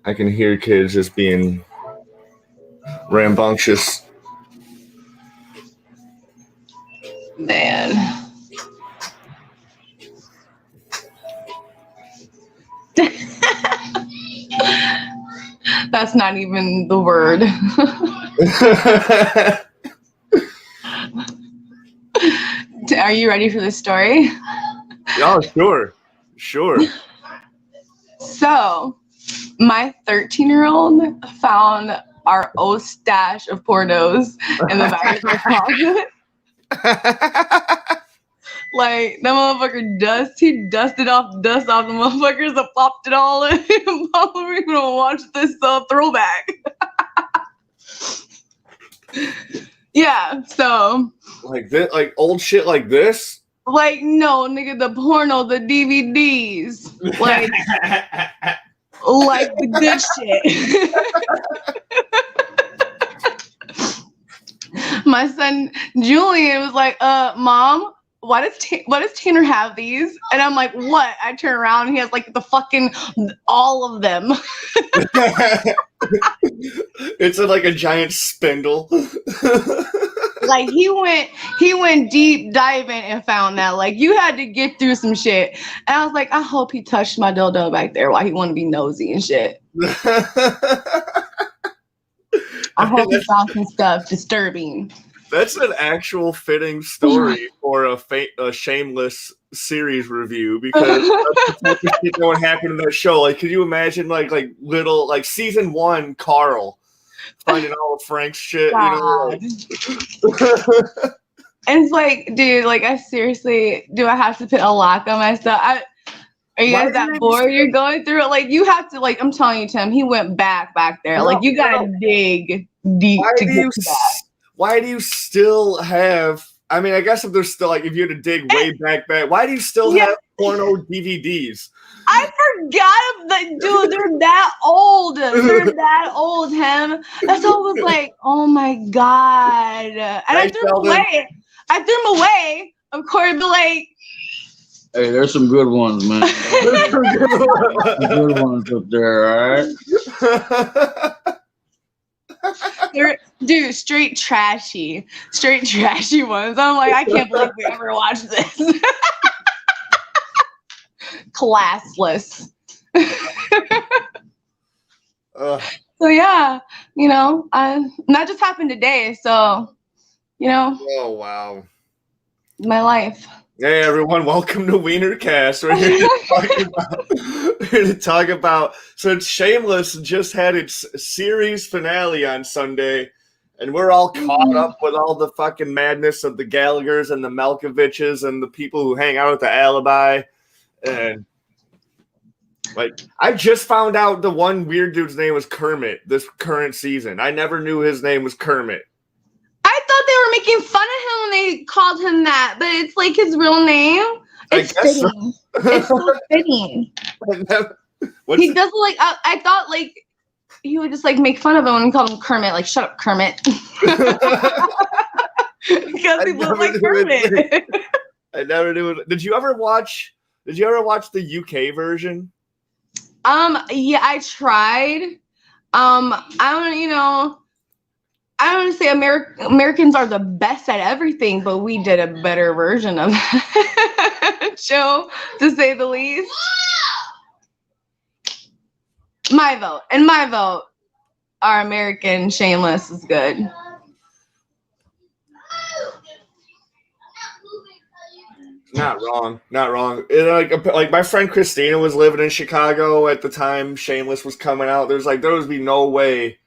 I can hear kids just being rambunctious. Man. That's not even the word. Are you ready for this story? Oh, sure. So, my 13-year-old found our old stash of pornos in the back of our closet. Like, that motherfucker he dusted off dust off the motherfuckers and popped it all in. We're gonna watch this throwback. Yeah, so. Like this, like old shit like this? Like, no, nigga, the porno, the DVDs. Like the good shit. My son Julian was like, Mom, why does Tanner have these? And I'm like, what? I turn around and he has like the fucking all of them. It's like a giant spindle. Like he went deep diving and found that. Like, you had to get through some shit. And I was like, I hope he touched my dildo back there while he wanted to be nosy and shit. I hope he found some stuff disturbing. That's an actual fitting story for a Shameless series review, because that's the type of shit that would happen in that show. Like, could you imagine like little like season 1 Carl finding all of Frank's shit? God. You know, and it's like, dude, like, I seriously, do I have to put a lock on my stuff? Are you guys that bored? You're going through it. Like, you have to, like, I'm telling you, Tim, he went back there. Like, you gotta dig deep to get to that. Why do you still have? I mean, I guess if there's still like, if you had to dig way back, why do you still have porno DVDs? I forgot that, dude. They're that old. They're that old, Tim. That's all. Was like, oh my god. And I threw them away. Of course, but like. Hey, there's some good ones, man. There's some good ones up there, all right? Dude, straight trashy ones. I'm like, I can't believe we ever watched this. Classless. So yeah, you know, that just happened today. So, you know. Oh wow. My life. Hey everyone, welcome to WeinerCast. We're here to talk about. So Shameless just had its series finale on Sunday, and we're all caught up with all the fucking madness of the Gallaghers and the Malkoviches and the people who hang out at the Alibi. And like, I just found out the one weird dude's name was Kermit this current season. I never knew his name was Kermit. I thought they were making fun of him when they called him that, but it's like his real name. It's fitting. So. It's so fitting. He doesn't like. I thought like he would just like make fun of him when he called him Kermit. Like, shut up, Kermit. Because he looks like Kermit. I never knew it. Did you ever watch the UK version? Yeah, I tried. I don't want to say Americans are the best at everything, but we did a better version of that show, to say the least. My vote, our American Shameless is good. Not wrong. Like my friend Christina was living in Chicago at the time Shameless was coming out. There would be no way.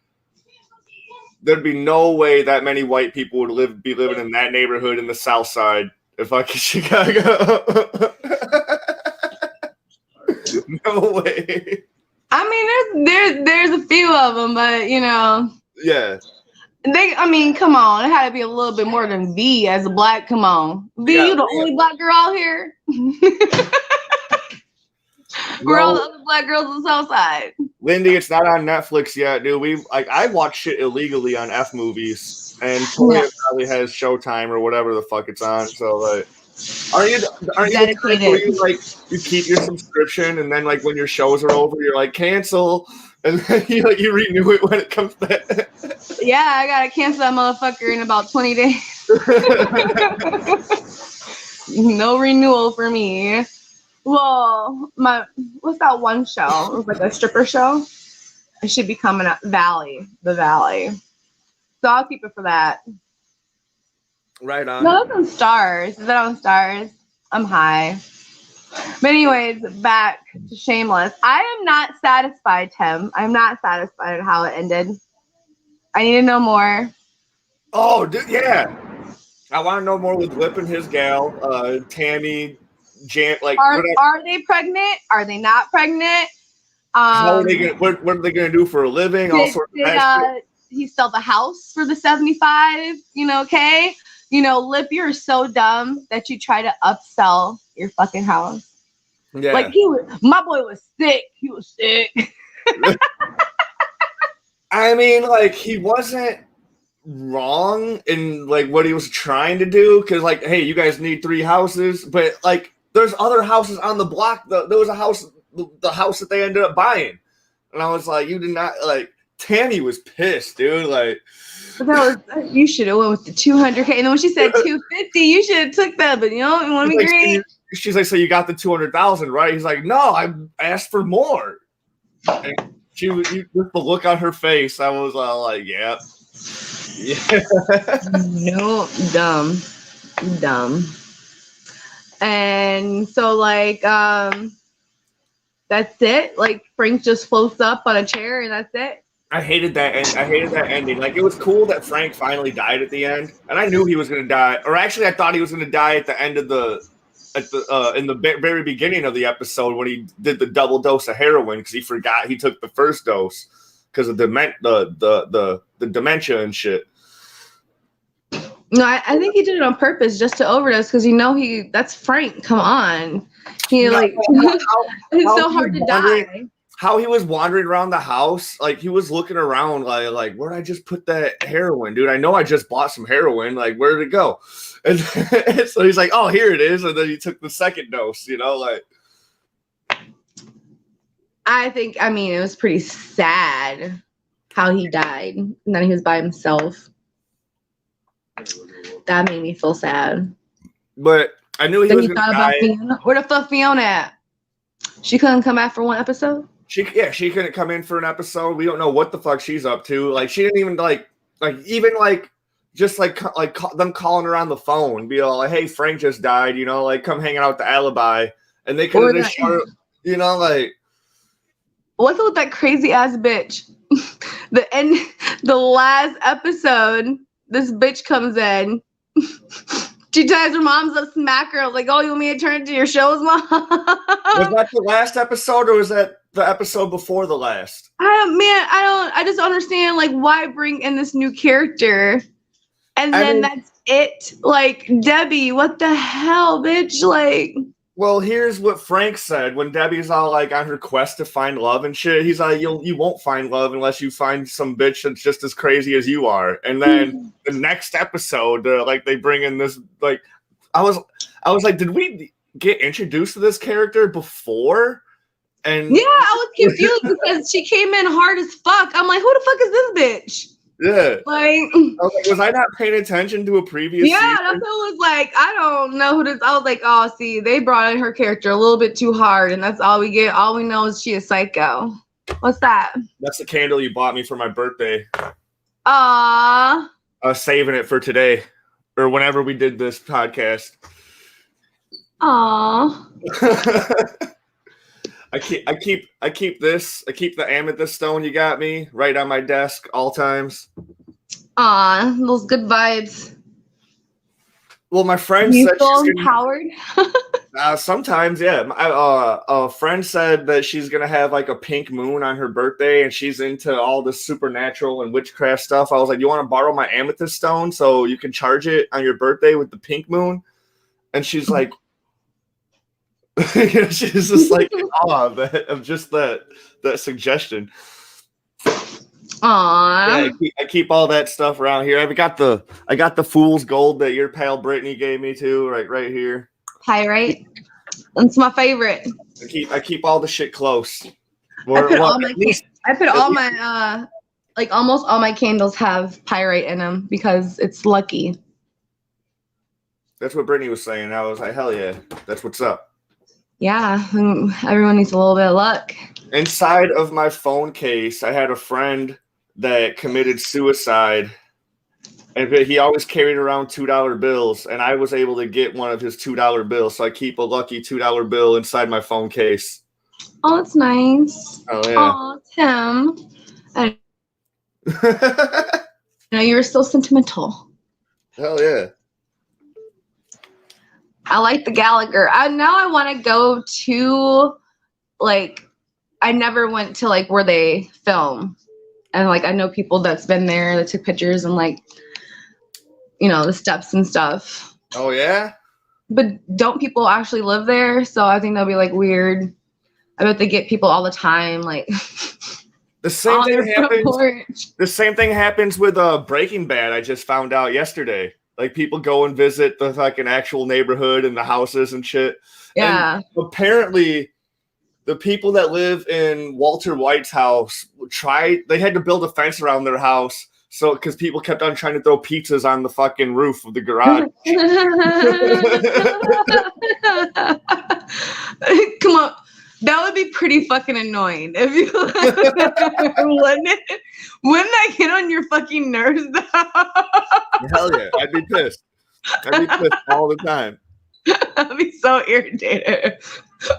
There'd be no way that many white people would be living in that neighborhood in the South Side of fucking Chicago. No way. I mean, there's a few of them, but you know. Yeah. Come on. It had to be a little bit more than V as a black. Come on. V, you the only black girl out here? We're all the other black girls on the South Side. Lindy, it's not on Netflix yet, dude. I watch shit illegally on F movies, and Toya probably has Showtime or whatever the fuck it's on. So like, aren't you dedicated? You keep your subscription, and then like when your shows are over, you're like cancel. And then you renew it when it comes back. Yeah, I gotta cancel that motherfucker in about 20 days. No renewal for me. Well, what's that one show? It was like a stripper show. It should be coming up. The Valley. So I'll keep it for that. Right on. No, that's on Stars. Is that on Stars? I'm high. But anyways, back to Shameless. I am not satisfied, Tim. I'm not satisfied at how it ended. I need to know more. Oh, dude, yeah. I want to know more with Lip and his gal, Tammy, Jan. Like, are they pregnant? Are they not pregnant? How are they gonna, what are they going to do for a living? All sorts of he sell the house for the 75? Okay. Lip, you're so dumb that you try to upsell your fucking house. Yeah. Like my boy was sick. He was sick. I mean, like, he wasn't wrong in like what he was trying to do, because like, hey, you guys need 3 houses, but like, there's other houses on the block. There was a house, the house that they ended up buying, and I was like, you did not like. Tammy was pissed, dude. Like, you should have went with the 200K, and then when she said 250, you should have took that. But you want to be great. She's like, so you got the 200,000, right? He's like, no, I asked for more. And just the look on her face, I was like, yeah. No, dumb. And so like, that's it. Like Frank just floats up on a chair, and that's it. I hated that ending. Like, it was cool that Frank finally died at the end, and I knew he was going to die. Or actually, I thought he was going to die at the end of in the very beginning of the episode when he did the double dose of heroin, because he forgot he took the first dose because of the dementia and shit. No, I think he did it on purpose just to overdose, because that's Frank. Come on, it's so hard to die. How he was wandering around the house, like he was looking around, like where'd I just put that heroin, dude? I know I just bought some heroin. Like, where did it go? And so he's like, oh, here it is. And then he took the second dose. Like. I mean, it was pretty sad how he died, and then he was by himself. That made me feel sad. But I knew he was going to die. Fiona. Where the fuck Fiona at? She couldn't come back for one episode? She couldn't come in for an episode. We don't know what the fuck she's up to. Like, she didn't even them calling her on the phone, be all like, hey, Frank just died, like, come hanging out with the alibi. And they could have just showed, like. What's with that crazy ass bitch? The last episode, this bitch comes in. She ties her mom's up, smack her. Like, oh, you want me to turn into your shows, mom? Was that the last episode, or was that the episode before the last? I just don't understand, like, why bring in this new character? And then that's it. Like, Debbie, what the hell, bitch? Like. Well, here's what Frank said when Debbie's all like on her quest to find love and shit. He's like, you won't find love unless you find some bitch that's just as crazy as you are. And then the next episode, like, they bring in this, like, I was like, did we get introduced to this character before? And yeah, I was confused because she came in hard as fuck. I'm like, who the fuck is this bitch? Yeah. Like, was I not paying attention to a previous season? That's what it was like. I don't know who this. I was like, oh, see, they brought in her character a little bit too hard, and that's all we get. All we know is she is psycho. What's that? That's the candle you bought me for my birthday. Aww. I was saving it for today, or whenever we did this podcast. Aww. I keep the amethyst stone you got me right on my desk all times. Aw, those good vibes. Well, my friend you said feel empowered? Sometimes, yeah. A friend said that she's gonna have like a pink moon on her birthday, and she's into all this supernatural and witchcraft stuff. I was like, "You want to borrow my amethyst stone so you can charge it on your birthday with the pink moon?" And she's like. She's just like in awe of just that suggestion. Aww. Yeah, I keep all that stuff around here. I got the fool's gold that your pal Brittany gave me too, right here. Pyrite. That's my favorite. I keep all the shit close. I put all my like almost all my candles have pyrite in them because it's lucky. That's what Brittany was saying. I was like, hell yeah, that's what's up. Yeah, everyone needs a little bit of luck. Inside of my phone case, I had a friend that committed suicide, and he always carried around $2 bills, and I was able to get one of his $2 bills, so I keep a lucky $2 bill inside my phone case. Oh, that's nice. Oh yeah. Oh, Tim. No, you were still sentimental. Hell yeah. I like the Gallagher. Now I want to go to, like, I never went to, like, where they film. And, like, I know people that's been there that took pictures and, like, you know, the steps and stuff. Oh, yeah? But don't people actually live there? So I think that'll be, like, weird. I bet they get people all the time, like... The same thing happens with Breaking Bad. I just found out yesterday. Like, people go and visit the fucking actual neighborhood and the houses and shit. Yeah. And apparently, the people that live in Walter White's house they had to build a fence around their house because people kept on trying to throw pizzas on the fucking roof of the garage. Come on. That would be pretty fucking annoying if you wouldn't that get on your fucking nerves though? Hell yeah, I'd be pissed. I'd be pissed all the time. I'd be so irritated.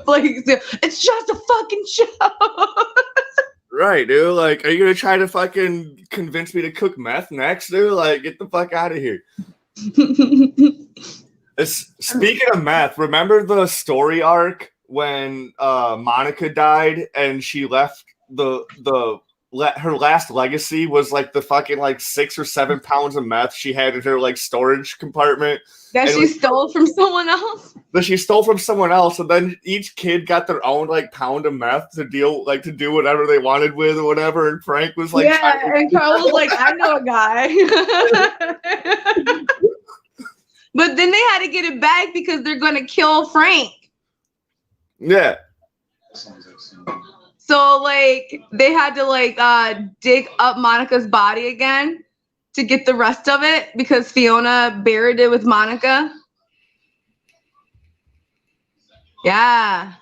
Like, it's just a fucking show. Right, dude. Like, are you gonna try to fucking convince me to cook meth next, dude? Like, get the fuck out of here. Speaking of meth, remember the story arc when Monica died and she left her last legacy was like the fucking like 6 or 7 pounds of meth she had in her like storage compartment that she stole from someone else. That she stole from someone else, and then each kid got their own like pound of meth to do whatever they wanted with or whatever. And Frank was like, yeah, and Carl was like, I know a guy. But then they had to get it back because they're gonna kill Frank. Yeah. So like they had to like dig up Monica's body again to get the rest of it because Fiona buried it with Monica. Yeah.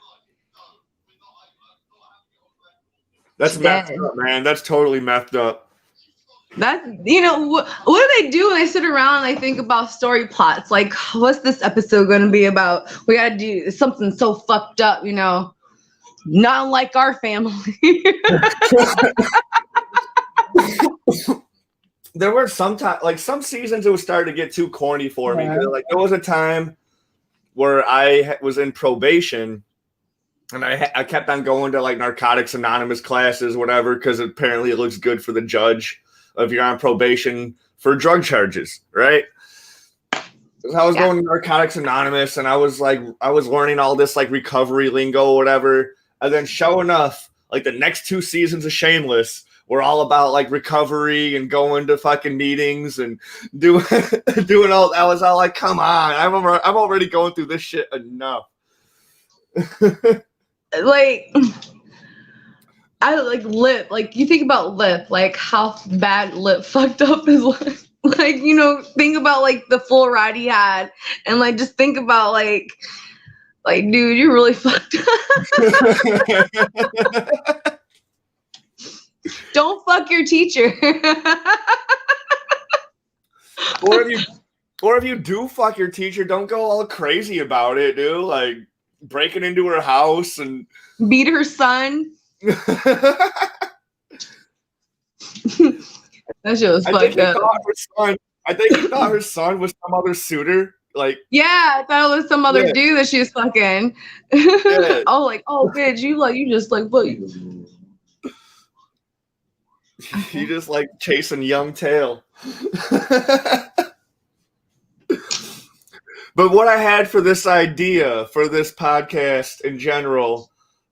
That's messed up, man. That's totally messed up. That's, you know, what do they do when they sit around and they think about story plots? Like, what's this episode going to be about? We got to do something so fucked up, you know, not like our family. There were some seasons it was starting to get too corny for me. Like, there was a time where I was in probation and I kept on going to like Narcotics Anonymous classes, whatever, because apparently it looks good for the judge if you're on probation for drug charges, right? So I was going to Narcotics Anonymous and I was learning all this like recovery lingo or whatever. And then sure enough, like the next 2 seasons of Shameless were all about like recovery and going to fucking meetings and doing all. I was all like, come on, I'm already going through this shit enough. Like, I like Lip. Like, you think about Lip, like how bad Lip fucked up his life. Like, you know, think about like the full ride he had, and like just think about like dude, you really fucked up. Don't fuck your teacher. or if you do fuck your teacher, don't go all crazy about it, dude. Like breaking into her house and beat her son. That shit was fucked up. I think he thought her son was some other suitor. Like, yeah, I thought it was some other dude that she was fucking. Yeah. Oh, like, oh, bitch, you just like what? You just like chasing young tail. But what I had for this idea, for this podcast in general,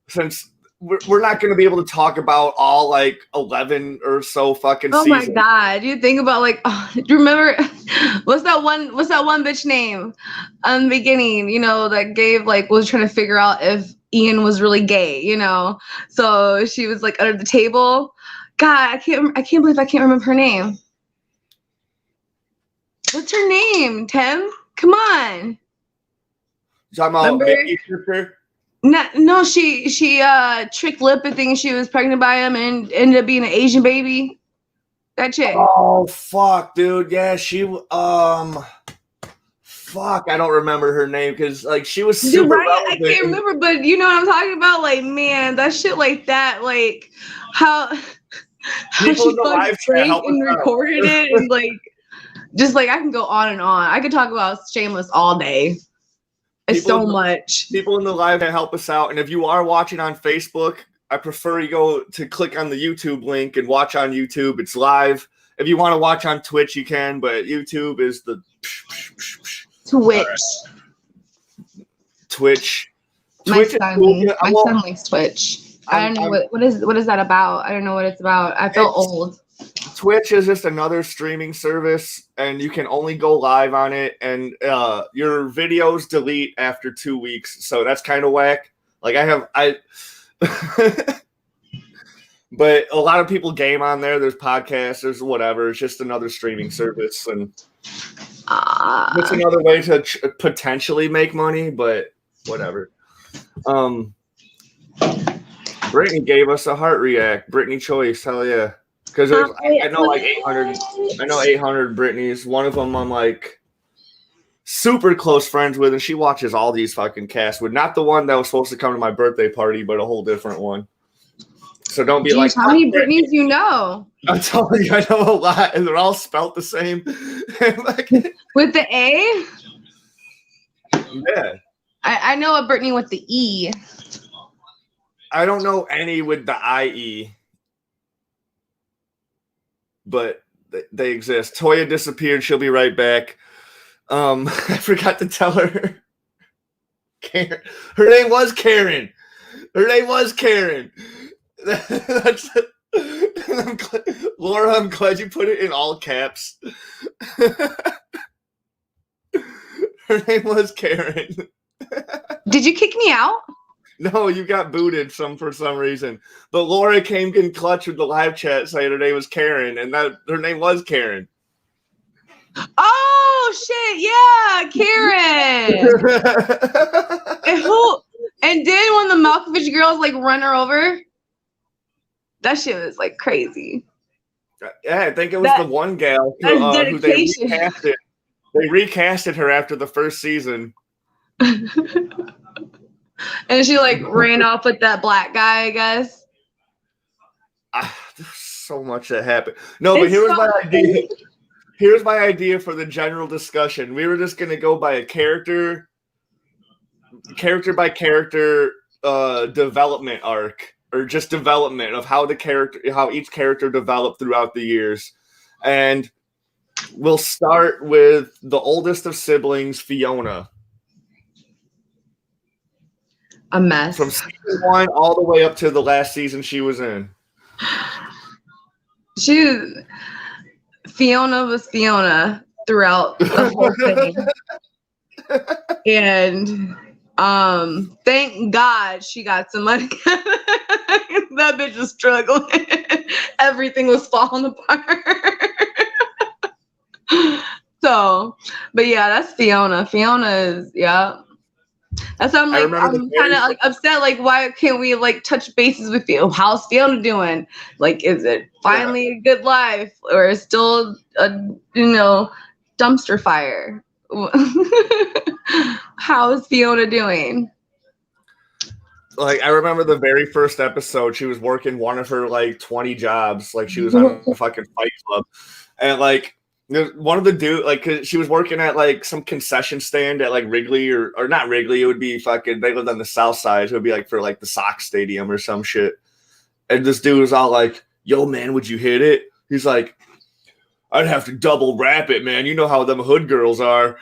since we're not going to be able to talk about all like 11 or so fucking seasons. Oh my god! You think about like, do you remember what's that one bitch name? The beginning, you know, that gave like was trying to figure out if Ian was really gay, you know. So she was like under the table. God, I can't believe I can't remember her name. What's her name, Tim? Come on. You talking about Mickey's sister? No, she tricked Lip thinking she was pregnant by him and ended up being an Asian baby. That chick. Oh fuck, dude. Yeah, she fuck, I don't remember her name because like she was super relevant. I can't remember, but you know what I'm talking about? Like, man, that shit like that, like how she fucked Frank and recorded it and like just like I can go on and on. I could talk about Shameless all day. It's so much. People in the live can help us out. And if you are watching on Facebook, I prefer you go to click on the YouTube link and watch on YouTube. It's live. If you want to watch on Twitch, you can, but YouTube is the Twitch. Twitch. My son likes Twitch. I don't know what is that about. I don't know what it's about. I feel old. Twitch is just another streaming service, and you can only go live on it, and your videos delete after 2 weeks, so that's kind of whack. Like but a lot of people game on there. There's podcasts, there's whatever. It's just another streaming service, and it's another way to potentially make money, but whatever. Brittany gave us a heart react. Brittany Choice, hell yeah. Because I know like 800. I know 800 Britneys. One of them I'm like super close friends with, and she watches all these fucking casts. With not the one that was supposed to come to my birthday party, but a whole different one. So don't be like, how many Britneys you know? I'm telling you, I know a lot, and they're all spelt the same. With the A? Yeah. I know a Brittany with the E. I don't know any with the IE. But they exist. Toya disappeared. She'll be right back. I forgot to tell her. Karen. Her name was Karen. Laura, I'm glad you put it in all caps. Her name was Karen. Did you kick me out? No, you got booted for some reason. But Laura came in clutch with the live chat saying her name was Karen, and that her name was Karen. Oh shit, yeah, Karen. and then when the Malkovich girls like run her over, that shit was like crazy. Yeah, I think it was the one gal who they recasted. They recasted her after the first season. And she like ran off with that black guy, I guess. There's so much that happened. No, but here's my idea. Here's my idea for the general discussion. We were just gonna go by a character by character development arc, or just development of how each character developed throughout the years. And we'll start with the oldest of siblings, Fiona. A mess. From season 1 all the way up to the last season she was in. Fiona was Fiona throughout the whole thing. And thank God she got some money. That bitch was struggling. Everything was falling apart. So, but yeah, that's Fiona. Fiona is, yeah. That's why I'm like, I'm kind of like upset. Like, why can't we like touch bases with you? How's Fiona doing? Like, is it finally a good life, or is still a dumpster fire? How is Fiona doing? Like, I remember the very first episode, she was working one of her like 20 jobs. Like, she was on a fucking Fight Club, and like. One of the dude, like, cause she was working at like some concession stand at like Wrigley or not Wrigley. It would be fucking. They lived on the south side. So it would be like for like the Sox stadium or some shit. And this dude was all like, "Yo, man, would you hit it?" He's like, "I'd have to double wrap it, man. You know how them hood girls are."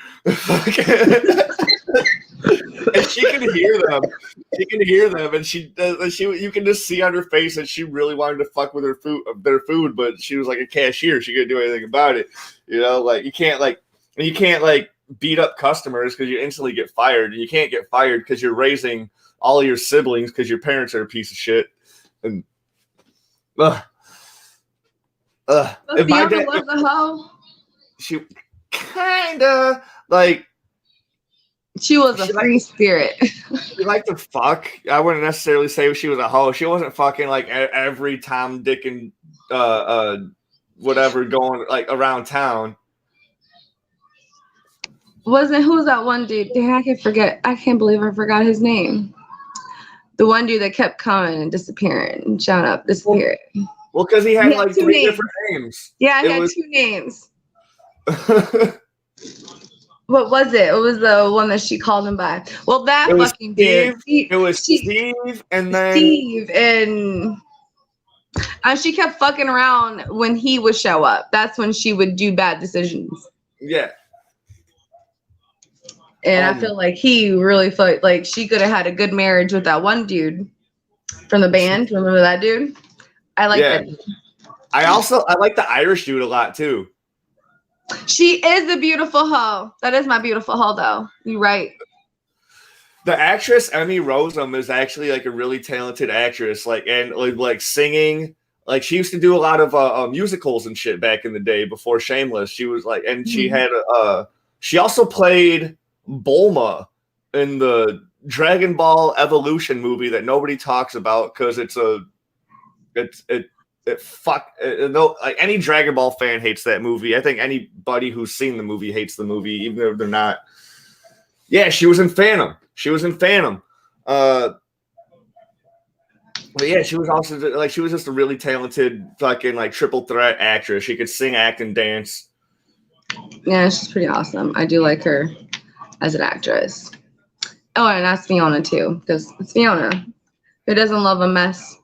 And she can hear them. And you can just see on her face that she really wanted to fuck with their food, but she was like a cashier. She couldn't do anything about it. Like you can't beat up customers because you instantly get fired. And you can't get fired because you're raising all of your siblings because your parents are a piece of shit. And But Fiona was a hoe. She kinda like. She was a free spirit. She liked to fuck. I wouldn't necessarily say she was a hoe. She wasn't fucking like every Tom, Dick, and whatever going like around town. Who's that one dude? Dang, I can't believe I forgot his name. The one dude that kept coming and disappearing and showing up, disappearing. Well, because he had like 3 different names. Yeah, he had 2 names. What was it? It was the one that she called him by. Well, that fucking dude. It was Steve, and then Steve, and she kept fucking around when he would show up. That's when she would do bad decisions. Yeah. And I feel like he really felt like she could have had a good marriage with that one dude from the band. Remember that dude? I like that dude. I like the Irish dude a lot too. She is a beautiful hoe. That is my beautiful hoe, though. You're right. The actress Emmy Rossum is actually like a really talented actress, like singing. Like she used to do a lot of musicals and shit back in the day before Shameless. She was like, and she had she also played Bulma in the Dragon Ball Evolution movie that nobody talks about because like any Dragon Ball fan hates that movie. I think anybody who's seen the movie hates the movie, even though they're not. Yeah, she was in Phantom. But yeah, she was also like she was just a really talented fucking like triple threat actress. She could sing, act, and dance. Yeah, she's pretty awesome. I do like her as an actress. Oh, and that's Fiona too, because it's Fiona who doesn't love a mess.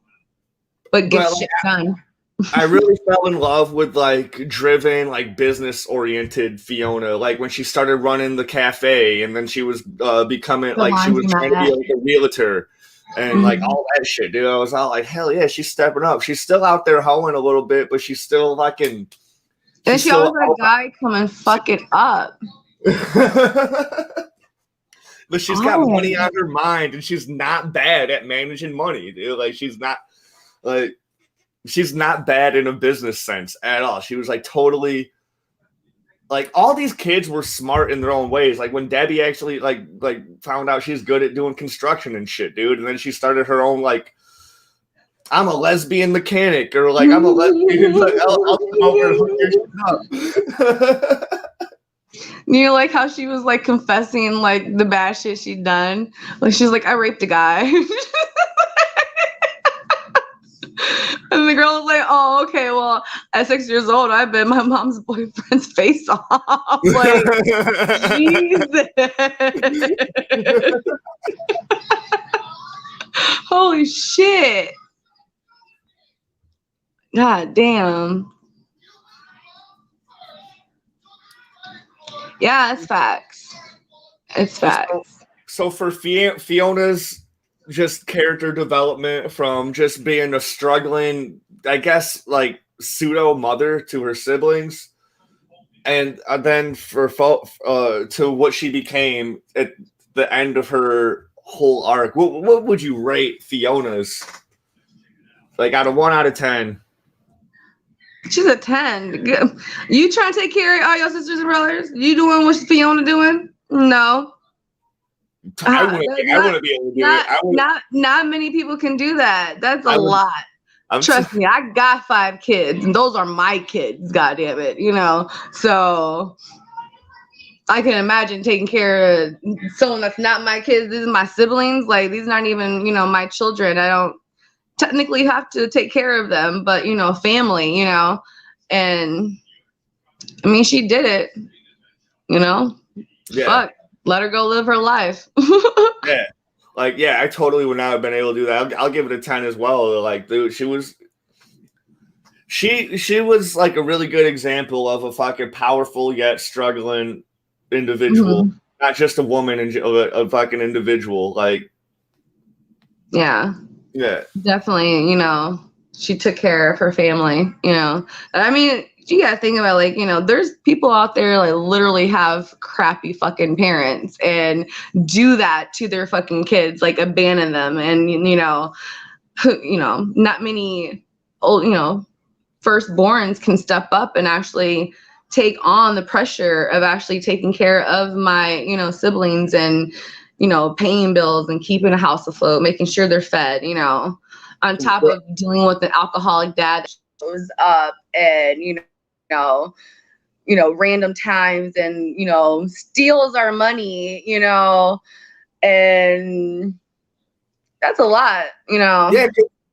But get shit done. I really fell in love with like driven, like business oriented Fiona. Like when she started running the cafe, and then she was becoming like she was trying to be like a realtor, and like all that shit, dude. I was all like, hell yeah, she's stepping up. She's still out there hoeing a little bit, but she's still fucking. And she always had a guy coming fucking up. But she's got money on her mind, and she's not bad at managing money, dude. Like she's not bad in a business sense at all. She was like totally like all these kids were smart in their own ways. Like when Debbie actually like found out she's good at doing construction and shit, dude. And then she started her own like I'm a lesbian mechanic or like I'm a lesbian. Like, I'll come over and hook your shit up. You know, like how she was like confessing like the bad shit she'd done. Like she's like, I raped a guy. And the girl was like, oh, okay, well, at 6 years old, I bit my mom's boyfriend's face off. Like, Jesus. Holy shit. God damn. Yeah, it's facts. It's facts. So for Fiona's just character development from just being a struggling, I guess, like pseudo mother to her siblings, and then to what she became at the end of her whole arc. What would you rate Fiona's? Like out of 1 out of 10. She's a 10. You trying to take care of all your sisters and brothers? You doing what Fiona doing? No. I wouldn't be able to do it. Not many people can do that. That's a lot. Trust me, I got 5 kids, and those are my kids. God damn it, you know. So I can imagine taking care of someone that's not my kids. These are my siblings. Like these aren't even, you know, my children. I don't technically have to take care of them, but you know, family, you know. And I mean, she did it. You know. Yeah. Fuck. Let her go live her life. Yeah. Like, yeah, I totally would not have been able to do that. I'll give it a 10 as well. Like, dude, she was like a really good example of a fucking powerful yet struggling individual. Mm-hmm. Not just a woman, a fucking individual. Like, yeah. Yeah. Definitely, you know, she took care of her family, you know. I mean, you gotta think about, like, there's people out there like literally have crappy fucking parents and do that to their fucking kids, like abandon them, and not many old firstborns can step up and actually take on the pressure of actually taking care of my siblings and paying bills and keeping a house afloat, making sure they're fed, on top of dealing with an alcoholic dad that shows up and random times and steals our money, and that's a lot, Yeah,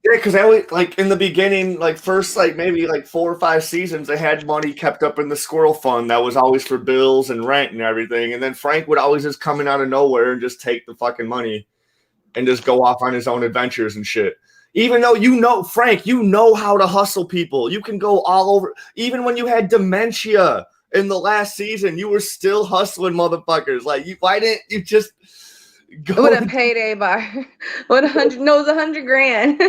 because I always, like, in the beginning, like first like maybe like 4 or 5 seasons, they had money kept up in the squirrel fund that was always for bills and rent and everything, and then Frank would always just come in out of nowhere and just take the fucking money and just go off on his own adventures and shit. Even though Frank, how to hustle people. You can go all over. Even when you had dementia in the last season, you were still hustling motherfuckers. Like, why didn't you just go? What a payday bar. What it was $100,000.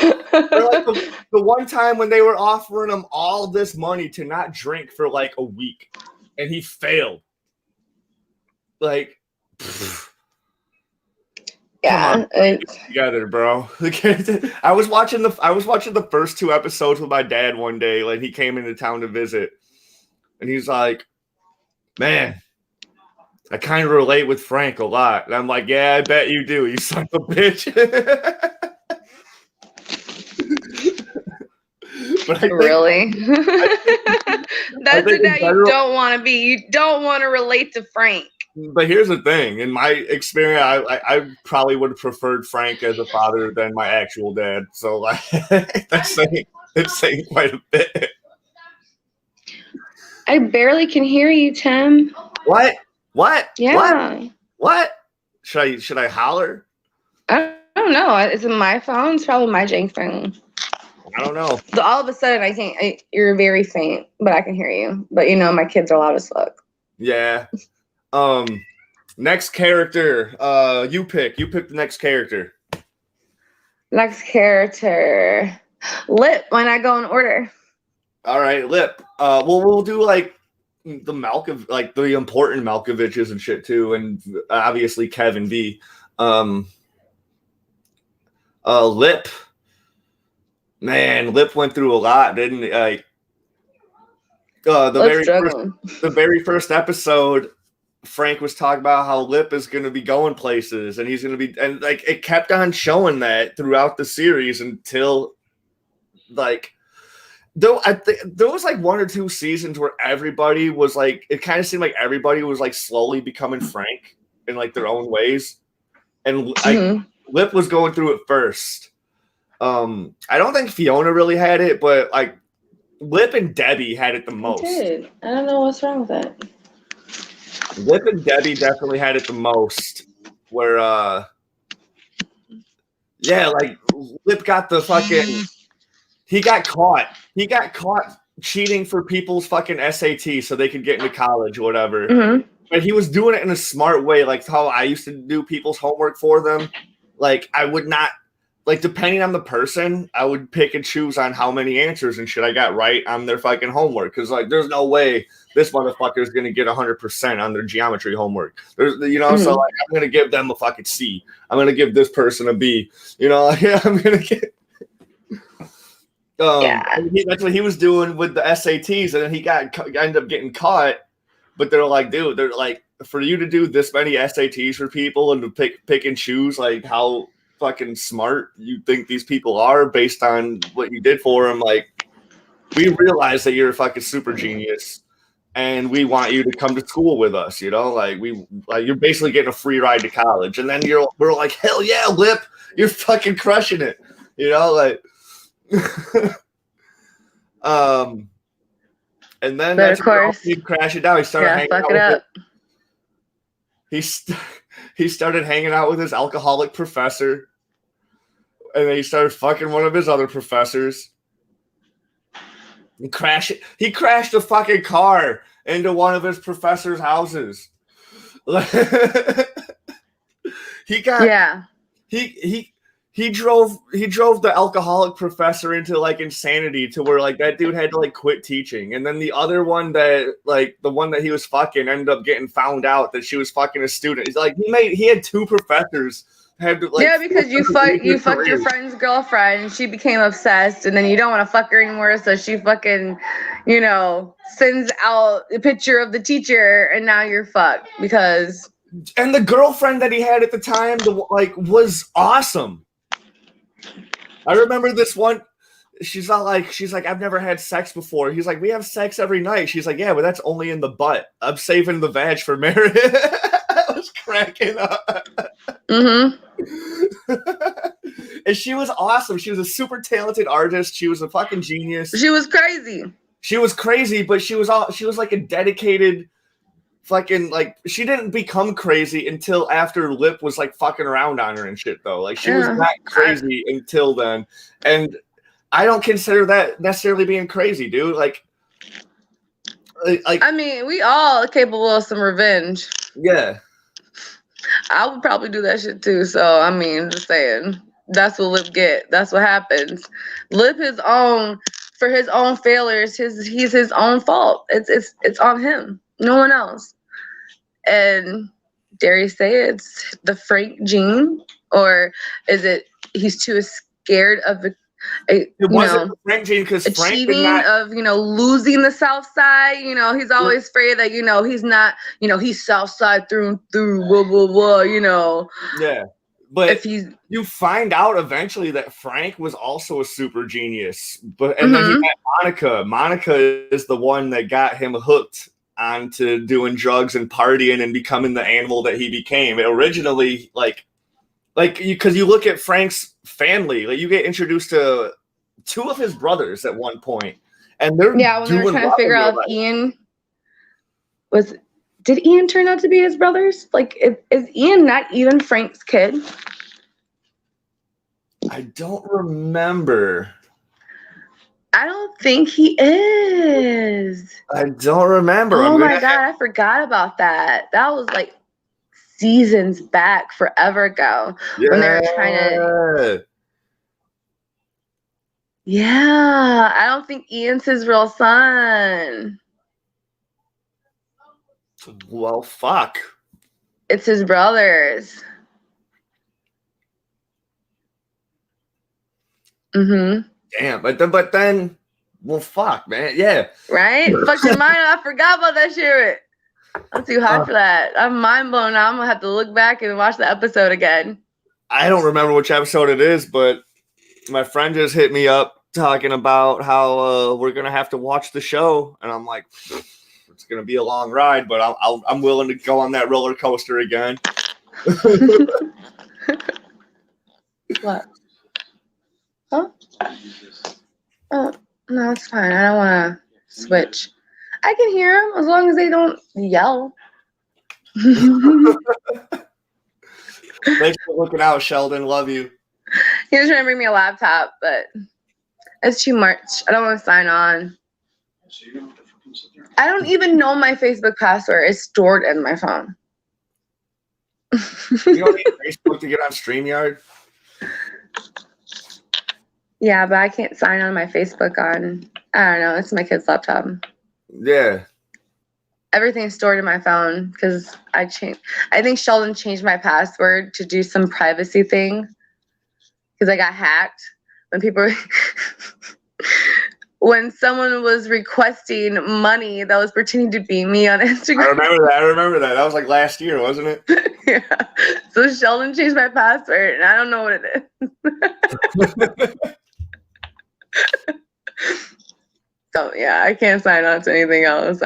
Like the one time when they were offering him all this money to not drink for like a week, and he failed. Like, yeah, together, bro. I was watching the first 2 episodes with my dad one day. Like, he came into town to visit, and he's like, "Man, I kind of relate with Frank a lot." And I'm like, "Yeah, I bet you do, you son of a bitch." But really? That's the dad you don't want to be. You don't want to relate to Frank. But here's the thing. In my experience, I probably would have preferred Frank as a father than my actual dad. So, like, that's saying quite a bit. I barely can hear you, Tim. What? Yeah. What? Should I holler? I don't know. Is it my phone? It's probably my jank phone. I don't know. So all of a sudden, you're very faint, but I can hear you. But my kids are loud as fuck. Yeah. Next character. You pick the next character. Next character. Lip. Why not go in order? All right, Lip. We'll do like the the important Malkoviches and shit too, and obviously Kevin B. Lip. Man, Lip went through a lot, didn't he? Like, the very first episode, Frank was talking about how Lip is going to be going places, and he's going to be, and like it kept on showing that throughout the series until, like, though I think there was like 1 or 2 seasons where everybody was like, it kind of seemed like everybody was like slowly becoming Frank in like their own ways, and like Lip was going through it first. I don't think Fiona really had it, but like Lip and Debbie had it the most. Dude, I don't know what's wrong with that. Lip and Debbie definitely had it the most. Where, like Lip got the fucking. He got caught. He got caught cheating for people's fucking SAT so they could get into college or whatever. Mm-hmm. But he was doing it in a smart way, like how I used to do people's homework for them. Like, I would not. Like, depending on the person, I would pick and choose on how many answers and shit I got right on their fucking homework. Because, like, there's no way this motherfucker is going to get 100% on their geometry homework. There's, so, like, I'm going to give them a fucking C. I'm going to give this person a B. Like, I'm going to get... That's what he was doing with the SATs, and then he ended up getting caught. But they're like, dude, they're like, for you to do this many SATs for people and to pick and choose, like, how fucking smart you think these people are based on what you did for them, like, we realize that you're a fucking super genius and we want you to come to school with us, like you're basically getting a free ride to college, and then we're like, hell yeah, Lip, you're fucking crushing it, like and then but of course he crashed it down. He started hanging out with it. He started hanging out with his alcoholic professor, and then he started fucking one of his other professors. He crashed a fucking car into one of his professor's houses. He he drove the alcoholic professor into like insanity to where like that dude had to like quit teaching. And then the other one that like the one that he was fucking ended up getting found out that she was fucking a student. He's like he had 2 professors. Had to, like, yeah, because you fucked your friend's girlfriend and she became obsessed, and then you don't want to fuck her anymore, so she fucking, sends out a picture of the teacher, and now you're fucked because. And the girlfriend that he had at the time, was awesome. I remember this one. She's like, I've never had sex before. He's like, we have sex every night. She's like, yeah, but that's only in the butt. I'm saving the vag for marriage. I was cracking up. Mm-hmm. And she was awesome. She was a super talented artist. She was a fucking genius. She was crazy. But she was like a dedicated fucking, like, she didn't become crazy until after Lip was like fucking around on her and shit though. Like she was not crazy until then. And I don't consider that necessarily being crazy, dude. Like I mean, we all are capable of some revenge. Yeah. I would probably do that shit too. So I mean, just saying, that's what Lip get. That's what happens. Lip his own for his own failures. He's his own fault. It's on him. No one else. And dare you say it's the Frank gene, or is it he's too scared of it wasn't the Frank gene because Frank did not of losing the South Side. He's always afraid that he's not he's South Side through and through. Blah blah blah. Yeah, but if you find out eventually that Frank was also a super genius. Then he met Monica. Monica is the one that got him hooked onto doing drugs and partying and becoming the animal that he became. It originally because you look at Frank's family, like you get introduced to 2 of his brothers at one point, and they're when they were trying to figure out if Ian did Ian turn out to be his brothers? Like, is Ian not even Frank's kid? I don't remember. I don't think he is. I don't remember. Oh my God, I forgot about that. That was like seasons back, forever ago, when they were trying to. Yeah, I don't think Ian's his real son. Well, fuck. It's his brothers. Damn, but then, well, fuck, man. Yeah. Right? Fuck your mind. I forgot about that shit. I'm too hot for that. I'm mind blown now. I'm gonna have to look back and watch the episode again. I don't remember which episode it is, but my friend just hit me up talking about how we're gonna have to watch the show, and I'm like, it's gonna be a long ride, but I'm willing to go on that roller coaster again. What? Huh? Oh no, it's fine. I don't want to switch. I can hear them as long as they don't yell. Thanks for looking out, Sheldon. Love you. He was trying to bring me a laptop, but it's too much. I don't want to sign on. I don't even know my Facebook password. It's stored in my phone. You don't need Facebook to get on StreamYard? Yeah, but I can't sign on my Facebook on, I don't know, it's my kid's laptop. Yeah. Everything's stored in my phone because I think Sheldon changed my password to do some privacy thing because I got hacked when someone was requesting money that was pretending to be me on Instagram. I remember that. That was like last year, wasn't it? Yeah. So Sheldon changed my password and I don't know what it is. So yeah, I can't sign on to anything else.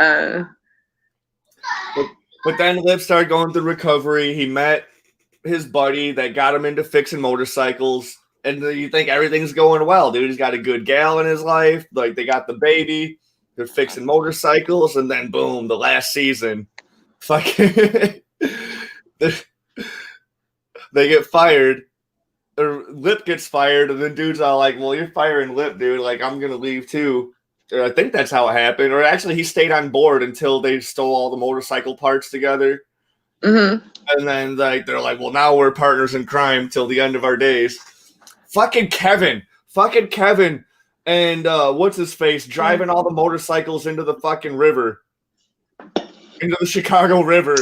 But then Lip started going through recovery. He met his buddy that got him into fixing motorcycles. And you think everything's going well, dude. He's got a good gal in his life. Like, they got the baby. They're fixing motorcycles. And then, boom, the last season. Fucking. They get fired. Or Lip gets fired. And then dude's all like, well, you're firing Lip, dude. Like, I'm going to leave, too. I think that's how it happened. Or actually, he stayed on board until they stole all the motorcycle parts together. Mm-hmm. And then they're like, well, now we're partners in crime till the end of our days. fucking Kevin, and what's his face driving all the motorcycles into the fucking river, into the Chicago River.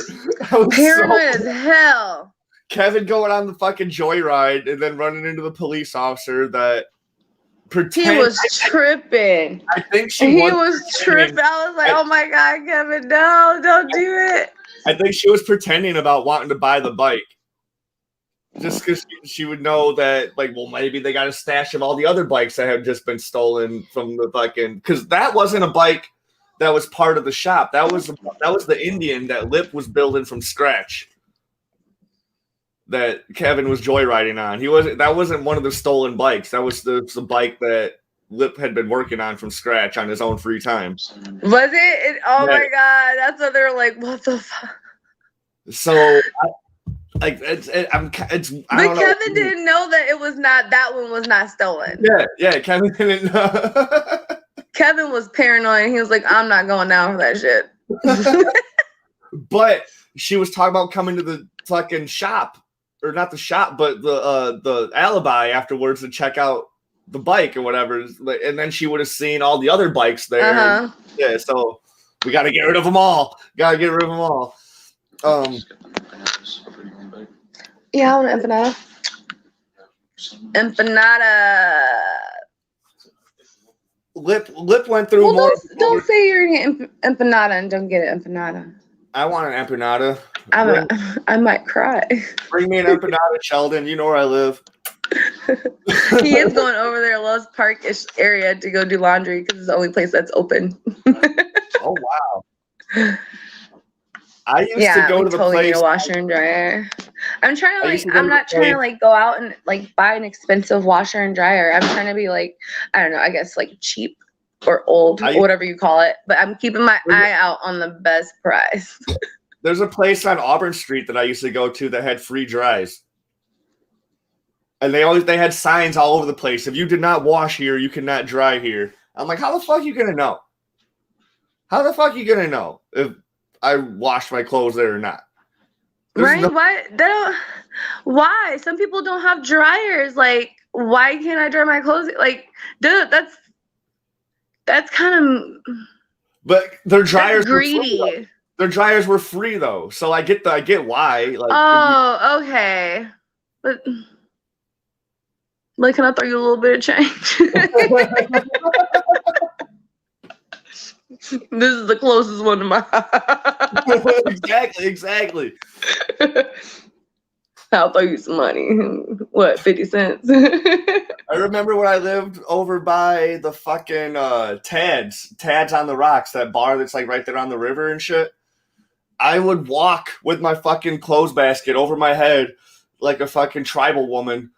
Paranoid as hell. Kevin going on the fucking joyride and then running into the police officer that pretended. He was tripping. I think he was tripping. I was like, oh my God, Kevin, no, don't do it. I think she was pretending about wanting to buy the bike. Just because she would know that, like, well, maybe they got a stash of all the other bikes that had just been stolen from the fucking. Because that wasn't a bike that was part of the shop. That was the Indian that Lip was building from scratch. That Kevin was joyriding on. That wasn't one of the stolen bikes. That was the bike that Lip had been working on from scratch on his own free time. Was it? Oh my God! That's what they were like. What the fuck? So, but Kevin didn't know that it was not. That one was not stolen. Yeah. Kevin didn't know. Kevin was paranoid. He was like, "I'm not going down for that shit." But she was talking about coming to the fucking shop. Or not the shop, but the alibi afterwards to check out the bike or whatever, and then she would have seen all the other bikes there. Uh-huh. Yeah, so we got to get rid of them all. Yeah, I want an empanada. Empanada. Lip went through more. Don't say you're getting empanada and don't get an empanada. I want an empanada. I might cry. Bring me an empanada, Sheldon. You know where I live. He is going over there, Lowe's Park-ish area, to go do laundry because it's the only place that's open. Oh wow! I used to go to the totally place. Need a washer and dryer. I'm trying to I'm not trying to go out and buy an expensive washer and dryer. I'm trying to be I don't know. I guess cheap or old, whatever you call it. But I'm keeping my eye out on the best price. There's a place on Auburn Street that I used to go to that had free dries. And they had signs all over the place. If you did not wash here, you cannot dry here. I'm like, how the fuck are you gonna know? How the fuck are you gonna know if I washed my clothes there or not? Right? Why? Some people don't have dryers. Why can't I dry my clothes? Dude, that's kind of. But their dryers greedy. Their dryers were free though, so I get why. Okay, but can I throw you a little bit of change? This is the closest one to my house. Exactly. I'll throw you some money. What, 50 cents? I remember when I lived over by the fucking Tad's on the Rocks, that bar that's right there on the river and shit. I would walk with my fucking clothes basket over my head like a fucking tribal woman,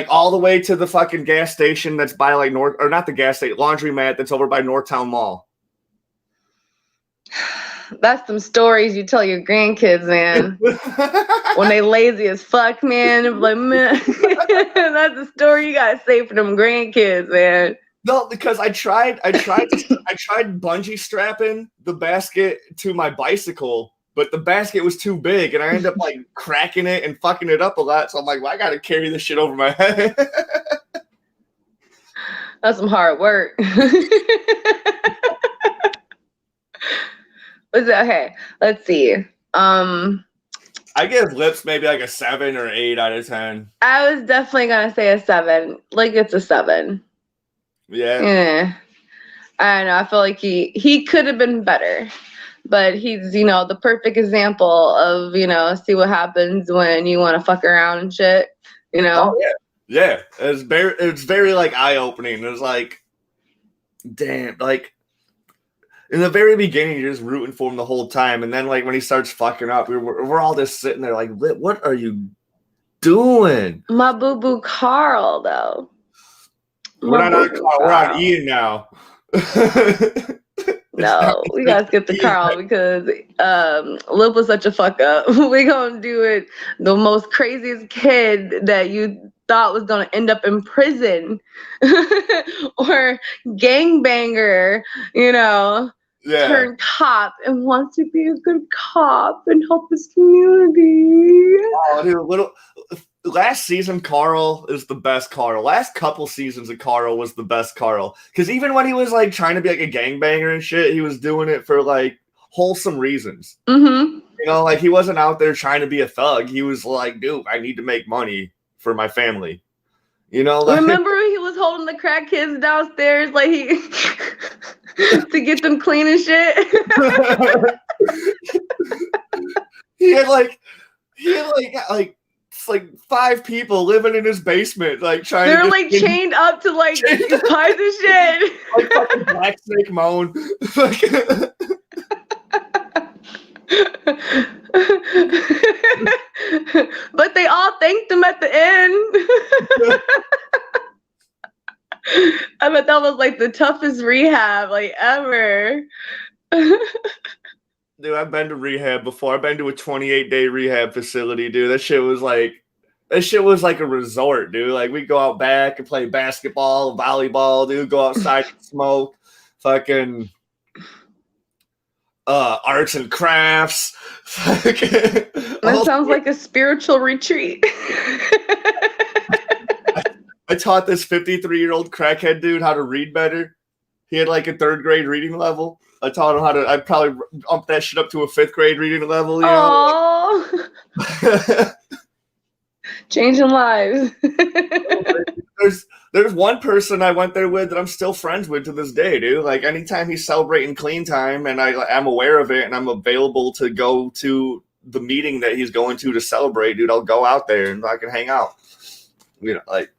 all the way to the fucking gas station that's by not the gas station, laundromat that's over by Northtown Mall. That's some stories you tell your grandkids, man. When they lazy as fuck, man. Man, that's a story you gotta say for them grandkids, man. No, because I tried bungee strapping the basket to my bicycle, but the basket was too big, and I ended up cracking it and fucking it up a lot. So I'm like, well, I gotta carry this shit over my head. That's some hard work. Okay, let's see. I give Lips maybe a 7 or 8 out of 10. I was definitely gonna say a 7. It's a 7. Yeah. I don't know. I feel like he could have been better, but he's the perfect example of see what happens when you want to fuck around and shit. Oh yeah. It's very eye opening. It was damn, in the very beginning, you're just rooting for him the whole time, and then when he starts fucking up, we're all just sitting there what are you doing? My boo boo Carl, though. We're not on Carl. We're on Ian now. No, we gotta skip the Carl because Lip was such a fuck up. We gonna do it. The most craziest kid that you thought was gonna end up in prison or gangbanger, turn cop and wants to be a good cop and help his community. Oh, dude, last season, Carl is the best Carl. Last couple seasons of Carl was the best Carl. Because even when he was like trying to be like a gangbanger and shit, he was doing it for like wholesome reasons. Mm-hmm. You know, like he wasn't out there trying to be a thug. He was like, dude, I need to make money for my family. You know, like, remember he was holding the crack kids downstairs, like he to get them clean and shit. he had like it's like 5 people living in his basement, like trying. They're like chained up to like pies and shit. Like fucking Black Snake Moan. But they all thanked him at the end. I bet that was like the toughest rehab like ever. Dude, I've been to rehab before. I've been to a 28-day rehab facility, dude. That shit was like a resort, dude. Like we go out back and play basketball, volleyball, dude. Go outside and smoke, fucking arts and crafts. That sounds like a spiritual retreat. I taught this 53-year-old crackhead dude how to read better. He had like a 3rd grade reading level. I taught him how to. I'd probably ump that shit up to a 5th grade reading level. You know? Changing lives. There's one person I went there with that I'm still friends with to this day, dude. Like anytime he's celebrating clean time and I'm aware of it and I'm available to go to the meeting that he's going to celebrate, dude, I'll go out there and I can hang out. You know, like.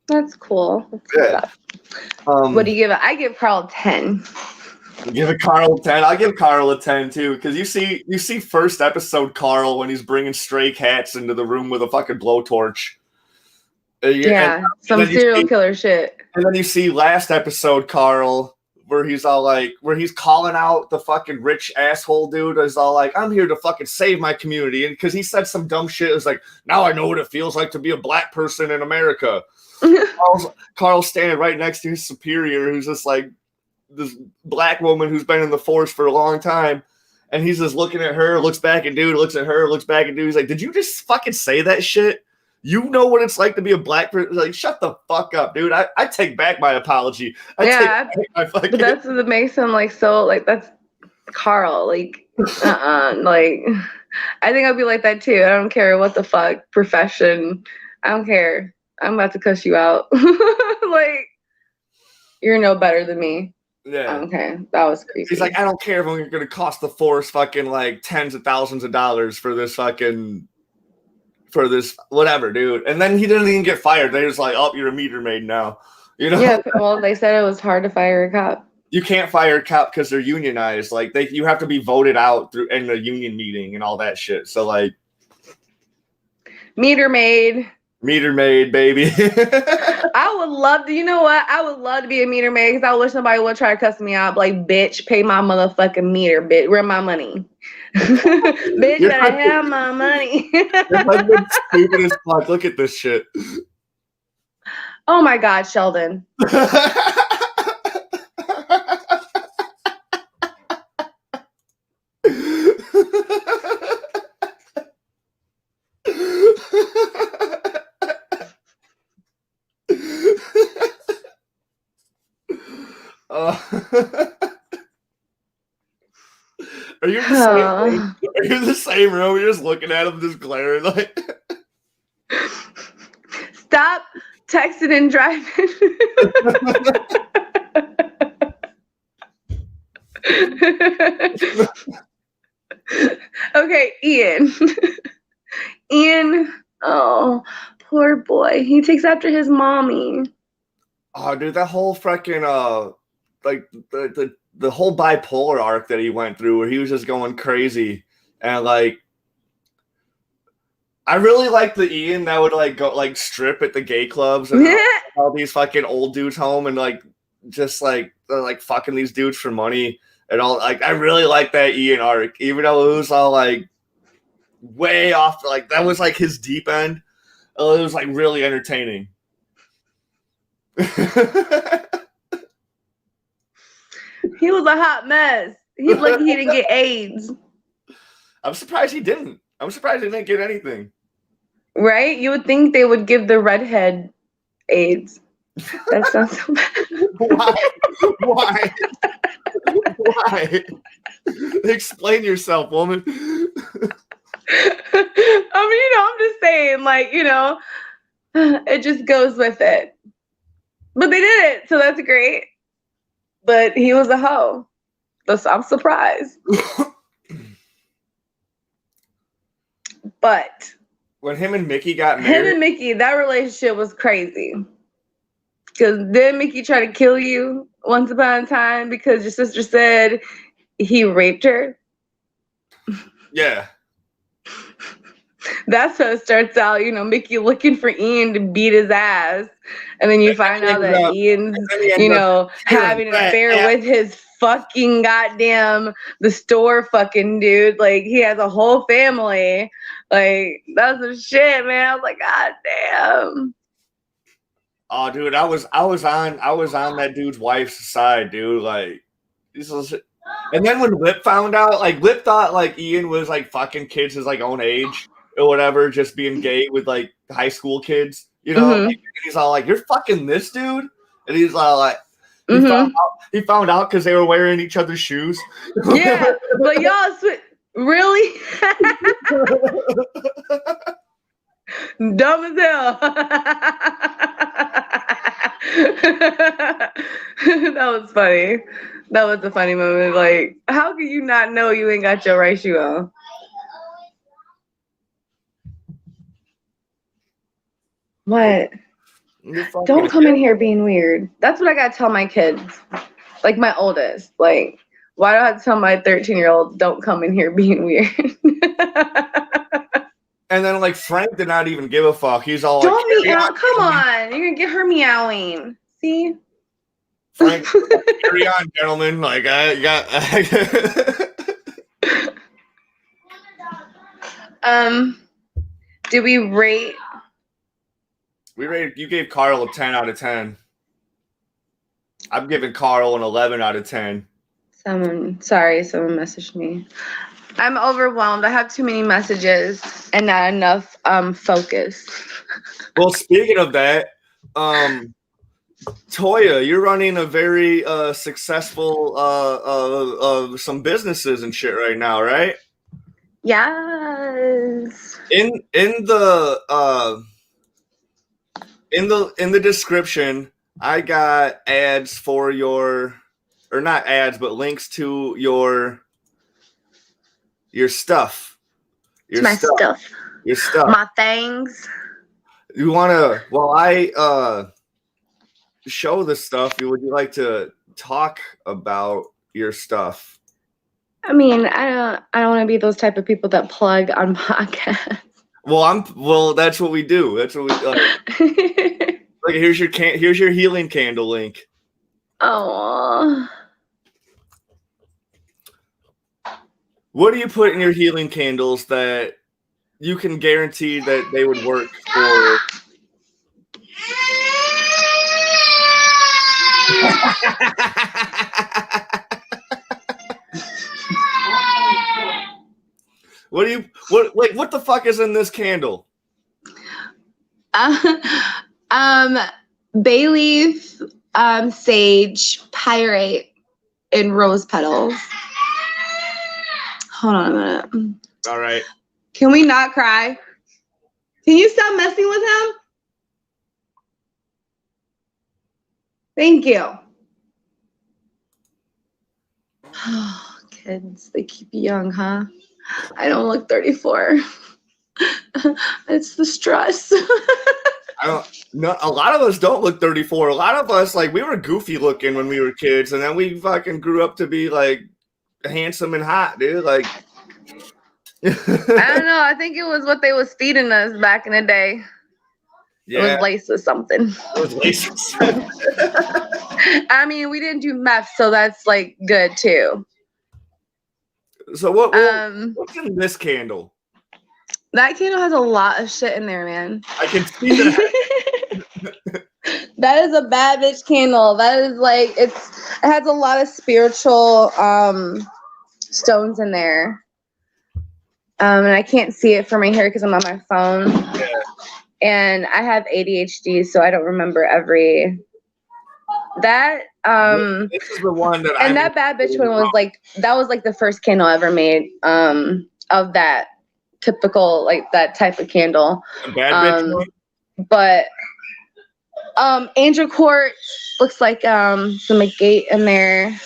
That's cool. Yeah. What do you give it? I give Carl 10. Give it Carl a 10. I'll give Carl a 10 too, because you see first episode Carl when he's bringing stray cats into the room with a fucking blowtorch. Some serial killer shit. And then you see last episode Carl where he's calling out the fucking rich asshole dude. Is all like, I'm here to fucking save my community, and because he said some dumb shit, it's like, now I know what it feels like to be a black person in America. Carl's standing right next to his superior, who's just like this black woman who's been in the force for a long time, and he's just looking at her, looks back at dude, looks at her, looks back at dude. He's like, did you just fucking say that shit? You know what it's like to be a black person? Like, shut the fuck up, dude. I take back my apology. But that's what makes him like so like that's Carl. Like like I think I'd be like that too. I don't care what the fuck profession. I don't care. I'm about to cuss you out. Like, you're no better than me. Yeah. Okay. That was creepy. He's like, I don't care if I'm going to cost the force fucking like tens of thousands of dollars for this whatever, dude. And then he didn't even get fired. They just like, oh, you're a meter maid now. You know? Yeah. Well, they said it was hard to fire a cop. You can't fire a cop because they're unionized. Like you have to be voted out in a union meeting and all that shit. So like, meter maid, baby. I would love to. You know what? I would love to be a meter maid because I wish somebody would try to cuss me out. Like, bitch, pay my motherfucking meter, bitch. Where my money? Bitch, better have my money. You're stupid as fuck. Look at this shit. Oh my God, Sheldon. Are you the same room? You're just looking at him, just glaring like. Stop texting and driving. Okay, Ian. Ian, oh, poor boy. He takes after his mommy. Oh, dude, that whole freaking like the whole bipolar arc that he went through, where he was just going crazy, and like, I really like the Ian that would like go like strip at the gay clubs and all these fucking old dudes home and like just like fucking these dudes for money and all. Like, I really like that Ian arc, even though it was all like way off. Like that was like his deep end. It was like really entertaining. He was a hot mess. He's lucky he didn't get AIDS. I'm surprised he didn't. I'm surprised he didn't get anything. Right? You would think they would give the redhead AIDS. That sounds so bad. Why? Why? Explain yourself, woman. I'm just saying, like, it just goes with it. But they did it, so that's great. But he was a hoe. So I'm surprised. But when him and Mickey got married, that relationship was crazy. Because didn't Mickey try to kill you once upon a time because your sister said he raped her? Yeah. That's how it starts out, Mickey looking for Ian to beat his ass. And then you find out that Ian's, having an affair with his fucking goddamn, the store fucking dude. Like, he has a whole family. Like, that's some shit, man. I was like, God damn. Oh, dude, I was on that dude's wife's side, dude. Like, this was. And then when Lip found out, like, Lip thought like Ian was like fucking kids his like own age or whatever, just being gay with like high school kids, Mm-hmm. Like, he's all like, "You're fucking this dude," and he's all like, mm-hmm. he found out because they were wearing each other's shoes. Yeah, but y'all really dumb as hell. That was funny. That was a funny moment. Like, how can you not know you ain't got your right shoe on? What? Don't come in here being weird. That's what I gotta tell my kids. Like my oldest. Like, why do I have to tell my 13-year-old don't come in here being weird? And then like Frank did not even give a fuck. He's all don't like, meow. Come on. You're gonna get her meowing. See? Frank, carry on, gentlemen. Like I got did we rate? You gave Carl a 10 out of 10. I'm giving Carl an 11 out of 10. Someone messaged me. I'm overwhelmed. I have too many messages and not enough focus. Well, speaking of that, Toya, you're running a very successful some businesses and shit right now, right? Yes. In the description, I got ads for or not ads, but links to your stuff. Your stuff. My things. You wanna? While I show the stuff, would you like to talk about your stuff? I mean, I don't want to be those type of people that plug on podcasts. Well, that's what we do. That's what we like. Like, here's your healing candle link. Oh. What do you put in your healing candles that you can guarantee that they would work for? What the fuck is in this candle? Bay leaf, sage, pyrite, and rose petals. Hold on a minute. All right. Can we not cry? Can you stop messing with him? Thank you. Oh, kids, they keep you young, huh? I don't look 34. It's the stress. No, a lot of us don't look 34. A lot of us, like, we were goofy looking when we were kids, and then we fucking grew up to be like handsome and hot, dude. Like, I don't know. I think it was what they was feeding us back in the day. Yeah. It was laced with something. I mean, we didn't do meth, so that's like good too. So what's in this candle? That candle has a lot of shit in there, man. I can see that. That is a bad bitch candle. That is like it has a lot of spiritual stones in there. And I can't see it from right here because I'm on my phone. Yeah. and I have ADHD, so I don't remember that. This is the one that and that bad bitch one was like, that was like the first candle I ever made of that typical, like that type of candle. Bad bitch one? But angel quartz looks like some agate in there.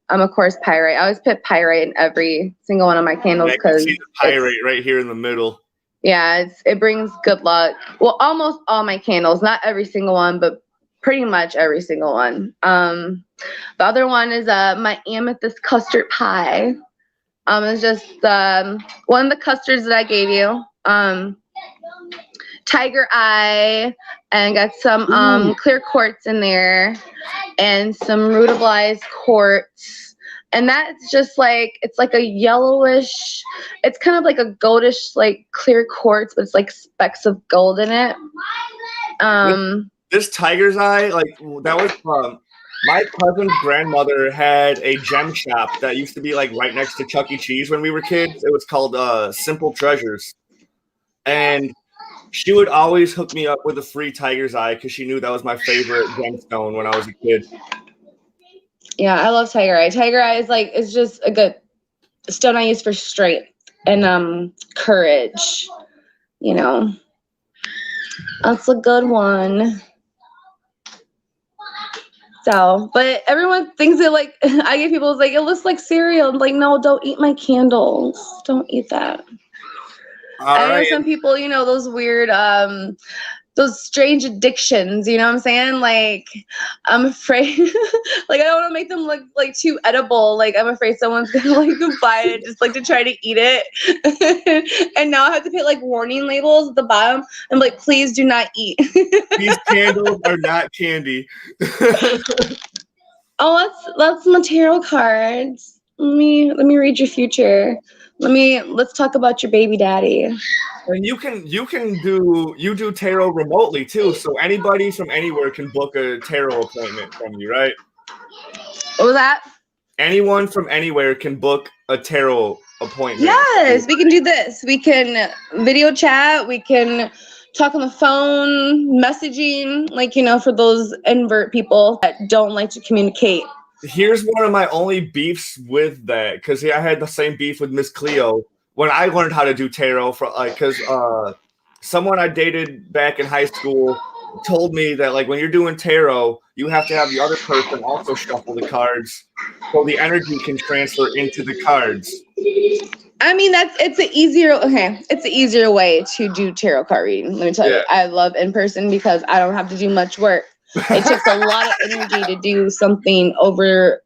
Of course, pyrite. I always put pyrite in every single one of my candles because see the pyrite right here in the middle. Yeah, it brings good luck. Well, almost all my candles, not every single one, but pretty much every single one. The other one is my amethyst custard pie. It's just one of the custards that I gave you. Tiger eye, and got some clear quartz in there, and some rutabilized quartz. And that's just like, it's like a yellowish, it's kind of like a goldish, like clear quartz, but it's like specks of gold in it. This tiger's eye, like that was my cousin's grandmother had a gem shop that used to be like right next to Chuck E. Cheese when we were kids. It was called Simple Treasures. And she would always hook me up with a free tiger's eye because she knew that was my favorite gemstone when I was a kid. Yeah, I love tiger eye. Tiger eye is like, it's just a good stone I use for strength and courage. You know, that's a good one. So, but everyone thinks it like, I get people like, it looks like cereal. I'm like, no, don't eat my candles. Don't eat that. I know some people, you know, those weird, those strange addictions, you know what I'm saying? Like, I'm afraid, like, I don't want to make them look like too edible. Like, I'm afraid someone's gonna like buy it just like to try to eat it. And now I have to put like warning labels at the bottom. I'm like, please do not eat. These candles are not candy. Oh, that's my tarot cards. Let me read your future. Let's talk about your baby daddy. And you do tarot remotely too, so anybody from anywhere can book a tarot appointment from you, right? What was that? Anyone from anywhere can book a tarot appointment. Yes, we can do this. We can video chat, we can talk on the phone, messaging, like, you know, for those invert people that don't like to communicate. Here's one of my only beefs with that, because I had the same beef with Miss Cleo when I learned how to do tarot. Because someone I dated back in high school told me that like when you're doing tarot, you have to have the other person also shuffle the cards so the energy can transfer into the cards. I mean, it's an easier way to do tarot card reading. Let me tell you, I love in person because I don't have to do much work. It takes a lot of energy to do something over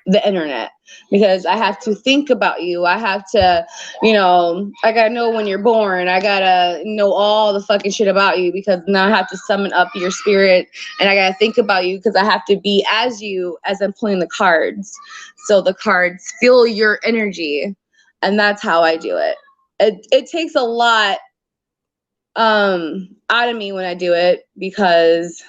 the internet because I have to think about you. I have to, you know, I gotta know when you're born. I gotta know all the fucking shit about you because now I have to summon up your spirit and I gotta think about you because I have to be as you as I'm pulling the cards. So the cards feel your energy, and that's how I do it. It takes a lot out of me when I do it because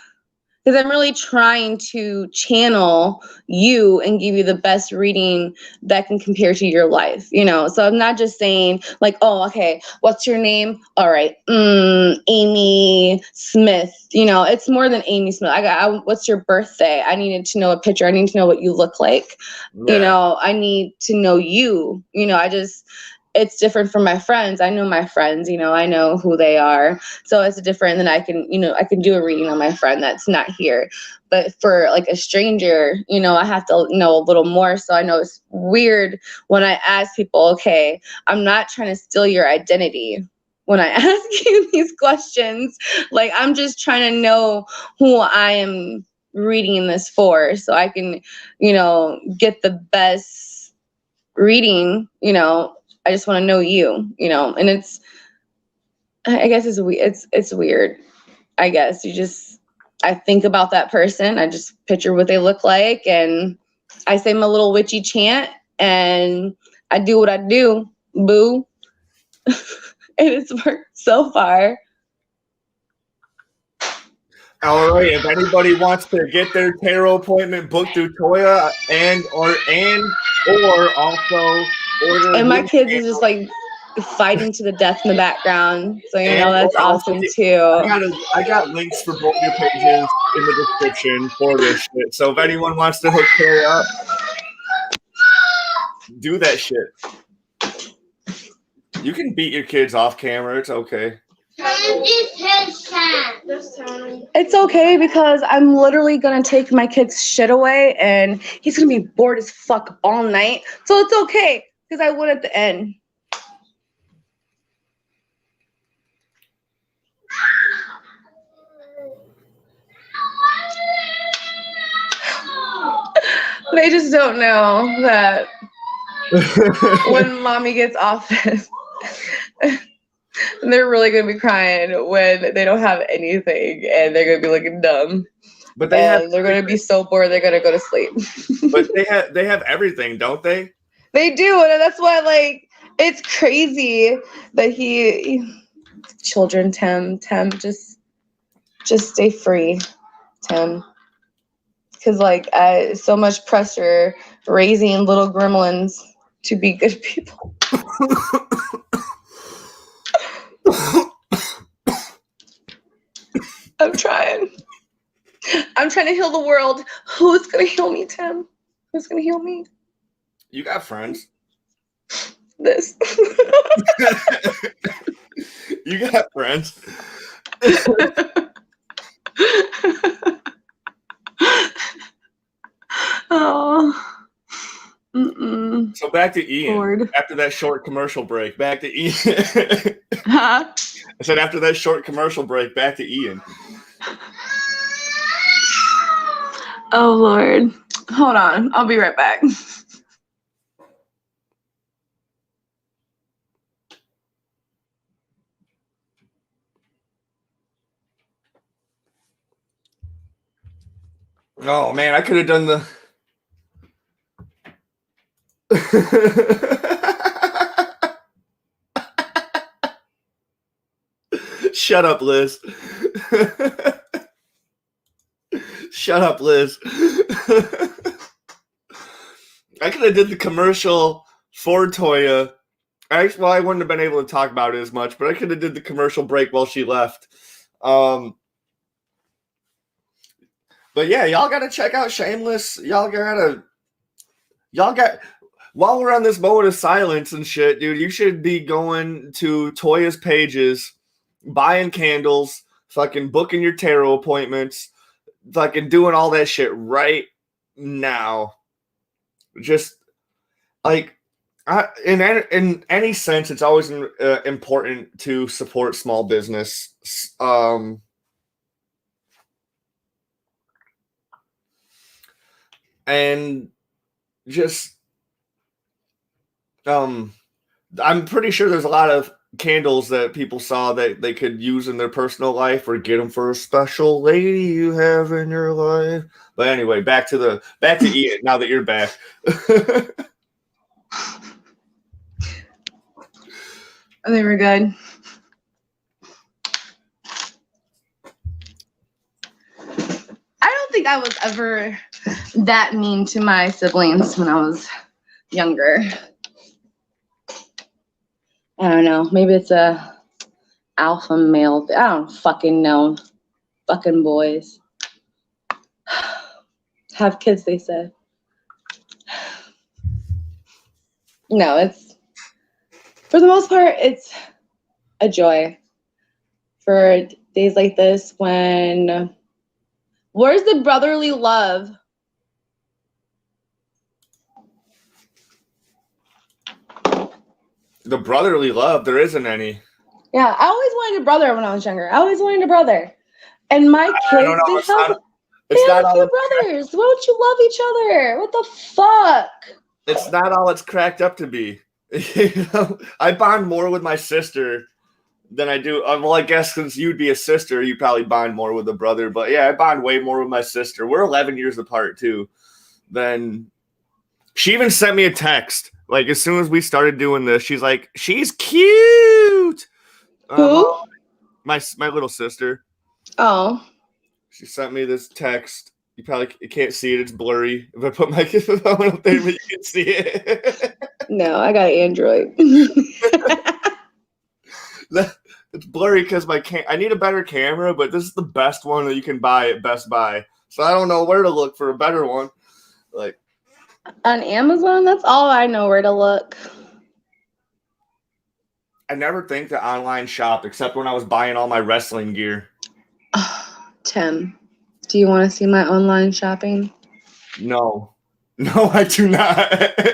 I'm really trying to channel you and give you the best reading that can compare to your life, you know? So I'm not just saying like, oh, okay, what's your name? All right, Amy Smith. You know, it's more than Amy Smith. What's your birthday? I needed to know a picture. I need to know what you look like. Yeah. You know, I need to know you. You know, it's different from my friends. I know my friends, you know, I know who they are. So it's different than I can do a reading on my friend that's not here. But for like a stranger, you know, I have to know a little more. So I know it's weird when I ask people, okay, I'm not trying to steal your identity when I ask you these questions. Like, I'm just trying to know who I am reading this for so I can, you know, get the best reading, you know. I just want to know you, you know, and I guess it's weird. I guess I think about that person. I just picture what they look like and I say my little witchy chant and I do what I do, boo. And it's worked so far. All right, if anybody wants to get their tarot appointment booked through Toya or also order. And my kids is just like, fighting to the death in the background. So that's awesome too. I got links for both your pages in the description for this shit. So if anyone wants to hook Toya up, do that shit. You can beat your kids off camera. It's okay. It's okay because I'm literally gonna take my kid's shit away and he's gonna be bored as fuck all night. So it's okay because I win at the end. They just don't know that when mommy gets off this, they're really gonna be crying when they don't have anything and they're gonna be looking dumb. But they're gonna be so bored they're gonna go to sleep. But they have everything, don't they? They do, and that's why it's crazy that children, Tim, just stay free, Tim. Because so much pressure raising little gremlins to be good people. I'm trying to heal the world. Who's gonna heal me, Tim? Who's gonna heal me? You got friends. This. You got friends. Oh. Mm-mm. So back to Ian. Lord. After that short commercial break, back to Ian. Huh? I said after that short commercial break, back to Ian. Oh, Lord. Hold on. I'll be right back. Oh, man, I could have done the... Shut up, Liz. Shut up, Liz. I could have did the commercial for Toya. I wouldn't have been able to talk about it as much, but I could have did the commercial break while she left. But yeah, y'all gotta check out Shameless. While we're on this moment of silence and shit, dude, you should be going to Toya's pages, buying candles, fucking booking your tarot appointments, fucking doing all that shit right now. Just in any sense, it's always important to support small business. And just I'm pretty sure there's a lot of candles that people saw that they could use in their personal life or get them for a special lady you have in your life. But anyway, back to Ian now that you're back. I think we're good. I don't think I was ever that mean to my siblings when I was younger. I don't know. Maybe it's a alpha male. I don't fucking know. Fucking boys. Have kids, they said. No, it's, for the most part, it's a joy for days like this when, where's the brotherly love? The brotherly love, there isn't any. Yeah, I always wanted a brother when I was younger. I always wanted a brother. And my kids, they have a few brothers. Why don't you love each other? What the fuck? It's not all it's cracked up to be. You know, I bond more with my sister than I do. Well, I guess since you'd be a sister, you probably bond more with a brother. But yeah, I bond way more with my sister. We're 11 years apart too. Then she even sent me a text. Like as soon as we started doing this, she's like, "She's cute." Who? My little sister. Oh. She sent me this text. You can't see it. It's blurry. If I put my phone up there, but you can see it. No, I got an Android. It's blurry because I need a better camera, but this is the best one that you can buy at Best Buy. So I don't know where to look for a better one. Like on Amazon, that's all I know where to look. I never think to online shop except when I was buying all my wrestling gear. Tim, do you want to see my online shopping? No, I do not.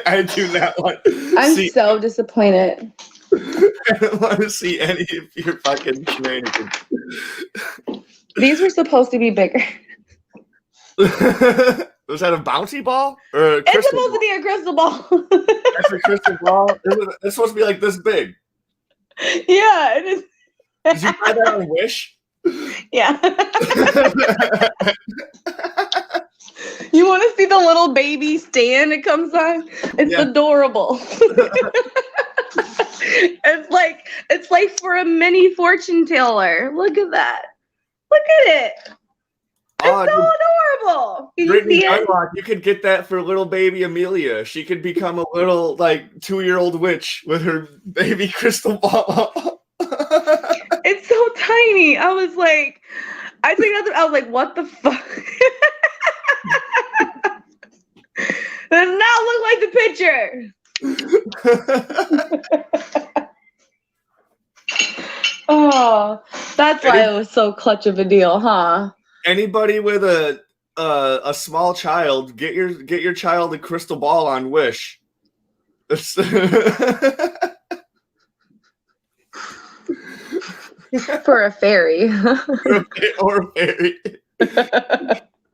I do not want. I'm so disappointed. I don't want to see any of your fucking shenanigans. These were supposed to be bigger. Was that a bouncy ball or It's supposed to be a crystal ball. That's a crystal ball. It's supposed to be like this big. Yeah, it is. Did you buy that on Wish? Yeah. You want to see the little baby stand it comes on? It's adorable. It's like for a mini fortune teller. Look at that. Look at it. It's so adorable. Can you see it? You could get that for little baby Amelia. She could become a little 2-year-old witch with her baby crystal ball. It's so tiny. I was like, what the fuck? That does not look like the picture. Oh, that's why it was so clutch of a deal, huh? Anybody with a small child, get your child a crystal ball on Wish. For a fairy. or a fairy.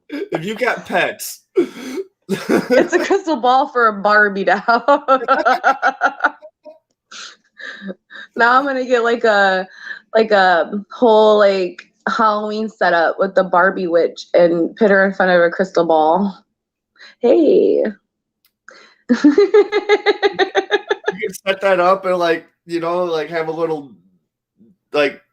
If you got pets. It's a crystal ball for a Barbie doll. Now I'm gonna get like a whole Halloween setup with the Barbie witch and put her in front of a crystal ball. Hey. You can set that up and have a little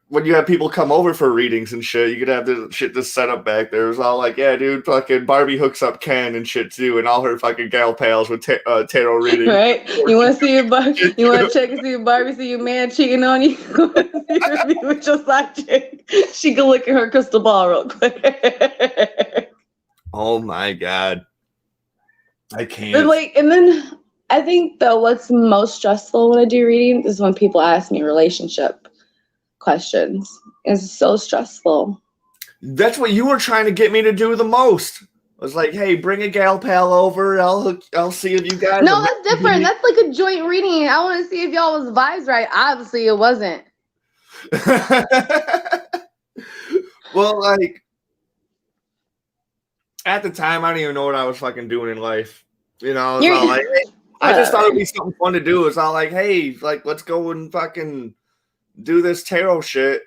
when you have people come over for readings and shit, you could have this shit just set up back there. It was all yeah, dude, fucking Barbie hooks up Ken and shit too, and all her fucking gal pals with tarot reading. Right? You want to see you want to check and see if Barbie see your man cheating on you? See with your side chick. She can look at her crystal ball real quick. Oh my god, I can't. And then I think though, what's most stressful when I do reading is when people ask me relationship questions. It's so stressful. That's what you were trying to get me to do the most. I was like, hey, bring a gal pal over. I'll see if you guys. No, that's different. That's like a joint reading. I want to see if y'all was vibes right. Obviously, it wasn't. Well, at the time, I didn't even know what I was fucking doing in life. You know, it's all hey, I just thought it'd be something fun to do. It's all hey, let's go and fucking do this tarot shit.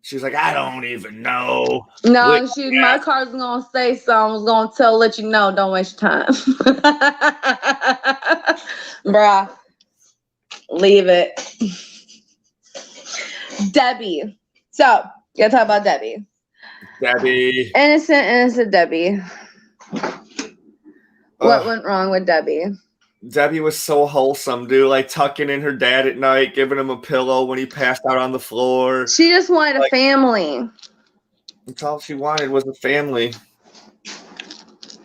She's like, I don't even know. No, my card's gonna say something. I was gonna let you know. Don't waste your time. Bruh. Leave it. Debbie. So, gotta talk about Debbie. Debbie. Innocent Debbie. What went wrong with Debbie? Debbie was so wholesome, dude. Tucking in her dad at night, giving him a pillow when he passed out on the floor. She just wanted a family. That's all she wanted was a family.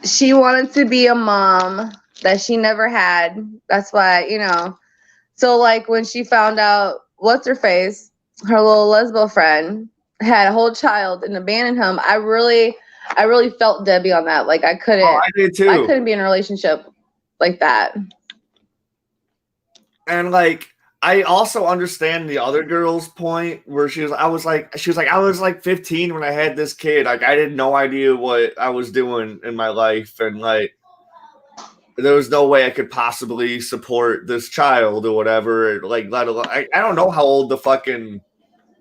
She wanted to be a mom that she never had. That's why, So, when she found out, what's her face, her little lesbo friend, had a whole child and abandoned him, I really felt Debbie on that. I couldn't. Oh, I did too. I couldn't be in a relationship like that. And I also understand the other girl's point where I was 15 when I had this kid. I had no idea what I was doing in my life, and there was no way I could possibly support this child or whatever. Let alone I don't know how old the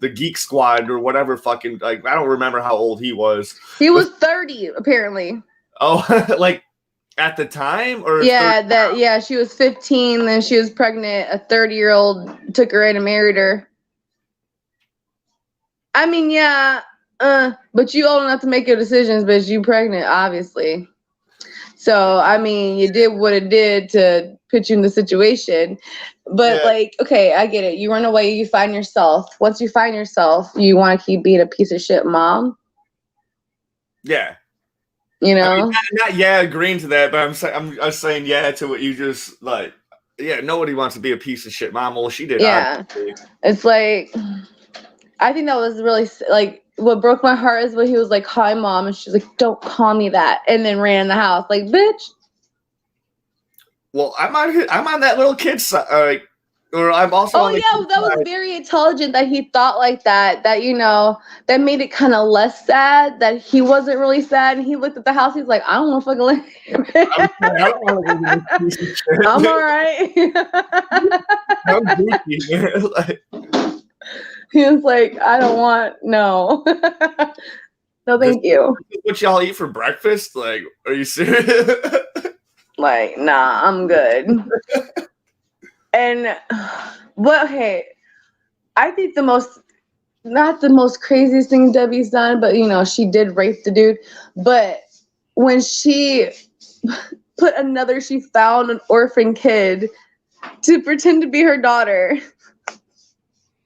Geek Squad or whatever fucking I don't remember how old he was. He was 30 apparently. Oh, at the time, or she was 15, then she was pregnant. A 30-year-old took her in and married her. I mean, but you old enough to make your decisions, but you pregnant, obviously. So I mean, you did what it did to put you in the situation. But like, okay, I get it. You run away, you find yourself. Once you find yourself, you want to keep being a piece of shit mom. Yeah. You know, I mean, not agreeing to that, but I'm saying to what you just like. Yeah, nobody wants to be a piece of shit mom. Well, she did. Yeah, it's like, I think that was really like what broke my heart is when he was like, "Hi, mom," and she's like, "Don't call me that," and then ran in the house like, "Bitch." Well, I'm on that little kid's side. Or I'm also. Oh yeah, that was very intelligent that he thought like that. That that made it kind of less sad. That he wasn't really sad, and he looked at the house. He's like, I don't want to fucking live. I don't want to live in this piece of shit. I'm all right. I'm goofy. Like, he was like, I don't want no. No, thank you. What y'all eat for breakfast? Like, are you serious? Like, nah, I'm good. And hey, I think not the most craziest thing Debbie's done, but she did rape the dude. But when she she found an orphan kid to pretend to be her daughter,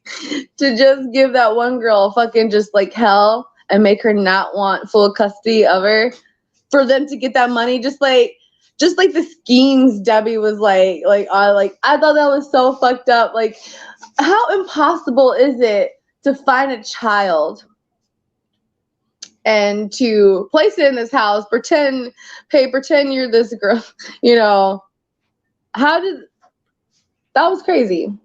to just give that one girl fucking just like hell and make her not want full custody of her, for them to get that money, just like the schemes Debbie was like I thought that was so fucked up. Like, how impossible is it to find a child and to place it in this house, pretend you're this girl, that was crazy.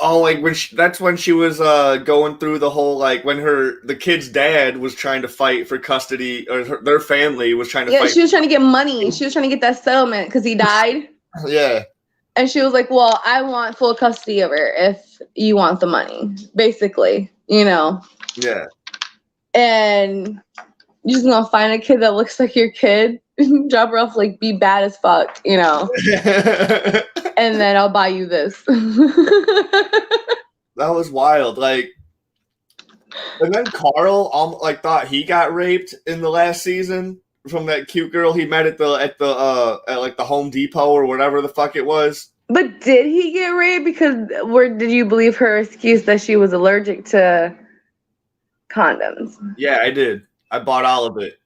Oh, like that's when she was going through the whole, like, when the kid's dad was trying to fight for custody, or their family was trying to fight. Yeah, she was trying to get money. She was trying to get that settlement because he died. Yeah. And she was like, well, I want full custody of her if you want the money, basically, Yeah. And you're just going to find a kid that looks like your kid, drop her off, like, be bad as fuck, and then I'll buy you this. That was wild. Like, and then Carl thought he got raped in the last season from that cute girl he met at the Home Depot or whatever the fuck it was. But did he get raped? Because did you believe her excuse that she was allergic to condoms? Yeah, I did. I bought all of it.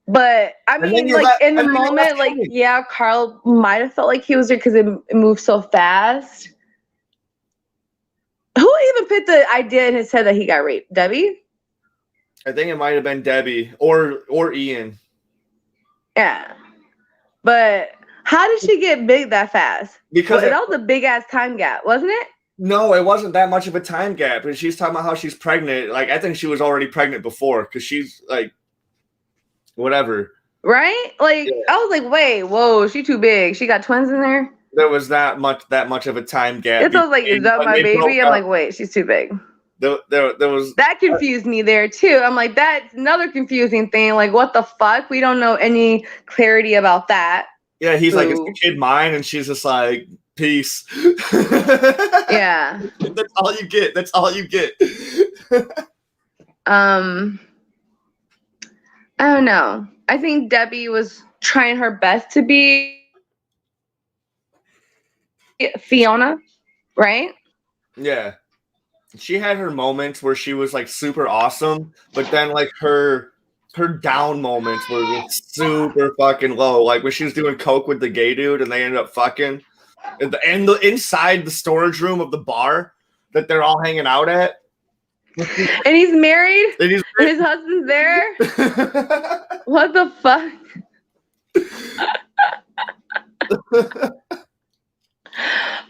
But I mean, like, in the moment, like, yeah, Carl might have felt like he was there because it moved so fast. Who even put the idea in his head that he got raped? Debbie? I think it might have been Debbie or Ian. Yeah. But how did she get big that fast? Because that was a big ass time gap, wasn't it? No, it wasn't that much of a time gap. And she's talking about how she's pregnant. Like, I think she was already pregnant before, because she's like, whatever. Right? Like, yeah. I was like, wait, whoa, she too big. She got twins in there? There was not that much of a time gap. I was like, is that my baby? I'm like, wait, she's too big. There was that confused me there too. I'm like, that's another confusing thing. Like, what the fuck? We don't know any clarity about that. Yeah, he's like, is the kid mine? And she's just like, peace. Yeah. That's all you get. That's all you get. I don't know. I think Debbie was trying her best to be Fiona, right? Yeah. She had her moments where she was like super awesome, but then like her down moments were just super fucking low. Like when she was doing coke with the gay dude and they ended up fucking, and the inside the storage room of the bar that they're all hanging out at. And he's married. And his husband's there. What the fuck?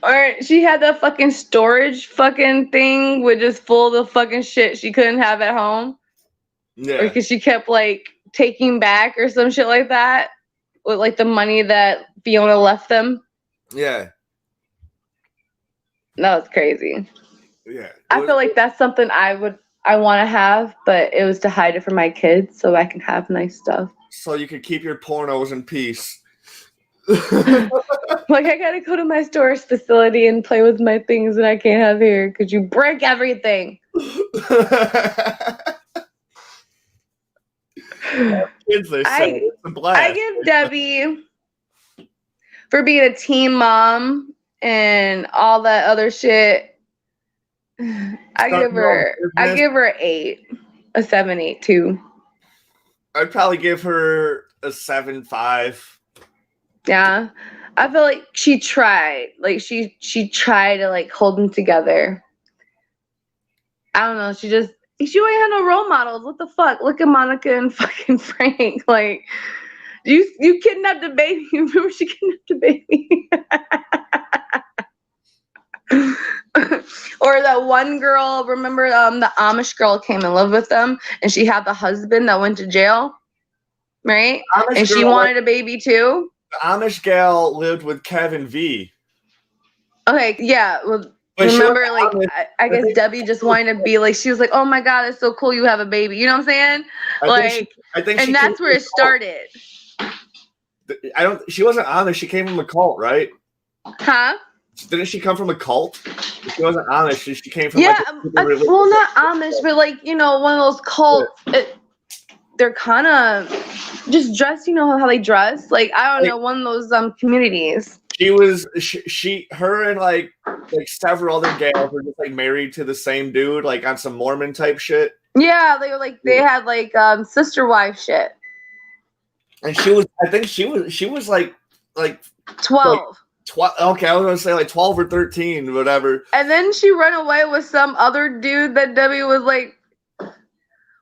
Or she had that fucking storage fucking thing with just full of fucking shit she couldn't have at home. Yeah. Because she kept like taking back or some shit like that with like the money that Fiona left them. Yeah. That was crazy. Yeah. I feel like that's something I want to have, but it was to hide it from my kids so I can have nice stuff. So you could keep your pornos in peace. Like, I gotta go to my storage facility and play with my things that I can't have here because you break everything. Kids, they say. I give Debbie for being a teen mom and all that other shit. I give her an 8, a 7, 8, 2. I'd probably give her a 7.5. Yeah, I feel like she tried. Like she tried to like hold them together. I don't know. She ain't had no role models. What the fuck? Look at Monica and fucking Frank. Like you kidnapped a baby. Remember she kidnapped a baby. Or that one girl, remember the Amish girl came and lived with them and she had the husband that went to jail, right? And she wanted a baby too. The Amish gal lived with Kevin V. Okay, yeah. Well, remember, like, I guess Debbie just wanted to be like, she was like, oh my God, it's so cool you have a baby. You know what I'm saying? And that's where it started. She wasn't Amish. She came from a cult, right? Huh? Didn't she come from a cult? She wasn't Amish. She came from not Amish, but like, you know, one of those cults. They're kind of just dressed, you know how they dress. Like, I don't know, one of those communities. Her and like several other gals were just like married to the same dude, like on some Mormon type shit. Yeah, they had like sister wife shit. And I think she was like 12. Okay, I was gonna say like 12 or 13, whatever. And then she ran away with some other dude that Debbie was like,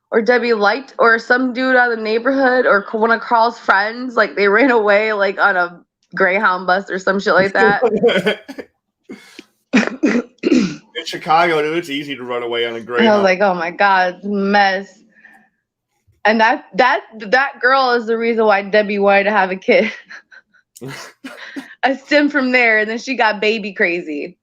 or Debbie liked, or some dude out of the neighborhood, or one of Carl's friends. Like they ran away like on a Greyhound bus or some shit like that. In Chicago, dude, it's easy to run away on a Greyhound. I was like, oh my God, mess. And that girl is the reason why Debbie wanted to have a kid. I stemmed from there, and then she got baby crazy.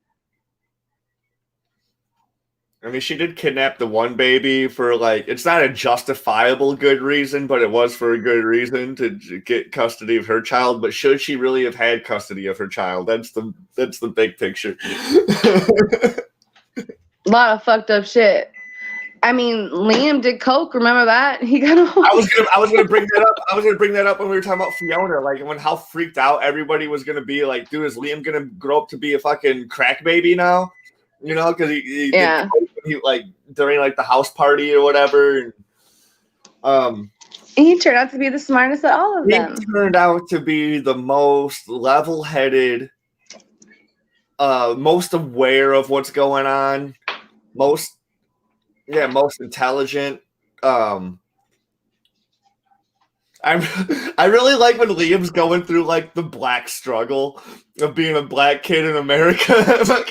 I mean, she did kidnap the one baby for like, it's not a justifiable good reason, but it was for a good reason to get custody of her child. But should she really have had custody of her child? That's the big picture. A lot of fucked up shit. I mean, Liam did coke. Remember that? He got. I was gonna bring that up. I was gonna bring that up when we were talking about Fiona, like when how freaked out everybody was gonna be. Like, dude, is Liam gonna grow up to be a fucking crack baby now? You know, because he like during like the house party or whatever. And, he turned out to be the smartest of all of them. He turned out to be the most level-headed, most aware of what's going on, most intelligent. I really like when Liam's going through like the black struggle of being a black kid in America.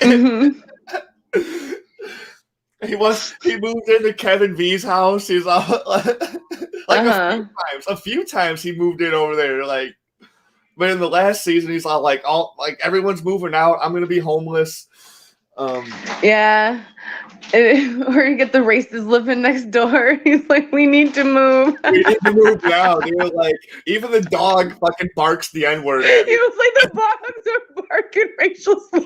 Mm-hmm. He moved into Kevin V's house. He's all, like a few times he moved in over there. Like, but in the last season, he's all like everyone's moving out. I'm gonna be homeless. Yeah. Or you get the racists living next door. He's like, we need to move. We need to move now. They were like, even the dog fucking barks the N-word. He was like, the dogs are barking racial slurs.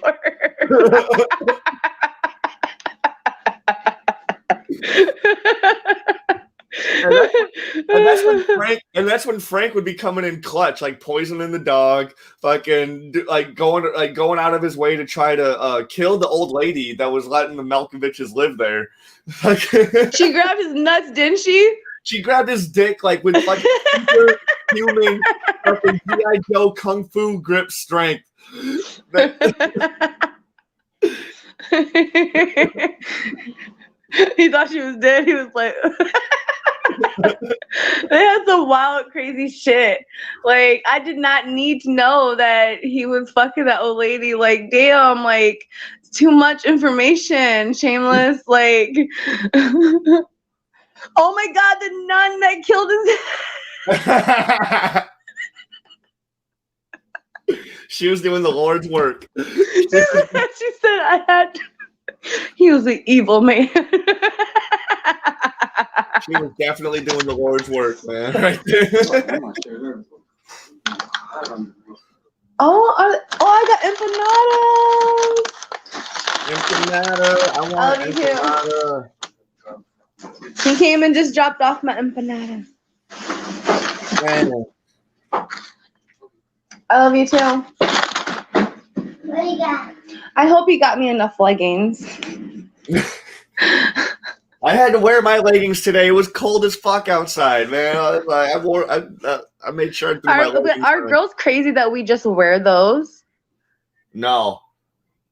And that's when Frank would be coming in clutch, like poisoning the dog, fucking going out of his way to try to kill the old lady that was letting the Malkoviches live there. She grabbed his nuts, didn't she? She grabbed his dick like with like super human fucking G.I. Joe kung fu grip strength. He thought she was dead. He was like, they had some wild, crazy shit. Like, I did not need to know that he was fucking that old lady. Like, damn, like, too much information. Shameless. Like, oh my God, the nun that killed his. She was doing the Lord's work. She said, I had to. He was an evil man. She was definitely doing the Lord's work, man. Right there. I got empanadas. Empanada. I want empanada. He came and just dropped off my empanadas. I love you too. What do you got? I hope you got me enough leggings. I had to wear my leggings today. It was cold as fuck outside, man. I made sure I threw my leggings Are on. girls crazy that we just wear those? No.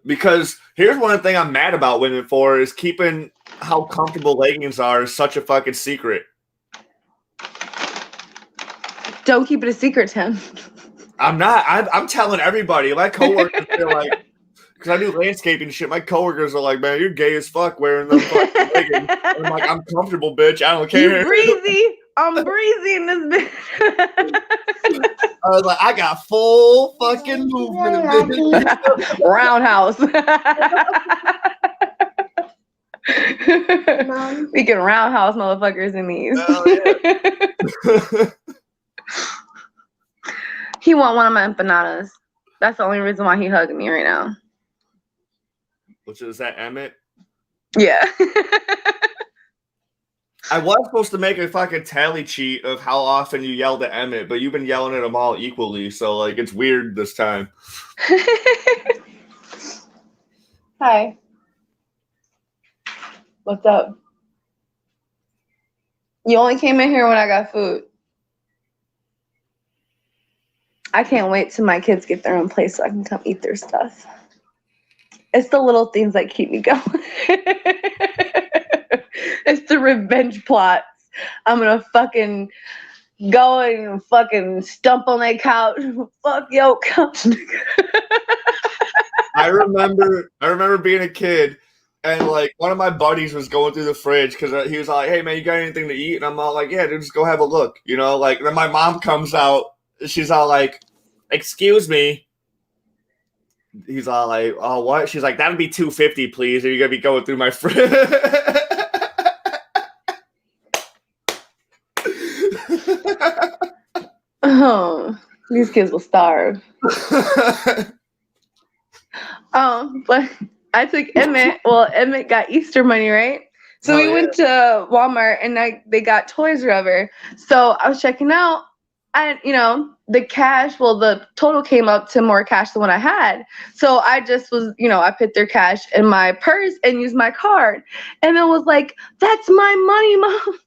Because here's one thing I'm mad about women for is keeping how comfortable leggings are such a fucking secret. Don't keep it a secret, Tim. I'm not. I'm telling everybody. My coworkers are like, because I do landscaping shit. My coworkers are like, man, you're gay as fuck wearing them fucking leggings. And I'm like, I'm comfortable, bitch. I don't care. You breezy. I'm breezy in this bitch. I was like, I got full fucking movement, bitch. Roundhouse. Mom. We can roundhouse motherfuckers in these. Yeah. He want one of my empanadas. That's the only reason why he hugging me right now. Which is that Emmett? Yeah. I was supposed to make a fucking tally sheet of how often you yelled at Emmett, but you've been yelling at them all equally, so like it's weird this time. Hi. What's up? You only came in here when I got food. I can't wait till my kids get their own place so I can come eat their stuff. It's the little things that keep me going. It's the revenge plots. I'm gonna fucking go and fucking stump on that couch. Fuck your couch. I remember being a kid, and like one of my buddies was going through the fridge because he was like, "Hey man, you got anything to eat?" And I'm all like, "Yeah, dude, just go have a look." You know, like then my mom comes out. She's all like, "Excuse me." He's all like, "Oh, what?" She's like, "That'd be $2.50, please. Or you're gonna be going through my fridge." Oh, these kids will starve. But I took Emmett. Well, Emmett got Easter money, right? So we went to Walmart and they got toys or whatever. So I was checking out, and the cash. Well, the total came up to more cash than what I had. So I just was, I put their cash in my purse and used my card, and it was like, "That's my money, Mom."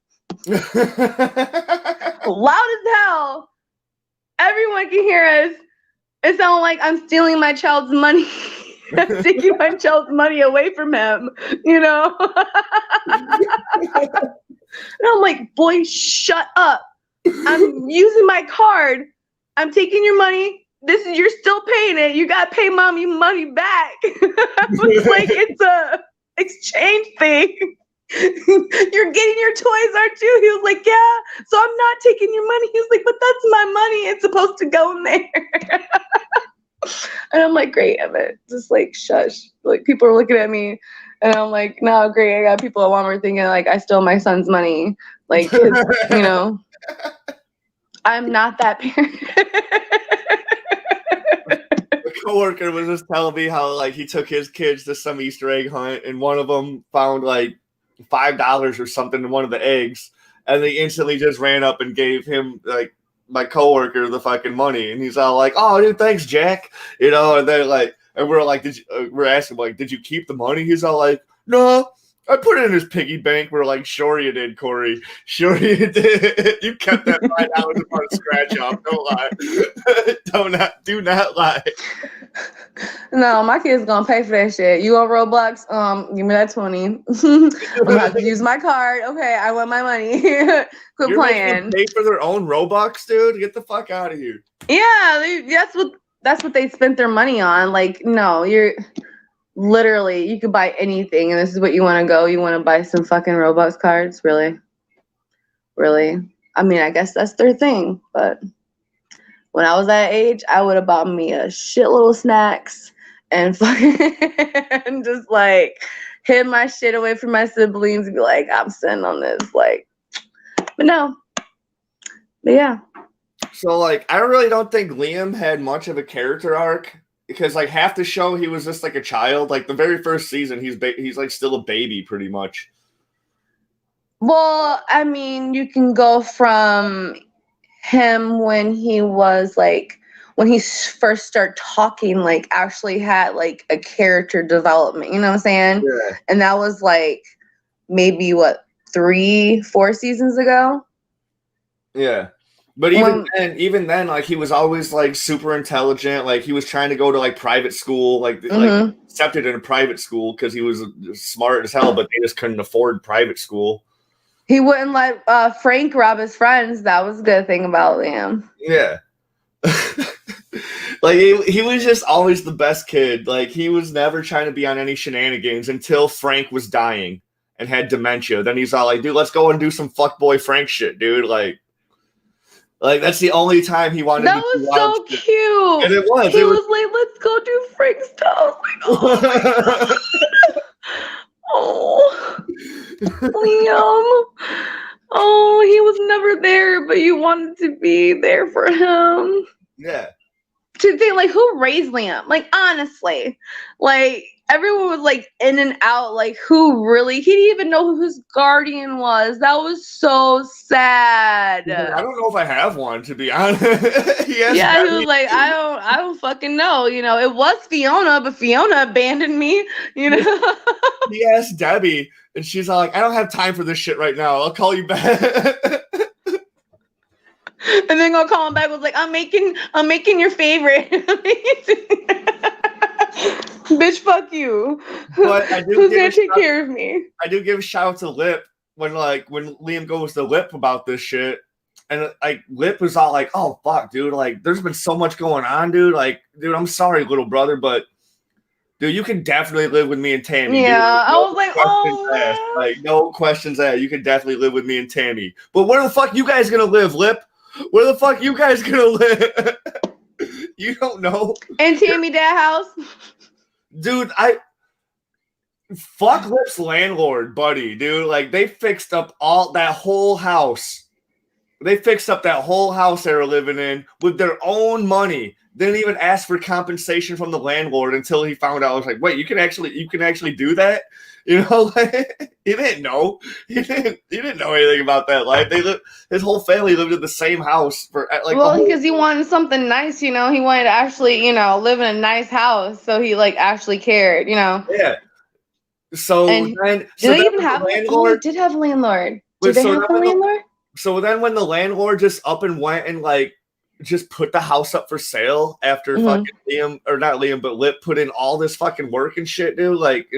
Loud as hell. Everyone can hear us. It sounds like I'm stealing my child's money. I'm taking my child's money away from him, And I'm like, boy, shut up. I'm using my card. I'm taking your money. You're still paying it. You got to pay Mommy money back. I was like, it's a exchange thing. You're getting your toys, aren't you? He was like, yeah. So I'm not taking your money. He was like, but that's my money. It's supposed to go in there. And I'm like, great, Emmett. Just like, shush. Like, people are looking at me. And I'm like, no, great. I got people at Walmart thinking like I stole my son's money. Like, I'm not that parent. A coworker was just telling me how like he took his kids to some Easter egg hunt, and one of them found like $5 or something in one of the eggs, and they instantly just ran up and gave him like my coworker the fucking money, and he's all like, "Oh, dude, thanks, Jack." And they're like, and we're like, we're asking like, "Did you keep the money?" He's all like, "No, I put it in his piggy bank." We're like, "Sure you did, Corey. Sure you did. You kept that $5 upon a scratch off. Don't lie. Do not lie." No, my kid's gonna pay for that shit. You on Roblox? Give me that 20. I'm gonna have to use my card. Okay, I want my money. Quit You're playing. making them pay for their own Robux, dude. Get the fuck out of here. Yeah, that's what they spent their money on. Like, no, you're literally, you could buy anything, and this is what you want to go. You want to buy some fucking Robux cards? Really? I mean, I guess that's their thing, but when I was that age, I would have bought me a shitload of snacks and fucking and just like hid my shit away from my siblings and be like, I'm sitting on this. Like, but no. But yeah. So like, I really don't think Liam had much of a character arc because like half the show he was just like a child. Like the very first season, he's like still a baby pretty much. Well, I mean, you can go from him when he when he first started talking, like actually had like a character development. You know what I'm saying? Yeah. And that was like maybe 3-4 seasons ago. Yeah. But even then, like he was always like super intelligent. Like he was trying to go to like private school, like accepted in a private school because he was smart as hell, but they just couldn't afford private school. He wouldn't let Frank rob his friends. That was a good thing about Liam. Yeah. Like he was just always the best kid. Like he was never trying to be on any shenanigans until Frank was dying and had dementia. Then he's all like, dude, let's go and do some fuckboy Frank shit, dude. Like that's the only time he wanted. That was so shit. cute. And it was. He was like, "Let's go do Frank stuff." Like, oh, Liam. Oh, he was never there, but you wanted to be there for him. Yeah. To think, like, who raised Liam? Like, honestly, like everyone was like in and out. Like, who really? He didn't even know who his guardian was. That was so sad. I don't know if I have one, to be honest. He was like, I don't fucking know. You know, it was Fiona, but Fiona abandoned me. You know. He asked Debbie, and she's all like, I don't have time for this shit right now. I'll call you back. And then gonna call him back, was like, I'm making your favorite. Bitch, fuck you. But Who's gonna take care of me? I do give a shout out to Lip when Liam goes to Lip about this shit. And like Lip was all like, oh fuck, dude, like there's been so much going on, dude. Like, dude, I'm sorry, little brother, but dude, you can definitely live with me and Tammy. Yeah, dude. I was like, oh, like no questions asked. You can definitely live with me and Tammy. But where the fuck you guys gonna live, Lip? Where the fuck you guys gonna live? You don't know. And Tammy that house. Dude, fuck Lip's landlord, buddy, dude. Like they fixed up that whole house. They fixed up that whole house they were living in with their own money. Didn't even ask for compensation from the landlord until he found out. I was like, wait, you can actually do that? You know, like, he didn't know. He didn't know anything about that life. His whole family lived in the same house for like. Well, because he wanted something nice, you know. He wanted to actually, you know, live in a nice house, so he like actually cared, you know. Yeah. So and then, did they even have a landlord? Did have a landlord? Did they have a landlord? So then, when the landlord just up and went and like just put the house up for sale after fucking Liam, or not Liam, but Lip put in all this fucking work and shit, dude. Like,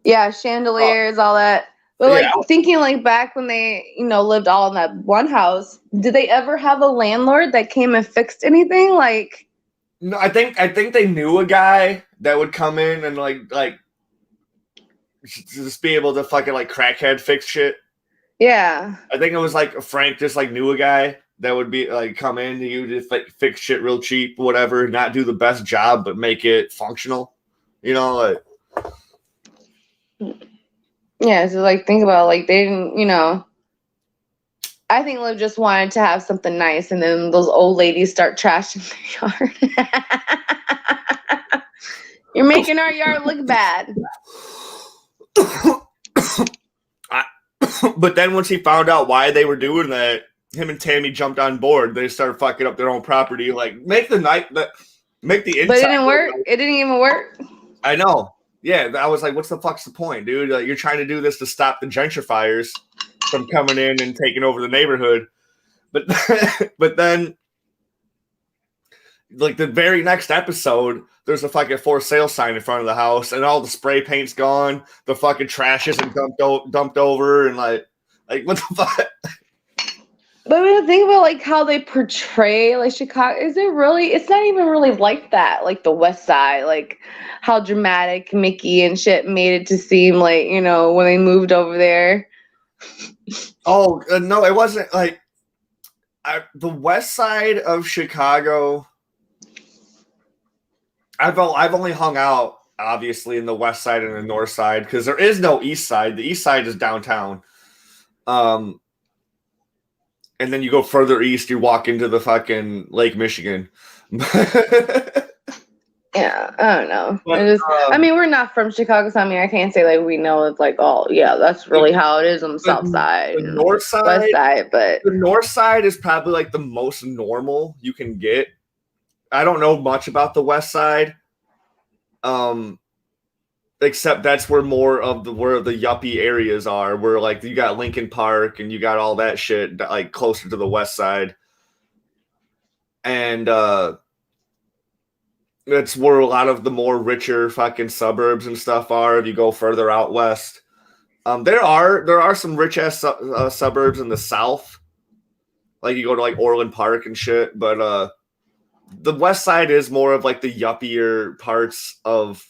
yeah, chandeliers, all that. But like thinking like back when they, you know, lived all in that one house, did they ever have a landlord that came and fixed anything? Like, no, I think they knew a guy that would come in and like just be able to fucking like crackhead fix shit. Yeah. I think it was like Frank just like knew a guy that would be like come in to you to fix shit real cheap, whatever, not do the best job, but make it functional. You know, like. Yeah, so like think about it, like they didn't, you know. I think Liv just wanted to have something nice, and then those old ladies start trashing their yard. You're making our yard look bad. But then once he found out why they were doing that, him and Tammy jumped on board. They started fucking up their own property. Like make the inside. But it didn't work. It didn't even work. I know. Yeah, I was like, what's the fuck's the point, dude? Like, you're trying to do this to stop the gentrifiers from coming in and taking over the neighborhood. But then, like, the very next episode, there's a fucking for sale sign in front of the house, and all the spray paint's gone. The fucking trash isn't dumped over, and like what the fuck? But when you think about like how they portray like Chicago, is it really? It's not even really like that. Like the West Side, like how dramatic Mickey and shit made it to seem like, you know, when they moved over there. Oh no, it wasn't like the West Side of Chicago. I've only hung out obviously in the West Side and the North Side because there is no East Side. The East Side is downtown. And then you go further east, you walk into the fucking Lake Michigan. Yeah, I don't know. But, I mean, we're not from Chicago, so I mean, I can't say like we know it's like, oh yeah, that's really how it is on the south side, the north side, west side. But the north side is probably like the most normal you can get. I don't know much about the west side, except that's where more of the yuppie areas are. Where like you got Lincoln Park and you got all that shit like closer to the west side, and that's where a lot of the more richer fucking suburbs and stuff are. If you go further out west, there are some rich ass suburbs in the south, like you go to like Orland Park and shit. But the west side is more of like the yuppier parts of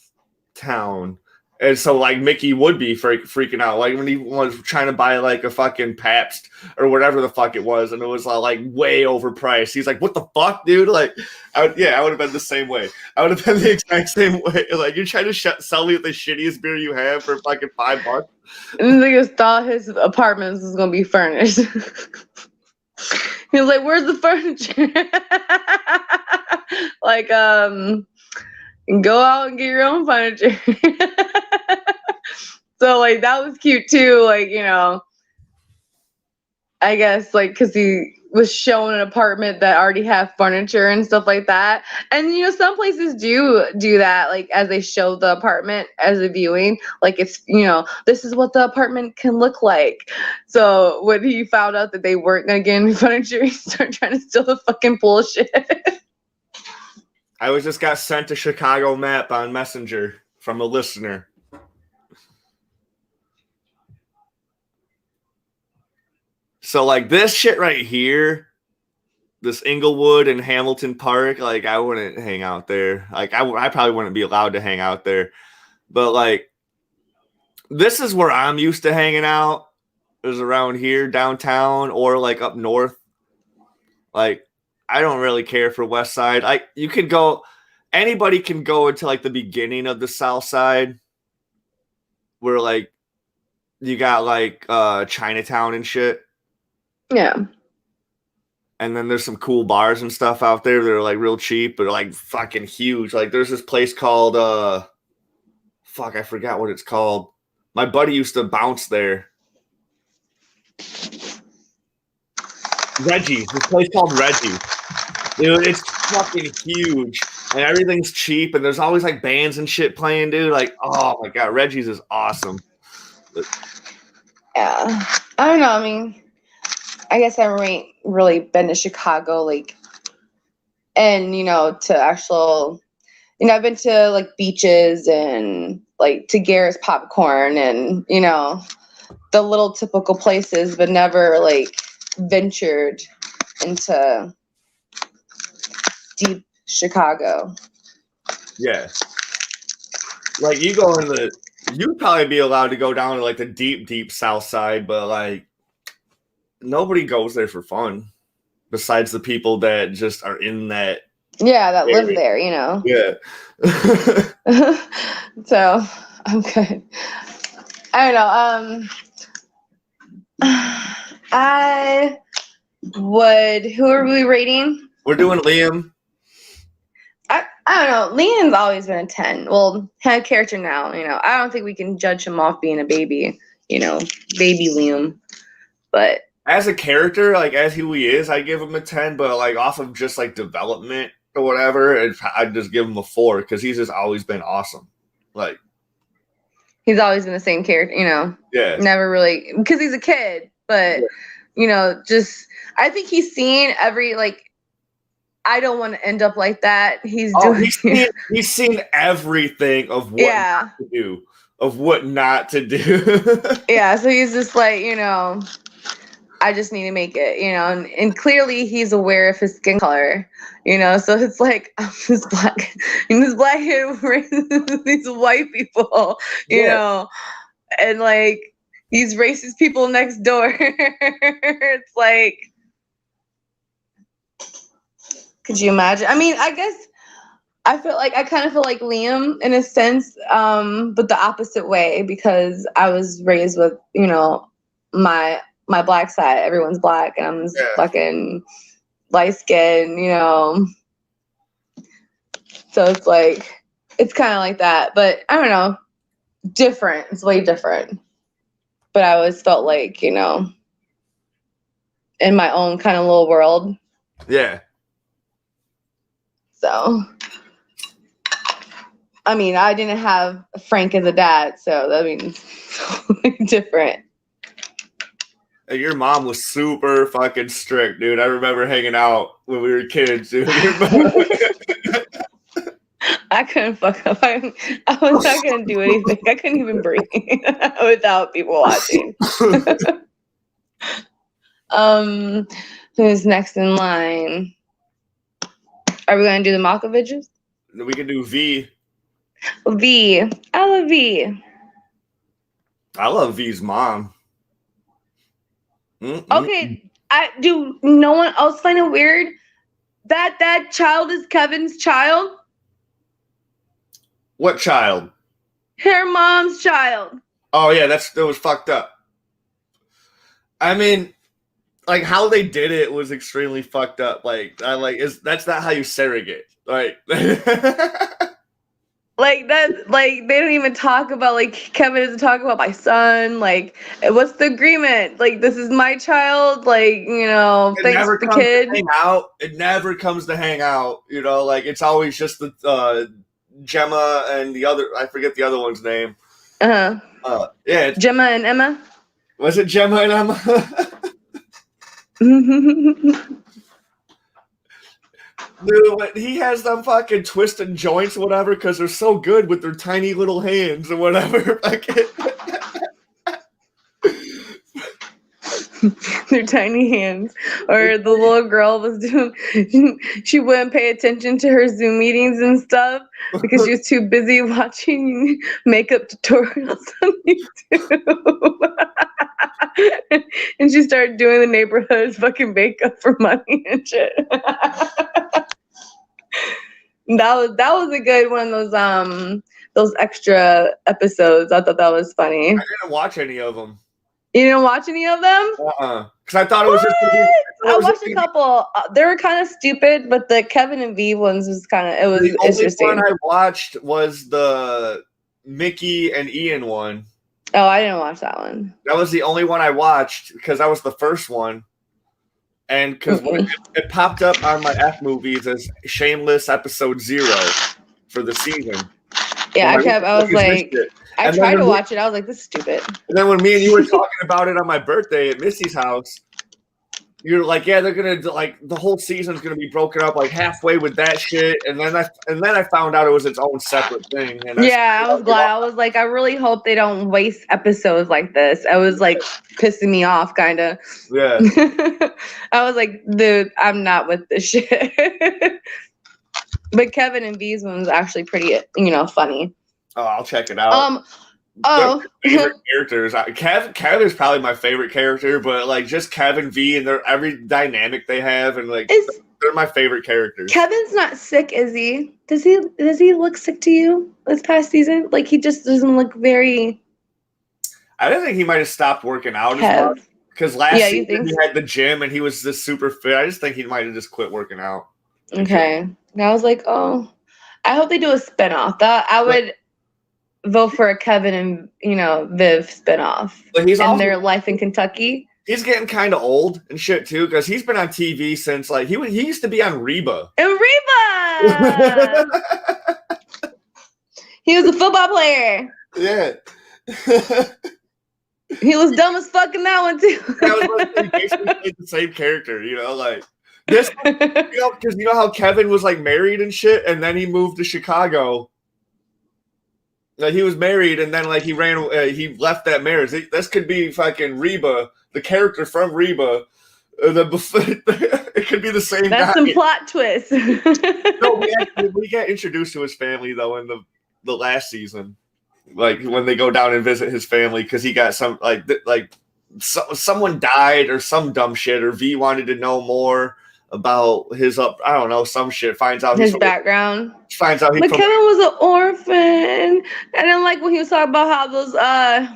town. And so, like, Mickey would be freaking out, like when he was trying to buy like a fucking Pabst or whatever the fuck it was, and it was like way overpriced. He's like, "What the fuck, dude?" Like, I would have been the same way. I would have been the exact same way. Like, you're trying to sell me the shittiest beer you have for fucking $5. and the niggas thought his apartment was gonna be furnished. He was like, "Where's the furniture?" Like, go out and get your own furniture. So like that was cute too, like, you know, I guess like because he was showing an apartment that already have furniture and stuff like that. And you know, some places do that, like as they show the apartment as a viewing, like it's, you know, this is what the apartment can look like. So when he found out that they weren't gonna get any furniture, he started trying to steal the fucking bullshit. I was just got sent a Chicago map on Messenger from a listener. So like this shit right here, this Inglewood and Hamilton Park, like I wouldn't hang out there. Like I probably wouldn't be allowed to hang out there. But like this is where I'm used to hanging out, is around here downtown or like up north. Like I don't really care for West Side. Like you could go, anybody can go into like the beginning of the South Side, where like you got like Chinatown and shit. Yeah. And then there's some cool bars and stuff out there that are like real cheap, but like fucking huge. Like there's this place called fuck, I forgot what it's called. My buddy used to bounce there. Reggie's. This place called Reggie's. Dude, it's fucking huge. And everything's cheap, and there's always like bands and shit playing, dude. Like, oh my god, Reggie's is awesome. Yeah. I don't know, I mean, I guess I ain't really been to Chicago, like, and, you know, to actual, you know, I've been to, like, beaches and, like, to Garrett's Popcorn and, you know, the little typical places, but never, like, ventured into deep Chicago. Yeah. Like, you'd probably be allowed to go down to, like, the deep, deep South Side, but, like, nobody goes there for fun besides the people that just are in that. Yeah, that area. live there, you know. Yeah. So I'm good. I don't know. I would. Who are we rating? We're doing Liam. I don't know. Liam's always been a 10. Well, head character now, you know. I don't think we can judge him off being a baby, you know, baby Liam. But as a character, like as who he is, I give him a 10, but like off of just like development or whatever, I'd just give him a 4 because he's just always been awesome. Like he's always been the same character, you know. Yeah. Never really, because he's a kid, but you know, just I think he's seen every like. I don't want to end up like that. He's seen everything of what not to do, of what not to do. Yeah, so he's just like, you know, I just need to make it, you know, and clearly he's aware of his skin color, you know, so it's like I'm this black, and this black kid raises these white people, you know, and like these racist people next door. It's like, could you imagine? I mean, I guess I kind of feel like Liam in a sense, but the opposite way, because I was raised with, you know, my black side. Everyone's black, and I'm fucking light skinned, you know. So it's like, it's kind of like that. But I don't know. Different. It's way different. But I always felt like, you know, in my own kind of little world. Yeah. So, I mean, I didn't have Frank as a dad, so that means totally different. Your mom was super fucking strict, dude. I remember hanging out when we were kids, dude. I couldn't fuck up. I was not gonna do anything. I couldn't even breathe without people watching. Who's next in line? Are we gonna do the Malkoviches? We can do V. V. I love V. I love V's mom. Okay, do no one else find it weird that that child is Kevin's child? What child? Her mom's child. Oh yeah, that was fucked up. I mean, like how they did it was extremely fucked up. Like that's not how you surrogate. Like Like that, like they don't even talk about, like Kevin doesn't talk about my son. Like, what's the agreement? Like, this is my child. Like, you know, it thanks never the comes kid. to hang out. It never comes to hang out. You know, like it's always just the Gemma and the other. I forget the other one's name. Yeah, Gemma and Emma. Was it Gemma and Emma? Dude, he has them fucking twisting joints or whatever because they're so good with their tiny little hands or whatever. Their tiny hands. Or the little girl was doing, she wouldn't pay attention to her Zoom meetings and stuff because she was too busy watching makeup tutorials on YouTube. And she started doing the neighborhood fucking makeup for money and shit. That was a good one of those extra episodes. I thought that was funny. I didn't watch any of them. You didn't watch any of them? Because I thought it was just. I watched a couple. They were kind of stupid, but the Kevin and V ones was kind of interesting. The only one I watched was the Mickey and Ian one. Oh, I didn't watch that one. That was the only one I watched because that was the first one. And because it popped up on my F movies as Shameless episode 0 for the season. Yeah, I was like, I tried to watch it. I was like, this is stupid. And then when me and you were talking about it on my birthday at Missy's house, you're like, yeah, they're gonna like the whole season's gonna be broken up like halfway with that shit. And then I found out it was its own separate thing. And I was glad. I was like, I really hope they don't waste episodes like this. I was like pissing me off, kind of. Yeah. I was like, dude, I'm not with this shit. But Kevin and V's one was actually pretty, funny. Oh, I'll check it out. Favorite characters. Kev is probably my favorite character, but like just Kevin V and their every dynamic they have, and like they're my favorite characters. Kevin's not sick, is he? Does he look sick to you this past season? Like he just doesn't look very. I don't think he might have stopped working out as much because last season he had the gym and he was just super fit. I just think he might have just quit working out. Okay, and I was like, oh, I hope they do a spinoff. That I would vote for a Kevin and Viv spinoff. But he's and their life in Kentucky. He's getting kind of old and shit too because he's been on TV since like he used to be on Reba. And Reba. He was a football player. Yeah. He was dumb as fuck in that one too. He basically played the same character, like this. Because you know how Kevin was like married and shit, and then he moved to Chicago. Like he was married, and then like he he left that marriage. This could be fucking Reba, the character from Reba. It could be the same. That's guy. Some plot twist. No, we get introduced to his family though in the last season, like when they go down and visit his family because he got some someone died or some dumb shit, or V wanted to know more about his I don't know, some shit. Finds out his background. Finds out Kevin was an orphan, and then like when he was talking about how those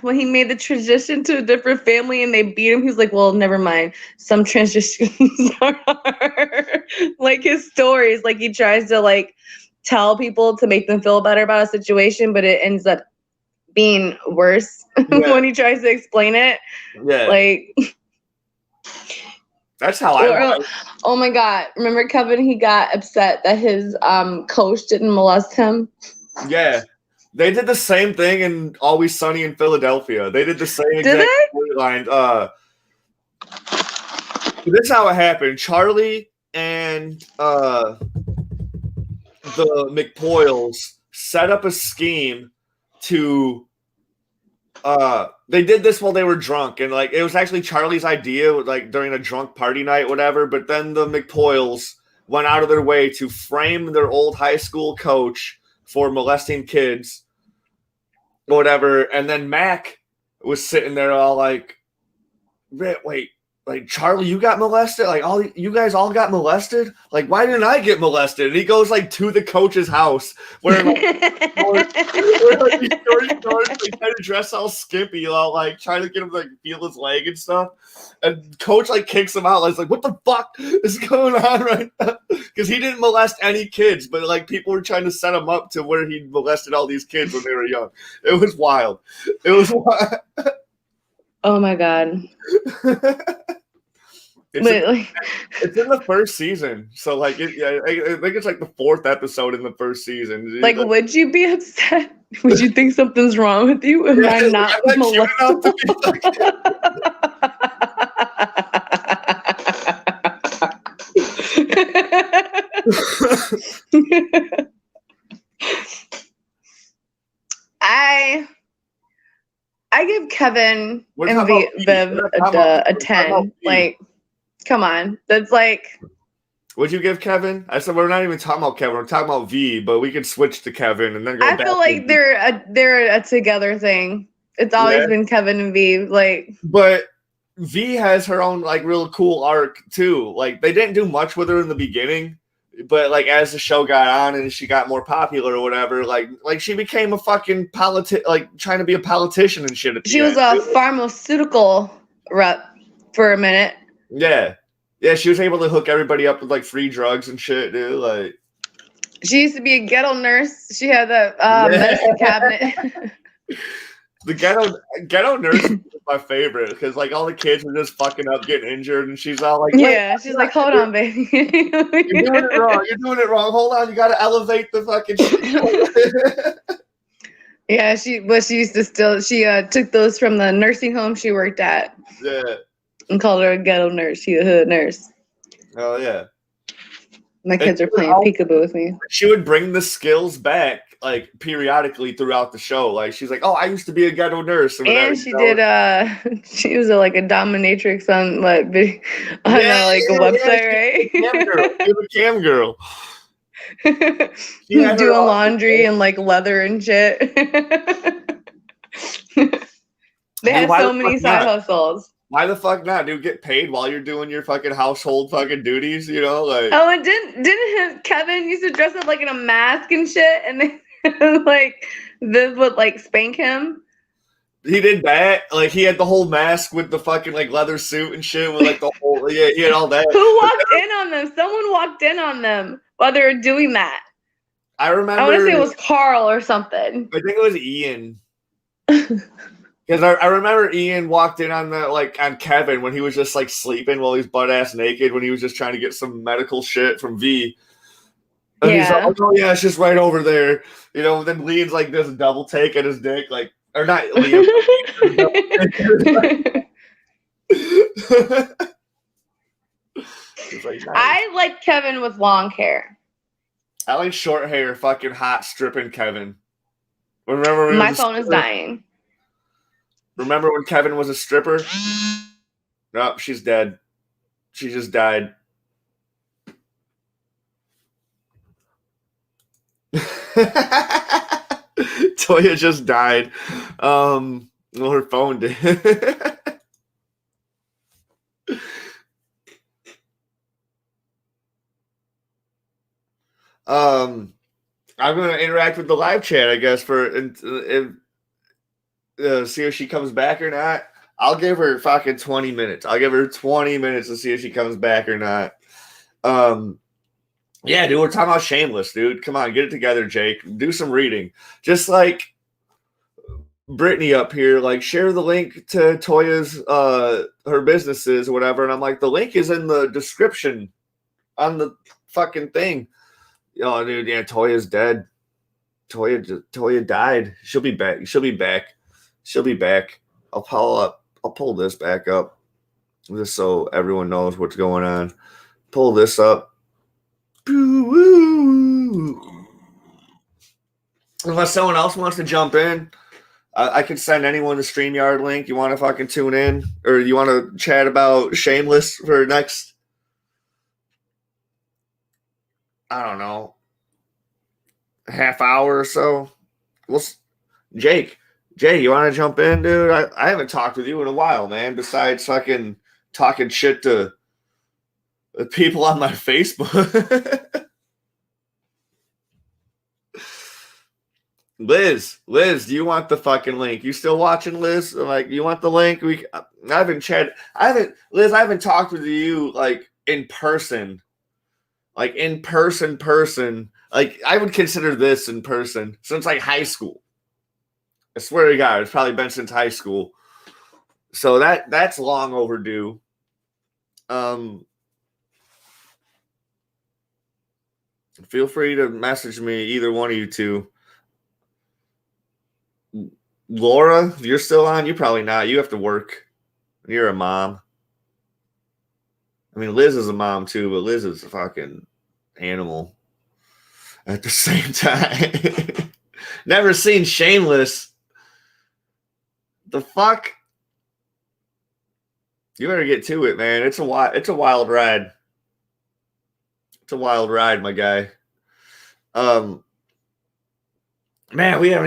when he made the transition to a different family and they beat him, he was like, "Well, never mind. Some transitions are hard." Like his stories, like he tries to like tell people to make them feel better about a situation, but it ends up being worse when he tries to explain it. Yeah. Like, that's how I was. Oh my God. Remember Kevin, he got upset that his coach didn't molest him? Yeah. They did the same thing in Always Sunny in Philadelphia. They did the same exact storyline. This is how it happened. Charlie and the McPoyles set up a scheme to they did this while they were drunk, and like it was actually Charlie's idea, like during a drunk party night, whatever. But then the McPoyles went out of their way to frame their old high school coach for molesting kids, whatever. And then Mac was sitting there all like, wait, like Charlie, you got molested? Like you guys all got molested? Like why didn't I get molested? And he goes like to the coach's house where like he's trying to dress all skimpy, all like trying to get him to like feel his leg and stuff. And coach like kicks him out. Like, what the fuck is going on right now? Because he didn't molest any kids, but like people were trying to set him up to where he molested all these kids when they were young. It was wild. It was wild. Oh my God. It's in the first season, so like I think it's like the 4th episode in the first season. Like, would you be upset? Would you think something's wrong with you? Am I not molestable? I give Kevin and Viv a 10. Like, come on. That's like. Would you give Kevin? I said we're not even talking about Kevin. We're talking about V, but we can switch to Kevin and then go back. I feel like they're a together thing. It's always been Kevin and V. Like, but V has her own like real cool arc too. Like they didn't do much with her in the beginning, but like as the show got on and she got more popular or whatever, like she became a fucking like trying to be a politician and shit. She was a pharmaceutical rep for a minute. Yeah. Yeah, she was able to hook everybody up with like free drugs and shit, dude. Like she used to be a ghetto nurse. She had the medicine cabinet. The ghetto nurse is my favorite because like all the kids were just fucking up, getting injured, and she's all like, "Yeah." She's like, "Hold on, baby. You're doing it wrong. You're doing it wrong. Hold on. You got to elevate the fucking shit." Yeah, she used to still. She took those from the nursing home she worked at. Yeah. And called her a ghetto nurse. She a hood nurse. Oh yeah. My kids are playing peekaboo with me. She would bring the skills back like periodically throughout the show. Like she's like, "Oh, I used to be a ghetto nurse." And she did. She was like a dominatrix on what? On a website, right? Cam girl. She was a cam girl. Doing laundry and like leather and shit. They had so many side hustles. Why the fuck not, dude? Get paid while you're doing your fucking household fucking duties, you know? Like, oh, and didn't Kevin used to dress up like in a mask and shit, and then like Viv would like spank him? He did that. Like he had the whole mask with the fucking like leather suit and shit with like the whole he had all that. Who walked in on them? Someone walked in on them while they were doing that. I remember. I want to say it was Carl or something. I think it was Ian. Because I remember Ian walked in on on Kevin when he was just like sleeping while he's butt ass naked when he was just trying to get some medical shit from V. And he's like, "Oh yeah, it's just right over there." You know, then Leon's like this double take at his dick, like or not Liam. Like, nice. I like Kevin with long hair. I like short hair, fucking hot stripping Kevin. Remember when my phone is dying. Remember when Kevin was a stripper? No, she's dead. She just died. Toya just died. Well, her phone did. I'm gonna interact with the live chat, I guess, see if she comes back or not. I'll give her fucking 20 minutes. I'll give her 20 minutes to see if she comes back or not. Yeah, dude, we're talking about Shameless, dude. Come on, get it together, Jake. Do some reading. Just like Brittany up here, like share the link to Toya's her businesses or whatever. And I'm like, the link is in the description on the fucking thing. Oh, dude, yeah, Toya's dead. Toya died. She'll be back. She'll be back. She'll be back. I'll pull this back up just so everyone knows what's going on. Pull this up. Unless someone else wants to jump in, I could send anyone the StreamYard link. You want to fucking tune in? Or you want to chat about Shameless for next, I don't know, half hour or so? Jake, you want to jump in, dude? I haven't talked with you in a while, man, besides fucking talking shit to people on my Facebook. Liz, do you want the fucking link? You still watching, Liz? Like, you want the link? I haven't talked with you like in person. Like in person. Like, I would consider this in person since like high school. I swear to God, it's probably been since high school. So that's long overdue. Feel free to message me, either one of you two. Laura, if you're still on, you're probably not. You have to work. You're a mom. I mean, Liz is a mom too, but Liz is a fucking animal at the same time. Never seen Shameless. The fuck? You better get to it, man. It's a wild ride. It's a wild ride, my guy. Man, we didn't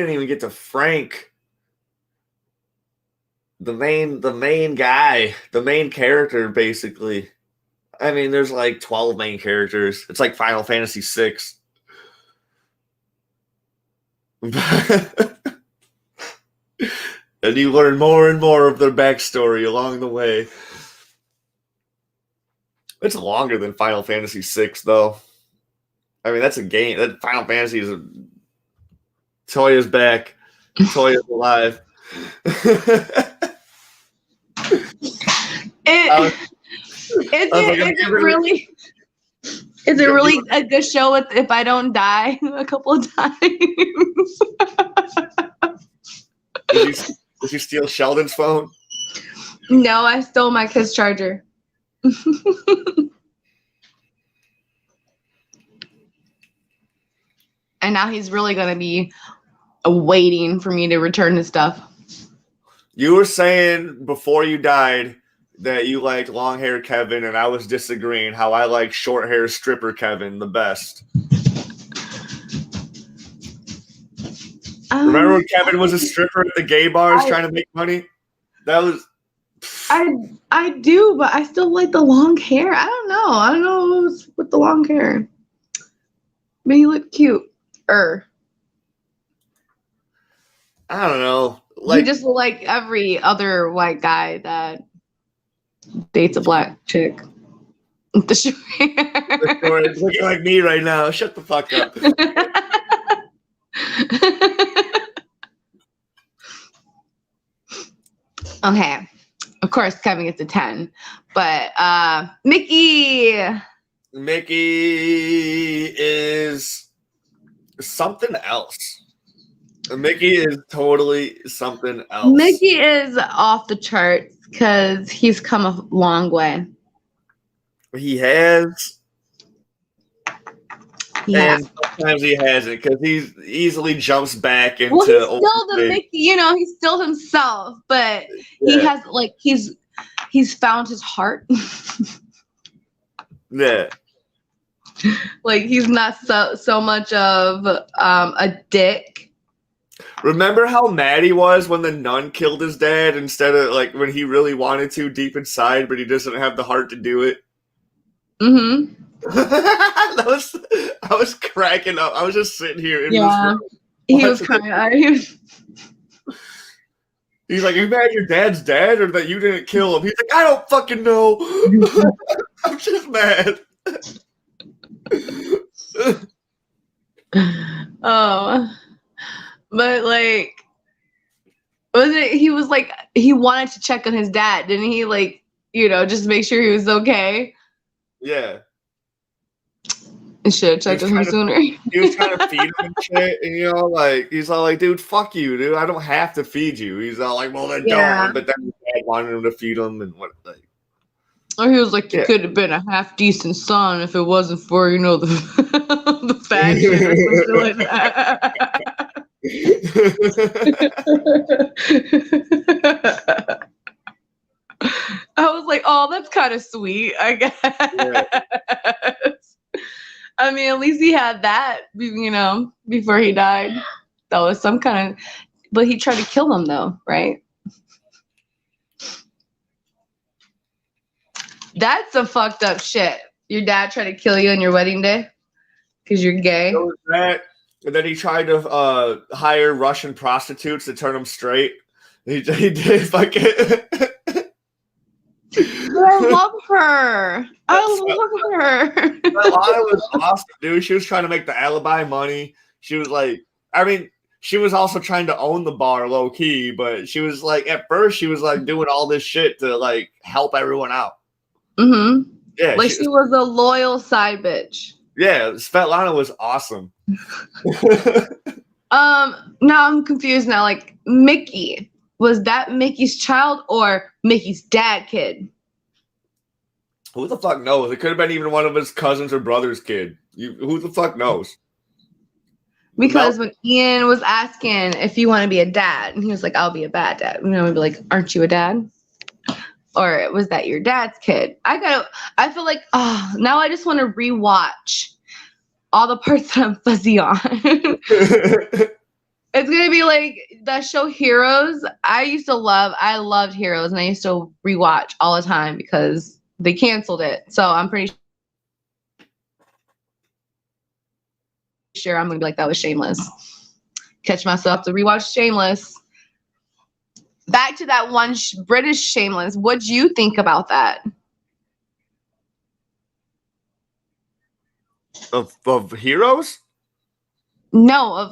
even get to Frank, the main guy, the main character, basically. I mean, there's like 12 main characters. It's like Final Fantasy VI. And you learn more and more of their backstory along the way. It's longer than Final Fantasy VI, though. I mean, that's a game. That Final Fantasy is Toya's back. Toya's alive. Is it really a good show if I don't die a couple of times? Did you steal Sheldon's phone? No, I stole my kid's charger. And now he's really going to be waiting for me to return his stuff. You were saying before you died that you liked long hair Kevin, and I was disagreeing how I like short hair stripper Kevin the best. Remember when Kevin was a stripper at the gay bars trying to make money? That was... I do, but I still like the long hair. I don't know what's with the long hair. But he looked cute. I don't know. He just looked like every other white guy that dates a black chick. The short hair. It's looking like me right now. Shut the fuck up. Okay. Of course, Kevin gets a 10. But Mickey is something else. Mickey is totally something else. Mickey is off the charts because he's come a long way. He has. And sometimes he hasn't, because he easily jumps back into. Well, he's still the Mickey, he's still himself, but he has he's found his heart. Yeah. Like, he's not so much of a dick. Remember how mad he was when the nun killed his dad instead of like when he really wanted to deep inside, but he doesn't have the heart to do it? Mm-hmm. I was cracking up. I was just sitting here in this room. He was crying. He's like, "You mad your dad's dead or that you didn't kill him?" He's like, "I don't fucking know." I'm just mad. Oh, but like, wasn't it? He was like, he wanted to check on his dad, didn't he? Like, just make sure he was okay. Yeah. And should have checked on him sooner. He was trying to feed him and shit, and like he's all like, "Dude, fuck you, dude. I don't have to feed you." He's all like, "Well, then don't." But then his dad wanted him to feed him, and what like. Or he was like, "You could have been a half decent son if it wasn't for the the fashion or something like that." I was like, "Oh, that's kind of sweet, I guess." Yeah. I mean, at least he had that, before he died. That was some kind of, but he tried to kill him though, right? That's some fucked up shit. Your dad tried to kill you on your wedding day because you're gay. So was that, and then he tried to hire Russian prostitutes to turn him straight. He did fucking. I love her. Lana was awesome, dude. She was trying to make the alibi money. She was like, she was also trying to own the bar low key, but she was like, at first, she was like doing all this shit to like help everyone out. Mm-hmm. Yeah, like she was a loyal side bitch. Yeah, Svetlana was awesome. Now I'm confused now. Like Mickey, was that Mickey's child or Mickey's dad kid? Who the fuck knows? It could have been even one of his cousins or brother's kid. Who the fuck knows? Because when Ian was asking if you want to be a dad, and he was like, "I'll be a bad dad," we'd be like, "Aren't you a dad?" Or was that your dad's kid? I feel like, now I just want to rewatch all the parts that I'm fuzzy on. It's gonna be like that show Heroes. I loved Heroes, and I used to rewatch all the time because they canceled it. So I'm pretty sure I'm gonna be like that with Shameless. Catch myself to rewatch Shameless. Back to that one British Shameless. What'd you think about that? Of Heroes? No, of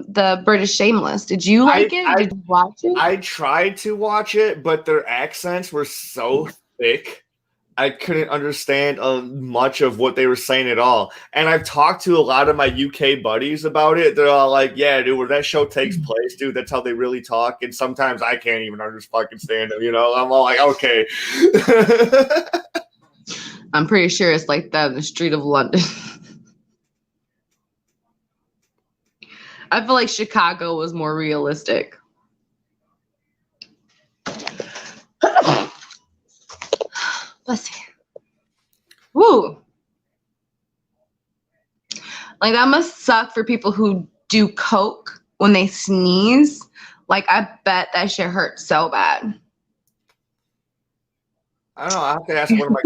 the British Shameless. Did you like it? Did you watch it? I tried to watch it, but their accents were so thick. I couldn't understand much of what they were saying at all. And I've talked to a lot of my UK buddies about it. They're all like, "Yeah, dude, where that show takes place, dude, that's how they really talk." And sometimes I can't even understand them, I'm all like, okay. I'm pretty sure it's like that in the street of London. I feel like Chicago was more realistic. Bless you. Woo. Like that must suck for people who do coke when they sneeze. Like I bet that shit hurts so bad. I don't know. I have to ask one of my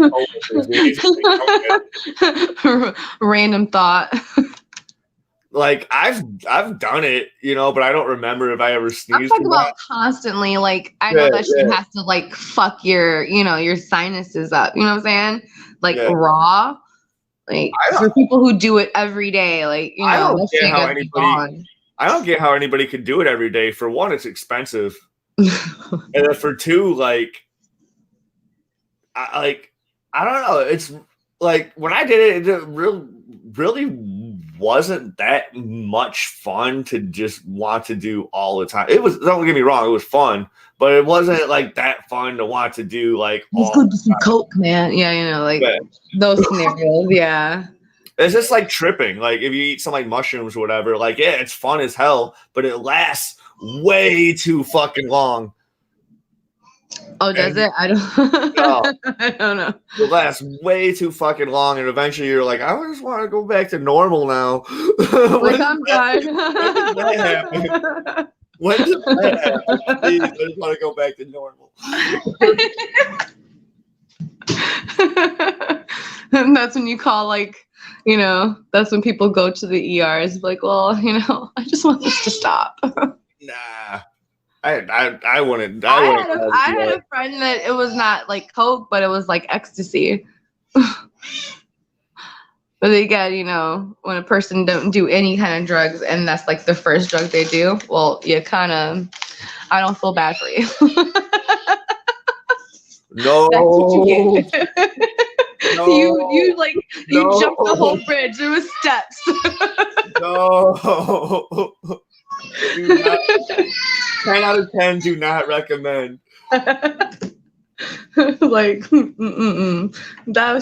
coworkers. Random thought. Like I've done it, but I don't remember if I ever sneezed. I'm talking about constantly. Like I know that shit has to like fuck your, your sinuses up. You know what I'm saying? Like raw. Like for people who do it every day, like I don't get how anybody could do it every day. For one, it's expensive, and then for two, like I don't know. It's like when I did it, it really wasn't that much fun to just want to do all the time. It was, don't get me wrong, it was fun, but it wasn't like that fun to want to do like it's good to see coke, man. Yeah, like those scenarios. Yeah. It's just like tripping. Like if you eat some like mushrooms or whatever, like it's fun as hell, but it lasts way too fucking long. Oh, does it? I don't. No, I don't know. It lasts way too fucking long, and eventually you're like, I just want to go back to normal now. Like I'm done. When did that happen? When did that happen? Please, I just want to go back to normal. And that's when you call, like, that's when people go to the ERs, like, well, I just want this to stop. Nah. I wouldn't. I had a friend that it was not like coke, but it was like ecstasy. But they get, when a person don't do any kind of drugs and that's like the first drug they do, well, I don't feel bad for you. No. That's what you get. No. You jumped the whole bridge. There was steps. No. 10 out of 10 do not recommend. That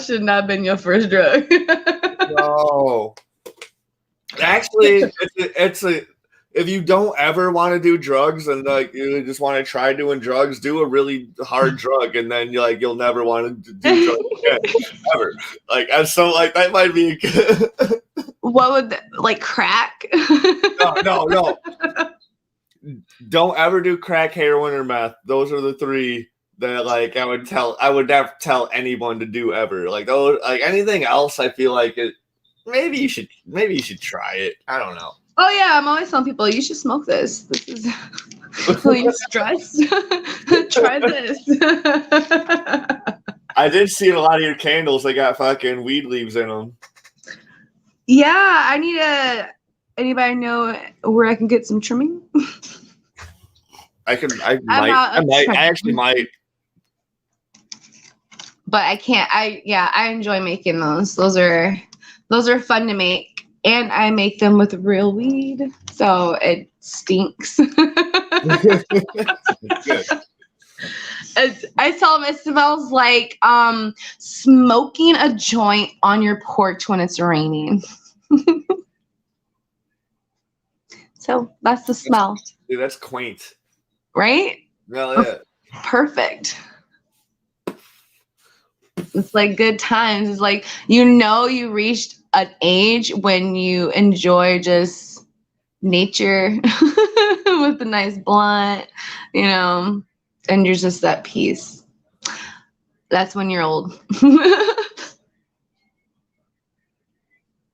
should not have been your first drug. No. Actually, it's if you don't ever want to do drugs and like you just want to try doing drugs, do a really hard drug and then you'll never want to do drugs again ever. Like that might be What would crack? No. Don't ever do crack, heroin, or meth. Those are the three that I would never tell anyone to do ever. Like those, like anything else, I feel like it. Maybe you should try it. I don't know. Oh yeah, I'm always telling people you should smoke this. This is when you're stressed. Try this. I did see a lot of your candles. They got fucking weed leaves in them. Yeah, anybody know where I can get some trimming? I actually might. But I can't. I enjoy making those. Those are fun to make, and I make them with real weed, so it stinks. Good. I tell them it smells like smoking a joint on your porch when it's raining. So that's the smell. Dude, that's quaint. Right? Well, yeah. Perfect. It's like good times. It's like, you reached an age when you enjoy just nature with a nice blunt, and you're just at peace. That's when you're old.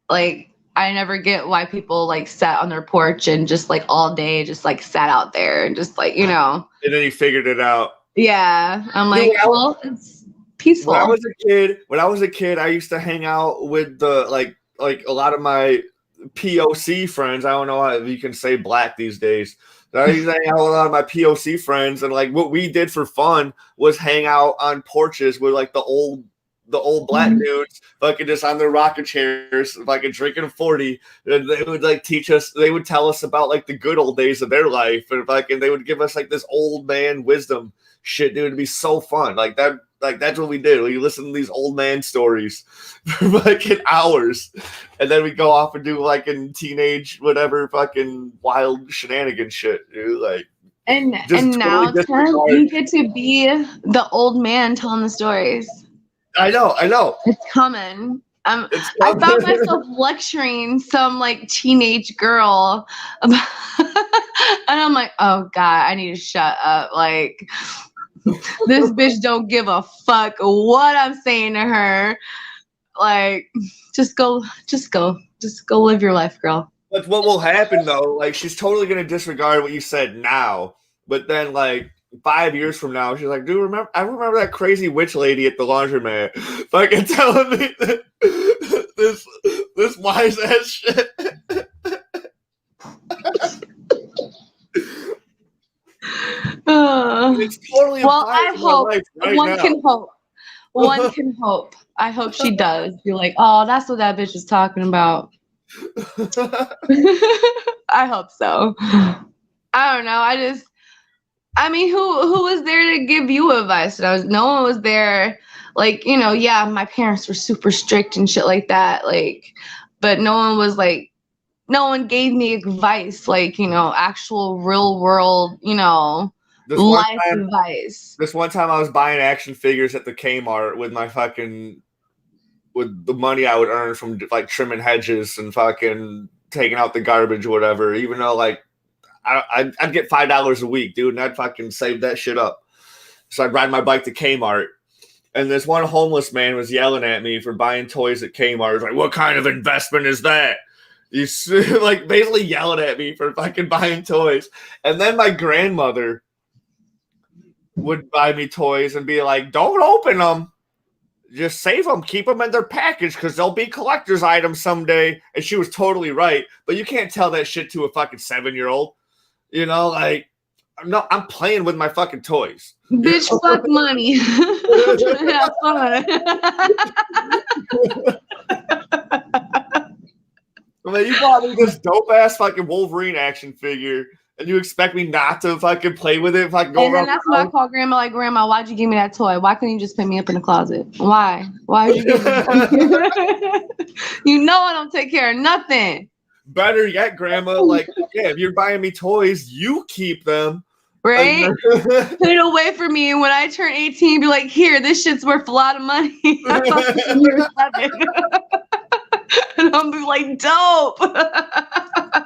Like, I never get why people sat on their porch and just all day just sat out there and just And then you figured it out. Yeah. I'm like, well, it's peaceful. When I was a kid, I used to hang out with the like a lot of my POC friends. I don't know if you can say black these days. But I used to hang out with a lot of my POC friends, and what we did for fun was hang out on porches with the old black dudes fucking just on their rocker chairs, fucking drinking 40. And they would teach us, they would tell us about the good old days of their life, and they would give us this old man wisdom shit, dude. It'd be so fun. That's what we did. We listened to these old man stories for hours, and then we go off and do in teenage whatever fucking wild shenanigan shit, dude. And now you get to be the old man telling the stories. I know. It's coming. I found myself lecturing some teenage girl about, and I'm like, oh God, I need to shut up. This bitch don't give a fuck what I'm saying to her. Just go live your life, girl. But what will happen though? She's totally gonna disregard what you said now, but then 5 years from now, she's like, dude, I remember that crazy witch lady at the laundromat fucking telling me that this wise ass shit. It's totally I hope one can hope. One can hope. I hope she does. You're like, oh, that's what that bitch is talking about. I hope so. I don't know. Who was there to give you advice? No one was there. Yeah, my parents were super strict and shit like that. But no one was no one gave me advice, actual real world, life advice. This one time I was buying action figures at the Kmart with with the money I would earn from trimming hedges and fucking taking out the garbage or whatever, even though I'd get $5 a week, dude, and I'd fucking save that shit up. So I'd ride my bike to Kmart, and this one homeless man was yelling at me for buying toys at Kmart. He's like, what kind of investment is that? He's basically yelling at me for fucking buying toys. And then my grandmother would buy me toys and be like, don't open them. just save them, keep them in their package because they'll be collector's items someday. And she was totally right. But you can't tell that shit to a fucking 7-year-old. You know, like, no, I'm playing with my fucking toys. Bitch, fuck money. I'm trying to have fun. I mean, you bought me this dope ass fucking Wolverine action figure, and you expect me not to fucking play with it if I can go and around. And that's why I call grandma, like, Grandma, why'd you give me that toy? Why couldn't you just put me up in the closet? Why? Why'd you give me that? You know I don't take care of nothing. Better yet, Grandma, like, yeah, if you're buying me toys, you keep them. Right? Put it away for me. And when I turn 18, be like, here, this shit's worth a lot of money. I thought this was 7. And I'll be like, dope.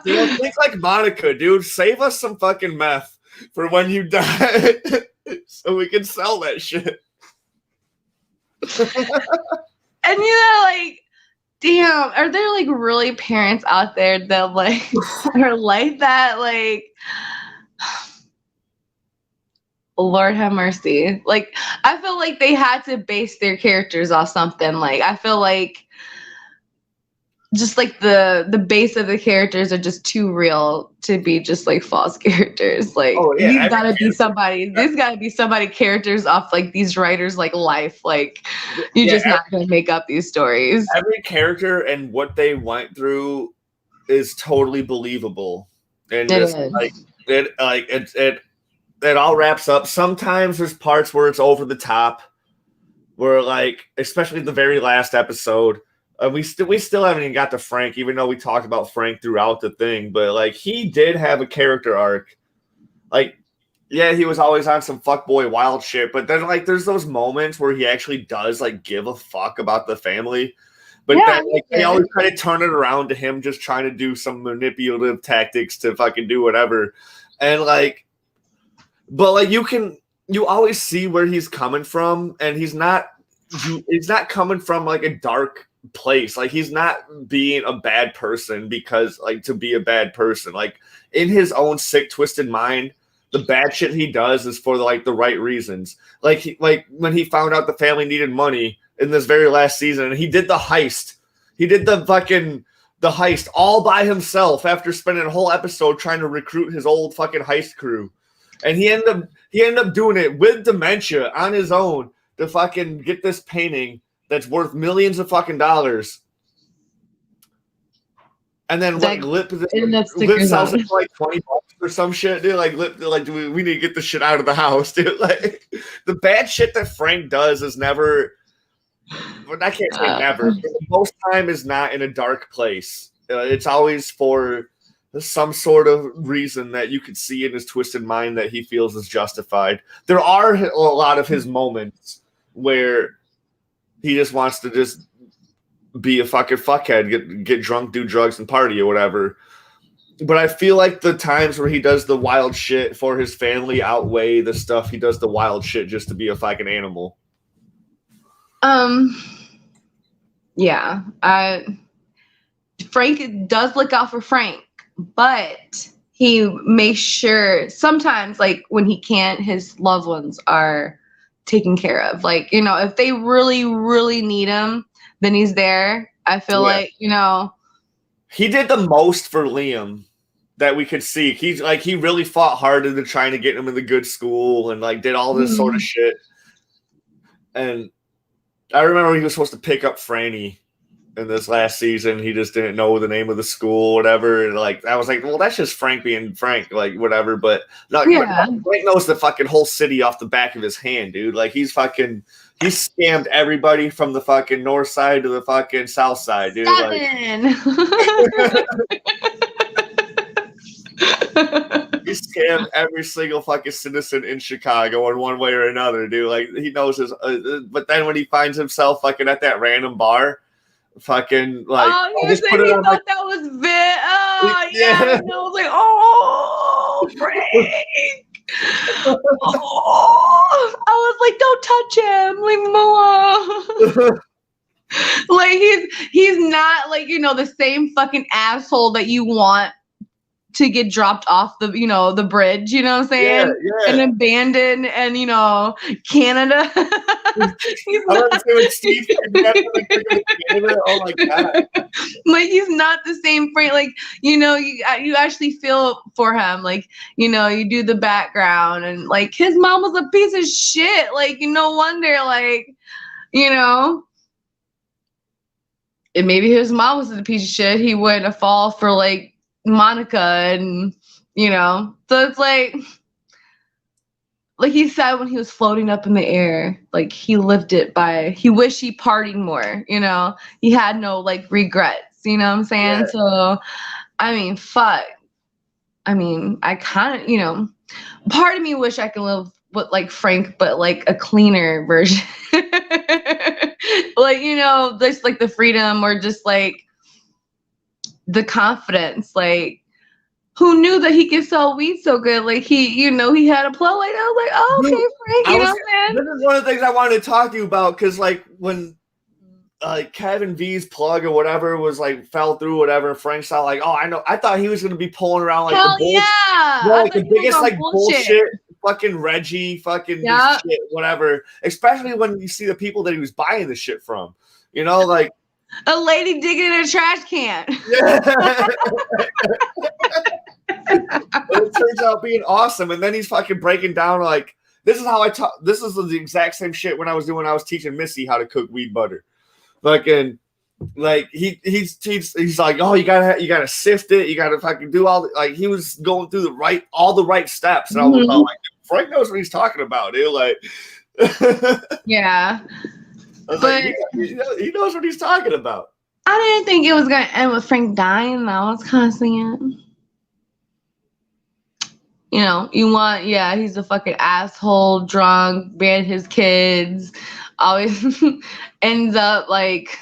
Dude, think like Monica, dude. Save us some fucking meth for when you die so we can sell that shit. And like, damn, are there like really parents out there that like are like that? Like, Lord have mercy. Like, I feel like they had to base their characters off something. Like, I feel like just like the base of the characters are just too real to be just like false characters. Like, these gotta be somebody. This gotta be somebody characters off like these writers like life. Like, you're just not gonna make up these stories. Every character and what they went through is totally believable, and just like it all wraps up. Sometimes there's parts where it's over the top, where like, especially the very last episode. We still haven't even got to Frank, even though we talked about Frank throughout the thing. But like, he did have a character arc. Like, yeah, he was always on some fuckboy wild shit. But then like, there's those moments where he actually does like give a fuck about the family. But then like, they always kind of turn it around to him just trying to do some manipulative tactics to fucking do whatever. And like, but like, you always see where he's coming from, and he's not coming from like a dark place. Like, he's not being a bad person because like to be a bad person. Like, in his own sick, twisted mind, the bad shit he does is for like the right reasons. Like when he found out the family needed money in this very last season, and he did the heist. He did the heist all by himself after spending a whole episode trying to recruit his old fucking heist crew. And he ended up doing it with dementia on his own to fucking get this painting that's worth millions of fucking dollars. And then like Lip sells it for like $20 or some shit, dude. Like we need to get this shit out of the house, dude. Like, the bad shit that Frank does is never, I can't say never, but most time is not in a dark place. It's always for some sort of reason that you could see in his twisted mind that he feels is justified. There are a lot of his moments where he just wants to just be a fucking fuckhead, get drunk, do drugs, and party or whatever. But I feel like the times where he does the wild shit for his family outweigh the stuff he does the wild shit just to be a fucking animal. Yeah. Frank does look out for Frank, but he makes sure sometimes, like, when he can't, his loved ones are taken care of. Like, you know, if they really, really need him, then he's there. I feel like, you know, he did the most for Liam that we could see. He's like, he really fought hard into trying to get him in the good school and like did all this sort of shit. And I remember he was supposed to pick up Franny in this last season. He just didn't know the name of the school, whatever. And like, I was like, well, that's just Frank being Frank, like whatever. But like, Frank knows the fucking whole city off the back of his hand, dude. Like, he scammed everybody from the fucking north side to the fucking south side, dude. Like, he scammed every single fucking citizen in Chicago in one way or another, dude. Like, he knows his. But then when he finds himself fucking at that random bar, fucking like, he thought that was bit. Oh yeah, and I was like, oh, Frank. Oh, I was like, don't touch him, leave him alone. Like, he's not like, you know, the same fucking asshole that you want to get dropped off the, you know, the bridge, you know what I'm saying? Yeah. And abandoned and, you know, Canada. I want to say with Steve Canada. Oh my God. Like, he's not the same Frank. Like, you know, you actually feel for him. Like, you know, you do the background and like his mom was a piece of shit. Like, no wonder, like, you know. And maybe his mom was a piece of shit. He wouldn't have fall for like Monica and, you know. So it's like he said when he was floating up in the air, like he lived it by, he wished he partied more, you know. He had no like regrets, you know what I'm saying? Yeah. So, I mean, fuck. I mean, I kind of, you know, part of me wish I could live with like Frank, but like a cleaner version. Like, you know, just like the freedom or just like the confidence. Like, who knew that he could sell weed so good? Like, he, you know, he had a plug like that. I was like, oh, okay, Frank, you know what I'm saying? This is one of the things I wanted to talk to you about, because like when Kevin V's plug or whatever was like fell through, whatever, Frank saw like, oh, I know, I thought he was gonna be pulling around like Hell the bullshit, yeah, like the biggest like bullshit fucking Reggie fucking shit, whatever. Especially when you see the people that he was buying the shit from, you know, like a lady digging in a trash can. Yeah. It turns out being awesome, and then he's fucking breaking down like, this is how I talk. This is the exact same shit when I was teaching Missy how to cook weed butter. Fucking like he's like, oh, you gotta sift it, you gotta fucking do all the, like, he was going through all the right steps, and I was like, Frank knows what he's talking about, dude. Like, yeah, I was like, he knows what he's talking about. I didn't think it was gonna end with Frank dying, though. I was kind of thinking, you know, he's a fucking asshole, drunk, banned his kids, always ends up like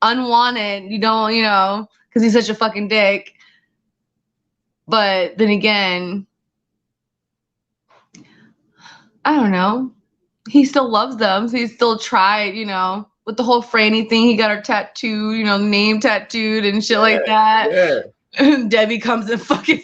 unwanted, you know, because he's such a fucking dick. But then again, I don't know. He still loves them, so he still tried, you know, with the whole Franny thing. He got her tattooed, you know, name tattooed and shit like that. Yeah. Debbie comes and fucking.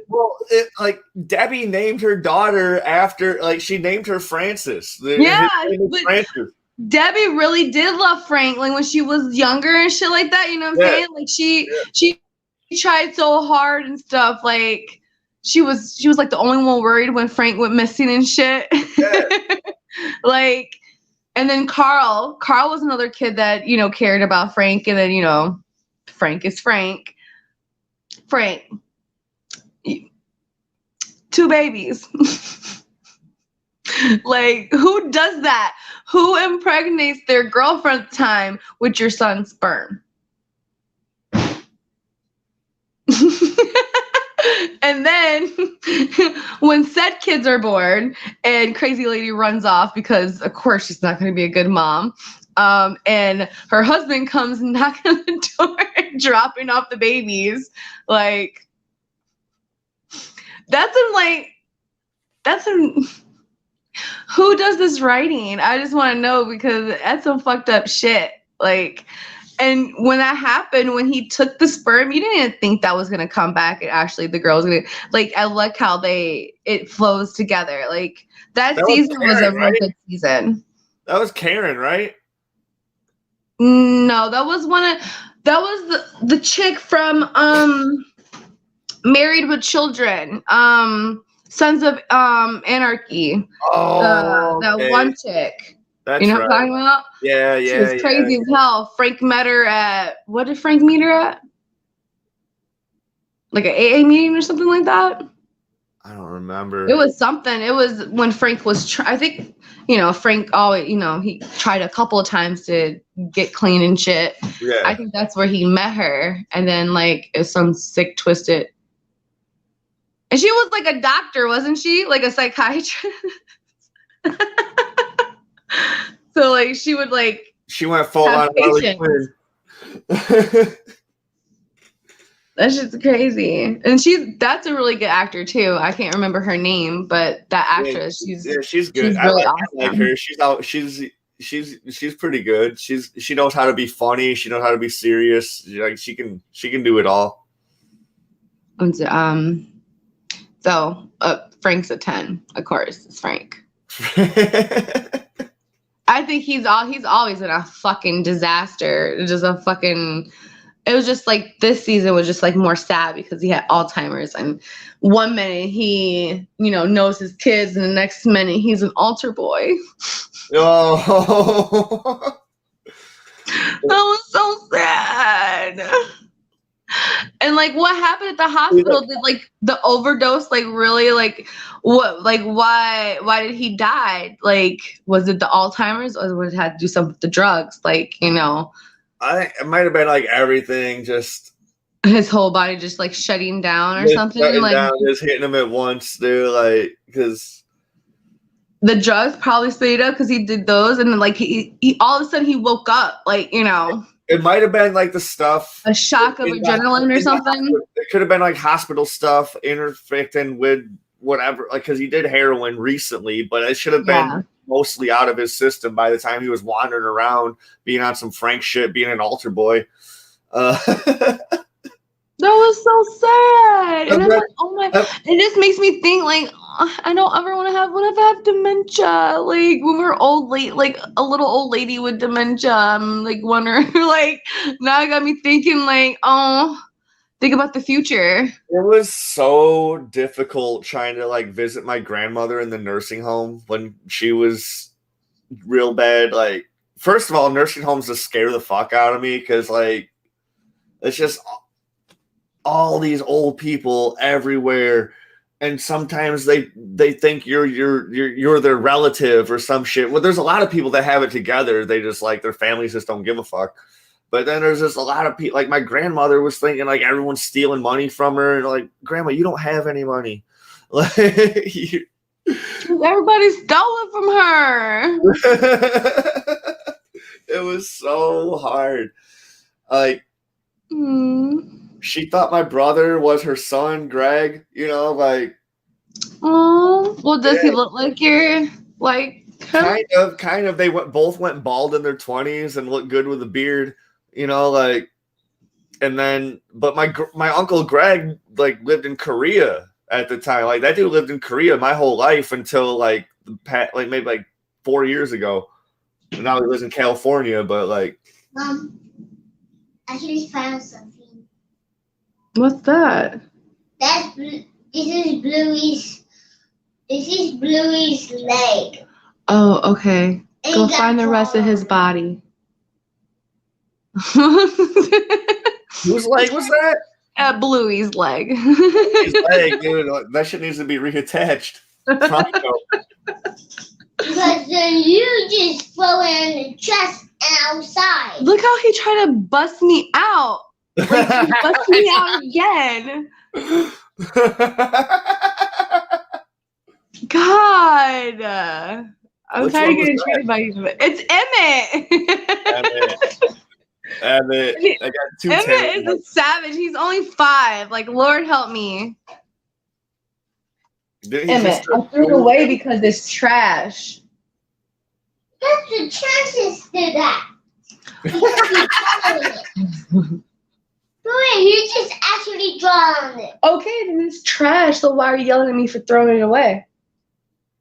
Well, like Debbie named her daughter after, like, she named her Frances. Yeah, but Frances. Debbie really did love Frank, like when she was younger and shit like that. You know what I'm saying? Like she tried so hard and stuff. Like she was like the only one worried when Frank went missing and shit. Yeah. Like, and then Carl was another kid that, you know, cared about Frank, and then, you know, Frank is Frank. Frank. 2 babies. Like, who does that? Who impregnates their girlfriend at the time with your son's sperm? And then when said kids are born and crazy lady runs off because of course she's not going to be a good mom, and her husband comes knocking on the door and dropping off the babies, like, who does this writing? I just want to know, because that's some fucked up shit. Like, and when that happened, when he took the sperm, you didn't even think that was going to come back. And actually the girl's going to, like, I like how it flows together. Like, that season was a real good season. That was Karen, right? No, that was the chick from, Married with Children, Sons of Anarchy. Oh, that one chick. That's, you know right. what I'm talking about? Yeah. She was crazy as hell. Frank met her at, what did Frank meet her at? Like an AA meeting or something like that? I don't remember. It was something. It was when Frank was, I think, you know, Frank always, you know, he tried a couple of times to get clean and shit. Yeah. I think that's where he met her. And then, like, it was some sick, twisted. And she was like a doctor, wasn't she? Like a psychiatrist. So, like, she would, like, she went full on Harley Quinn. That's just crazy. And that's a really good actor too. I can't remember her name, but that actress, she's good. She's really awesome. I like her. she's pretty good. She knows how to be funny. She knows how to be serious. Like she can do it all. And so Frank's a 10, of course. It's Frank. I think he's always been a fucking disaster. Just a fucking. It was just like this season was just like more sad because he had Alzheimer's, and one minute he knows his kids, and the next minute he's an altar boy. Oh, that was so sad. And like, what happened at the hospital? Did like the overdose like really like what like why did he die? Like, was it the Alzheimer's, or was it had to do something with the drugs? Like, I think it might have been like everything, just his whole body just like shutting down or something. Like down, just hitting him at once, dude. Like, because the drugs probably stayed up because he did those, and then like he all of a sudden he woke up, like It might have been like the stuff, a shock of adrenaline or something. It could have been like hospital stuff interfecting with whatever, like because he did heroin recently, but it should have been mostly out of his system by the time he was wandering around, being on some Frank shit, being an altar boy. That was so sad. And I'm like, oh my, it just makes me think like, I don't ever want to have, what if I have dementia? Like when we're old, like a little old lady with dementia, I'm like wondering, like now it got me thinking like, think about the future. It was so difficult trying to like visit my grandmother in the nursing home when she was real bad. Like, first of all, nursing homes just scare the fuck out of me because like it's just all these old people everywhere, and sometimes they think you're their relative or some shit. Well, there's a lot of people that have it together. They just like their families just don't give a fuck. But then there's just a lot of people. Like my grandmother was thinking like everyone's stealing money from her, and like, Grandma, you don't have any money. Like everybody stole it from her. It was so hard. Like. She thought my brother was her son, Greg, like. Oh, well, does he look like you're like him? Kind of. They both went bald in their 20s and looked good with a beard, like. And then, but my uncle Greg like lived in Korea at the time. Like that dude lived in Korea my whole life until like maybe like 4 years ago. And now he lives in California, but like. I just found something. What's that? This is Bluey's leg. Oh, okay. And go find the rest of his body. Whose leg was that? Bluey's leg. His leg, dude. That shit needs to be reattached. Because you just throw it in the chest and outside. Look how he tried to bust me out. Like, he bust me out again. God. I'm tired of getting treated by you. It's Emmett. I got 2 Emmett is a savage. He's only 5. Like, Lord help me. Emmett, I threw it away because it's trash. That's the chances to that. You just actually drawn it. Okay, then it's trash. So why are you yelling at me for throwing it away?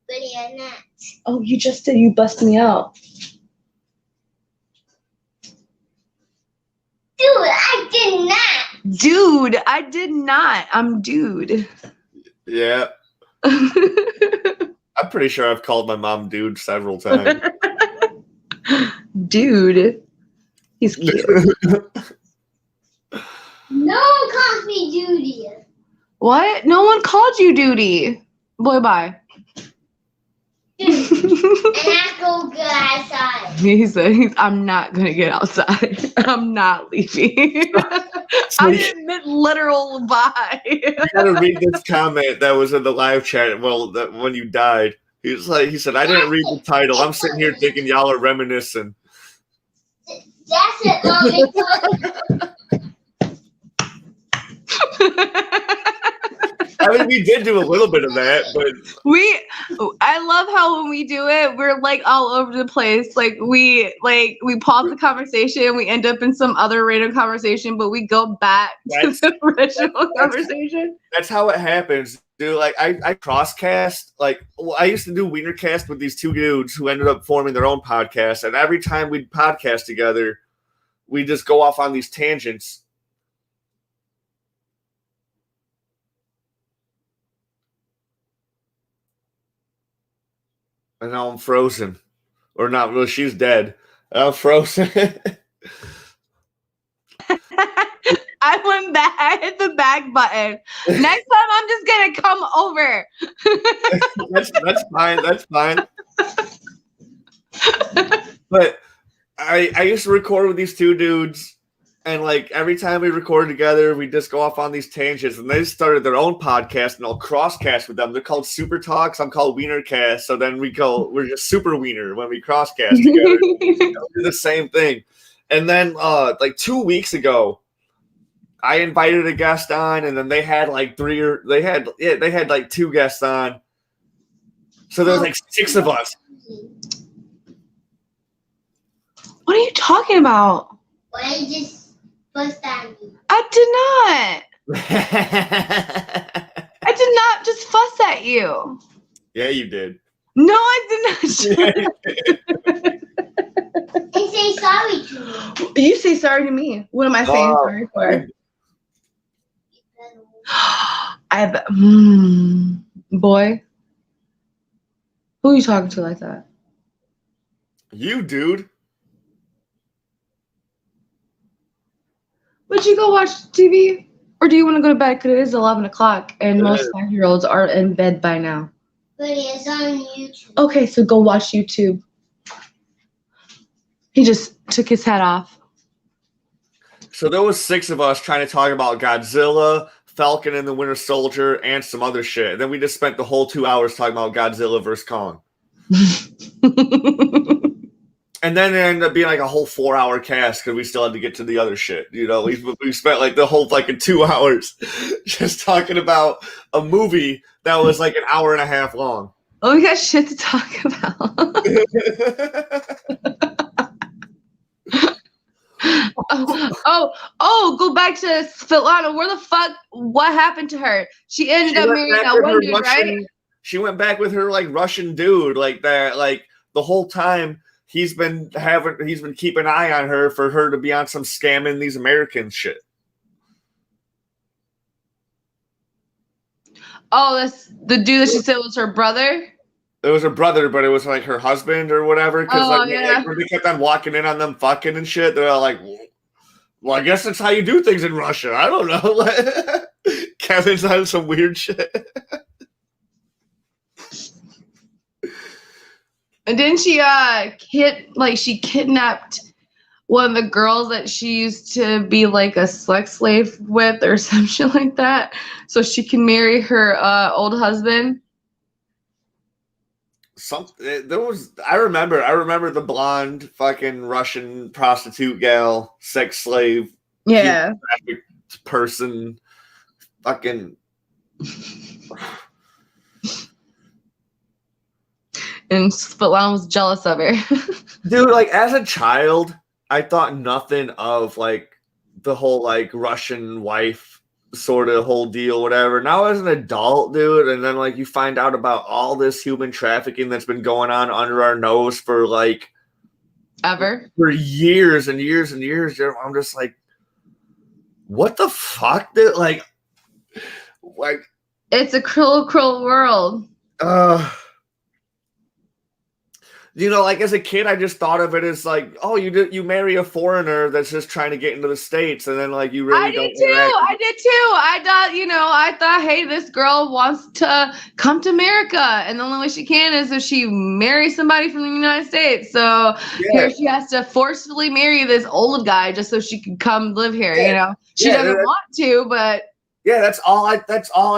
But you're not. Oh, you just did. You bust me out. Dude, I did not. Dude, I did not. I'm dude. Yeah. I'm pretty sure I've called my mom dude several times. Dude. He's cute. No one calls me Judy. What? No one called you Duty. Boy, bye. Dude. And I go outside. He said, I'm not going to get outside. I'm not leaving. I didn't mean literal bye. You gotta read this comment that was in the live chat. Well, when you died, he said, I didn't read the title. I'm sitting here thinking y'all are reminiscing. That's it, Mommy. I mean, we did do a little bit of that, but I love how when we do it, we're like all over the place. Like we pause the conversation, we end up in some other random conversation, but we go back to the original conversation. That's how it happens, dude. Like I crosscast. Like I used to do WeinerCast with these two dudes who ended up forming their own podcast, and every time we'd podcast together, we just go off on these tangents. And now I'm frozen. Or not, well, she's dead. I'm frozen. I went back. I hit the back button. Next time, I'm just gonna come over. that's fine. That's fine. But I used to record with these two dudes, and like every time we record together, we just go off on these tangents. And they started their own podcast, and I'll crosscast with them. They're called Super Talks. I'm called WeinerCast. So then we're just Super Wiener when we crosscast together. Do the same thing. And then like 2 weeks ago, I invited a guest on, and then they had like they had like 2 guests on. So there's like 6 of us. What are you talking about? Why just fuss at me? I did not. I did not just fuss at you. Yeah, you did. No, I did not. And say sorry to me. You say sorry to me. What am I saying sorry for? Boy. Who are you talking to like that? You, dude. Would you go watch TV? Or do you want to go to bed? Because it is 11 o'clock and most 5-year-olds are in bed by now. But it's on YouTube. Okay, so go watch YouTube. He just took his hat off. So there was 6 of us trying to talk about Godzilla, Falcon and the Winter Soldier, and some other shit. And then we just spent the whole 2 hours talking about Godzilla versus Kong. And then it ended up being like a whole 4-hour cast because we still had to get to the other shit. You know, we spent like the whole fucking 2 hours just talking about a movie that was like an hour and a half long. Oh, we got shit to talk about. Go back to Svetlana. Where the fuck? What happened to her? She ended up marrying that one dude, right? She went back with her like Russian dude, like that. Like the whole time he's been keeping an eye on her for her to be on some scamming these Americans shit. Oh, that's the dude that she said was her brother. It was her brother, but it was like her husband or whatever. Because when they kept on walking in on them fucking and shit, they're all like, "Well, I guess that's how you do things in Russia." I don't know. Kevin's on some weird shit. And then she she kidnapped one of the girls that she used to be like a sex slave with or some shit like that, so she can marry her old husband. I remember the blonde fucking Russian prostitute gal, sex slave, yeah, person, fucking. And Svetlana was jealous of her. Dude, like as a child, I thought nothing of like the whole like Russian wife sort of whole deal, whatever. Now as an adult, dude, and then like you find out about all this human trafficking that's been going on under our nose for like for years and years and years. I'm just like, what the fuck? Dude? Like it's a cruel, cruel world. You know, like as a kid, I just thought of it as like, oh, you marry a foreigner that's just trying to get into the States, and then like you really don't. I did too. I thought, hey, this girl wants to come to America, and the only way she can is if she marries somebody from the United States. So here she has to forcefully marry this old guy just so she can come live here. You know, she doesn't want to, but that's all I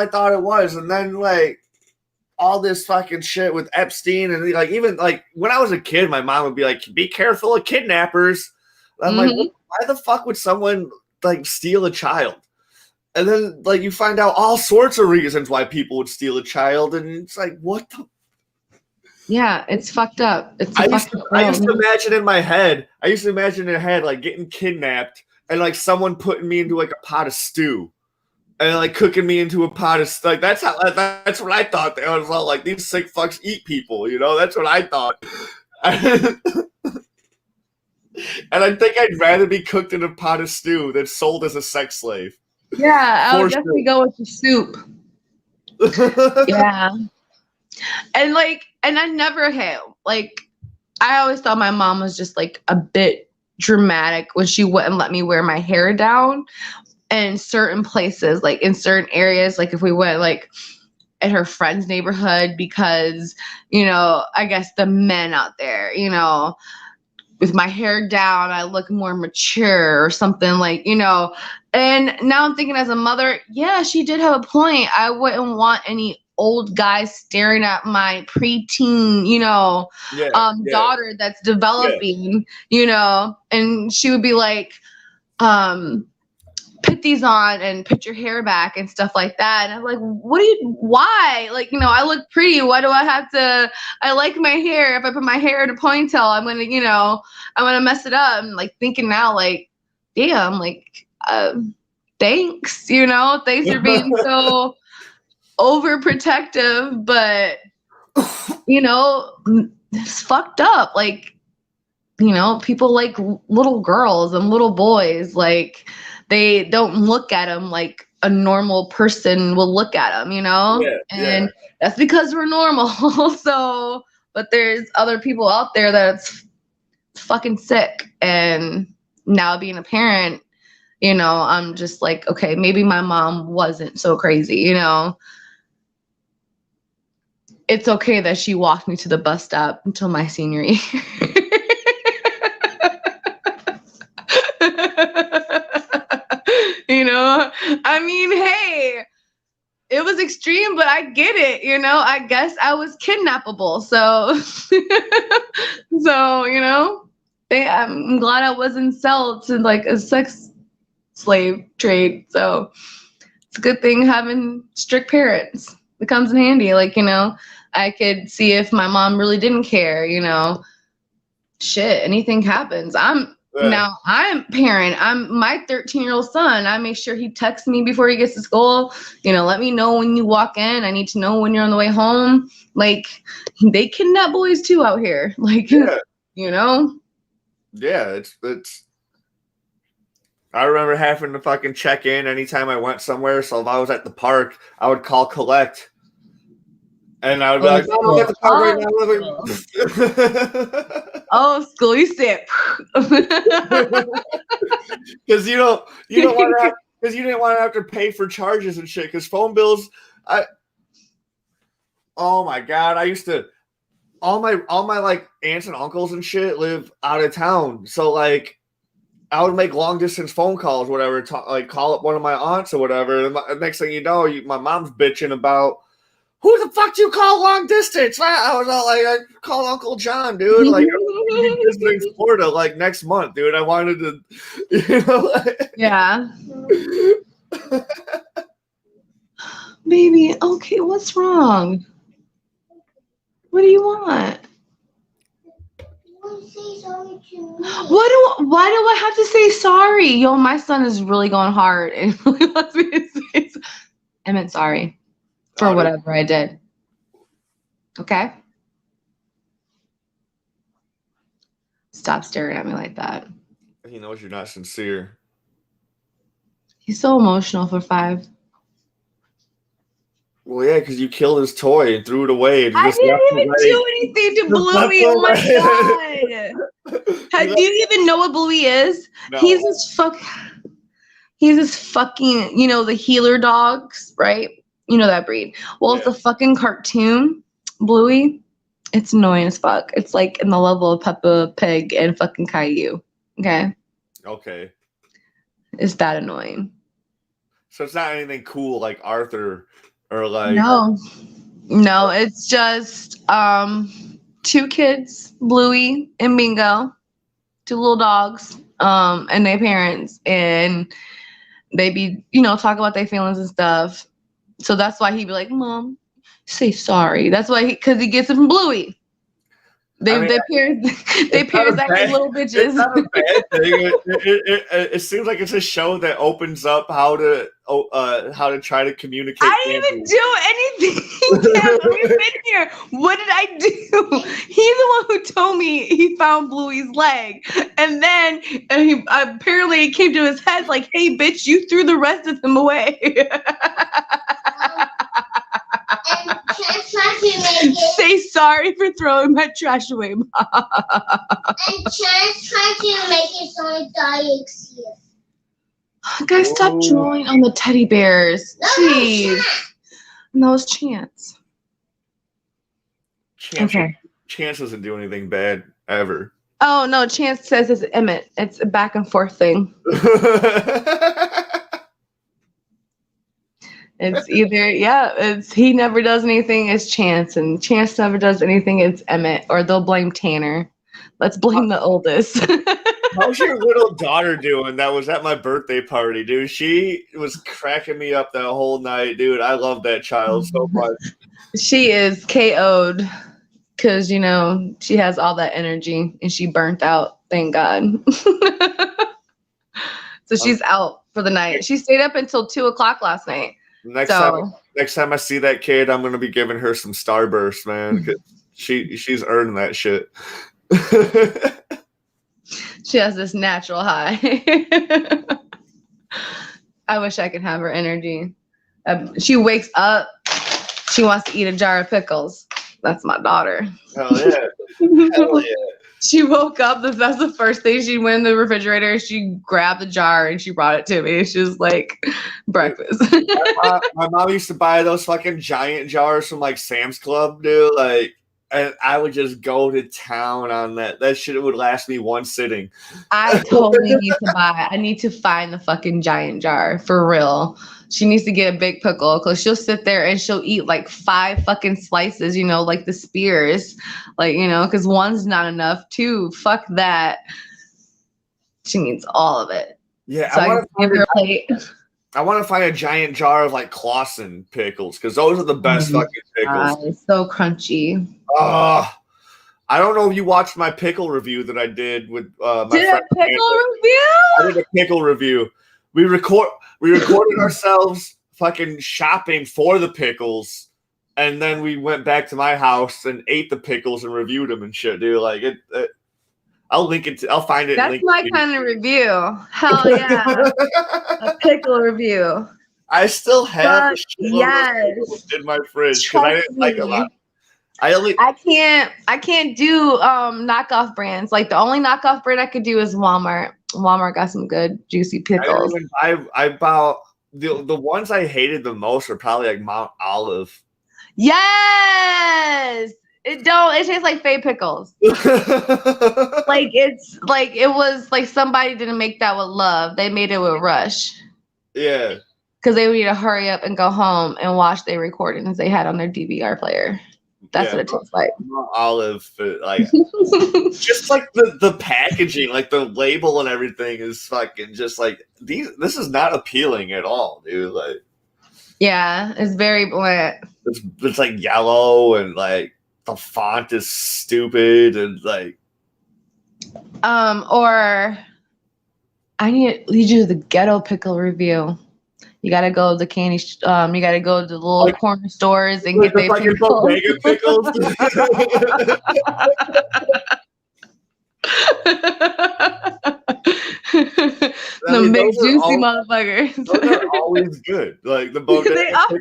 thought it was, and then like. All this fucking shit with Epstein and like even like when I was a kid, my mom would be like, "Be careful of kidnappers." I'm like, why the fuck would someone like steal a child? And then like you find out all sorts of reasons why people would steal a child, and it's like, what the? Yeah, it's fucked up. I used to imagine in my head, like getting kidnapped and like someone putting me into like a pot of stew and like cooking me into a pot of like that's what I thought. They was all like these sick fucks eat people, you know. That's what I thought. And I think I'd rather be cooked in a pot of stew than sold as a sex slave. Yeah, I would definitely go with the soup. Yeah. And I never had, I always thought my mom was just like a bit dramatic when she wouldn't let me wear my hair down in certain places, like in certain areas, like if we went like in her friend's neighborhood because, I guess the men out there, with my hair down, I look more mature or something and now I'm thinking as a mother, yeah, she did have a point. I wouldn't want any old guy staring at my preteen, daughter that's developing, and she would be like, put these on and put your hair back and stuff like that. And I'm like, why? I look pretty. Why do I have to, I like my hair. If I put my hair in a ponytail, I'm going to mess it up. I'm thinking now, damn, thanks, thanks for being so overprotective, but it's fucked up. People like little girls and little boys, they don't look at them like a normal person will look at them, and that's because we're normal. So, but there's other people out there that's fucking sick. And now being a parent, I'm just like, okay, maybe my mom wasn't so crazy, It's okay that she walked me to the bus stop until my senior year. I mean, hey, it was extreme, but I get it, I guess I was kidnappable. So, I'm glad I wasn't sold to a sex slave trade. So it's a good thing having strict parents. It comes in handy. I could see if my mom really didn't care, shit, anything happens. Now I'm parent. I'm my 13-year-old son. I make sure he texts me before he gets to school. Let me know when you walk in. I need to know when you're on the way home. They kidnap boys too out here. Yeah, it's. I remember having to fucking check in anytime I went somewhere. So if I was at the park, I would call collect. And I would be like, no, I'm at the park right now. Oh, school, you said. Because you don't want to because you didn't want to have to pay for charges and shit. Because phone bills, oh my God, I used to, all my aunts and uncles and shit live out of town. So I would make long distance phone calls, whatever, call up one of my aunts or whatever. And the next thing you know, my mom's bitching about, who the fuck do you call long distance? I was all like, I called Uncle John, dude. I'm visiting Florida next month, dude. I wanted to, Yeah. Baby, okay, what's wrong? What do you want? Say sorry to me. Why do I have to say sorry? Yo, my son is really going hard and really wants me to say sorry. I meant sorry for whatever I did. Okay? Stop staring at me like that. He knows you're not sincere. He's so emotional for 5. Well, yeah, because you killed his toy and threw it away. And I didn't even do anything to Bluey. Oh my God. Do you even know what Bluey is? No. He's this fucking, the healer dogs, right? You know that breed. Well, It's a fucking cartoon, Bluey. It's annoying as fuck. It's in the level of Peppa Pig and fucking Caillou. Okay? Okay. It's that annoying. So it's not anything cool like Arthur or No, it's just 2 kids, Bluey and Bingo, 2 little dogs, and their parents, and they be, talk about their feelings and stuff. So that's why he'd be like, Mom, say sorry. That's why because he gets it from Bluey. They appear exactly little bitches. It's not a bad thing. It seems like it's a show that opens up how to try to communicate. I didn't even do anything. Damn, I've been here. What did I do? He's the one who told me he found Bluey's leg, and then he apparently came to his head like, "Hey, bitch, you threw the rest of them away." Say sorry for throwing my trash away, Mom. And Chance tried to make it so it dies here. Guys, stop drawing on the teddy bears. Jeez. No, it's Chance. Chance doesn't do anything bad ever. Oh no, Chance says it's Emmett. It's a back and forth thing. It's either it's he never does anything, it's Chance, and Chance never does anything, it's Emmett, or they'll blame Tanner. Let's blame the oldest. How's your little daughter doing? That was at my birthday party, dude. She was cracking me up that whole night, dude. I love that child so much. She is KO'd because she has all that energy and she burnt out. Thank God. So she's out for the night. She stayed up until 2:00 last night. Next time I see that kid, I'm gonna be giving her some Starburst, man. 'Cause she's earned that shit. She has this natural high. I wish I could have her energy. She wakes up, she wants to eat a jar of pickles. That's my daughter. Hell yeah! Hell yeah! She woke up. That's the first thing. She went in the refrigerator. She grabbed the jar and she brought it to me. She was like, breakfast. My mom used to buy those fucking giant jars from like Sam's Club, dude. Like, and I would just go to town on that. That shit would last me one sitting. I totally need to buy. I need to find the fucking giant jar for real. She needs to get a big pickle because she'll sit there and she'll eat like 5 fucking slices, like the spears, because one's not enough. 2, fuck that. She needs all of it. Yeah, so I can give her a plate. I want to find a giant jar of like Clausen pickles because those are the best fucking pickles. It's so crunchy. I don't know if you watched my pickle review that I did with my friend. Did a pickle review? I did a pickle review. We recorded ourselves fucking shopping for the pickles, and then we went back to my house and ate the pickles and reviewed them and shit, dude. Like I'll link it. I'll find it. That's my kind of review. Hell yeah, a pickle review. I still have pickles in my fridge because I didn't like a lot. I can't do knockoff brands. Like the only knockoff brand I could do is Walmart. Walmart got some good juicy pickles. I bought the ones I hated the most are probably like Mount Olive. Yes. It tastes like fake pickles. Like it was like somebody didn't make that with love. They made it with rush. Yeah. Because they need to hurry up and go home and watch their recordings they had on their DVR player. That's what it tastes like. Olive, like just like the packaging, like the label and everything is fucking just like this is not appealing at all, dude. Like, yeah, it's very bland. It's like yellow and like the font is stupid and like. Or I need to lead you to the ghetto pickle review. You gotta go to the candy. You gotta go to the little corner stores and get their pickles. The big juicy motherfuckers. Those are always good. Like the bodega. They are.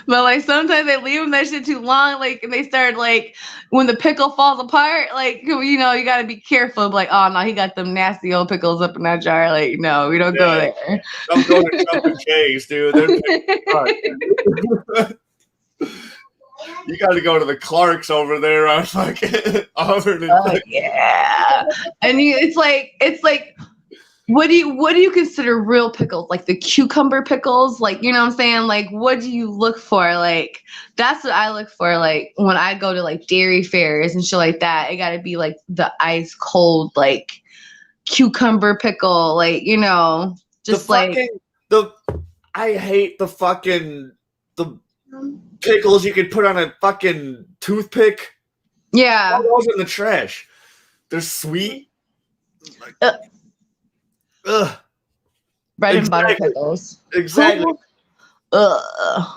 But like sometimes they leave them that shit too long, like, and they start like when the pickle falls apart, like you gotta be careful. Like, oh no, he got them nasty old pickles up in that jar. Like, no, we don't go there. Don't go to Chuck and Chase, dude. You got to go to the Clarks over there on fucking Auburn. Yeah, and it's like. What do you consider real pickles? Like the cucumber pickles? Like, you know what I'm saying? Like, what do you look for? Like, that's what I look for. Like, when I go to like dairy fairs and shit like that, it got to be like the ice cold, like cucumber pickle. Like, just I hate the pickles you could put on a fucking toothpick. Yeah. All those in the trash. They're sweet. Ugh. Bread and butter pickles. Exactly. Ugh.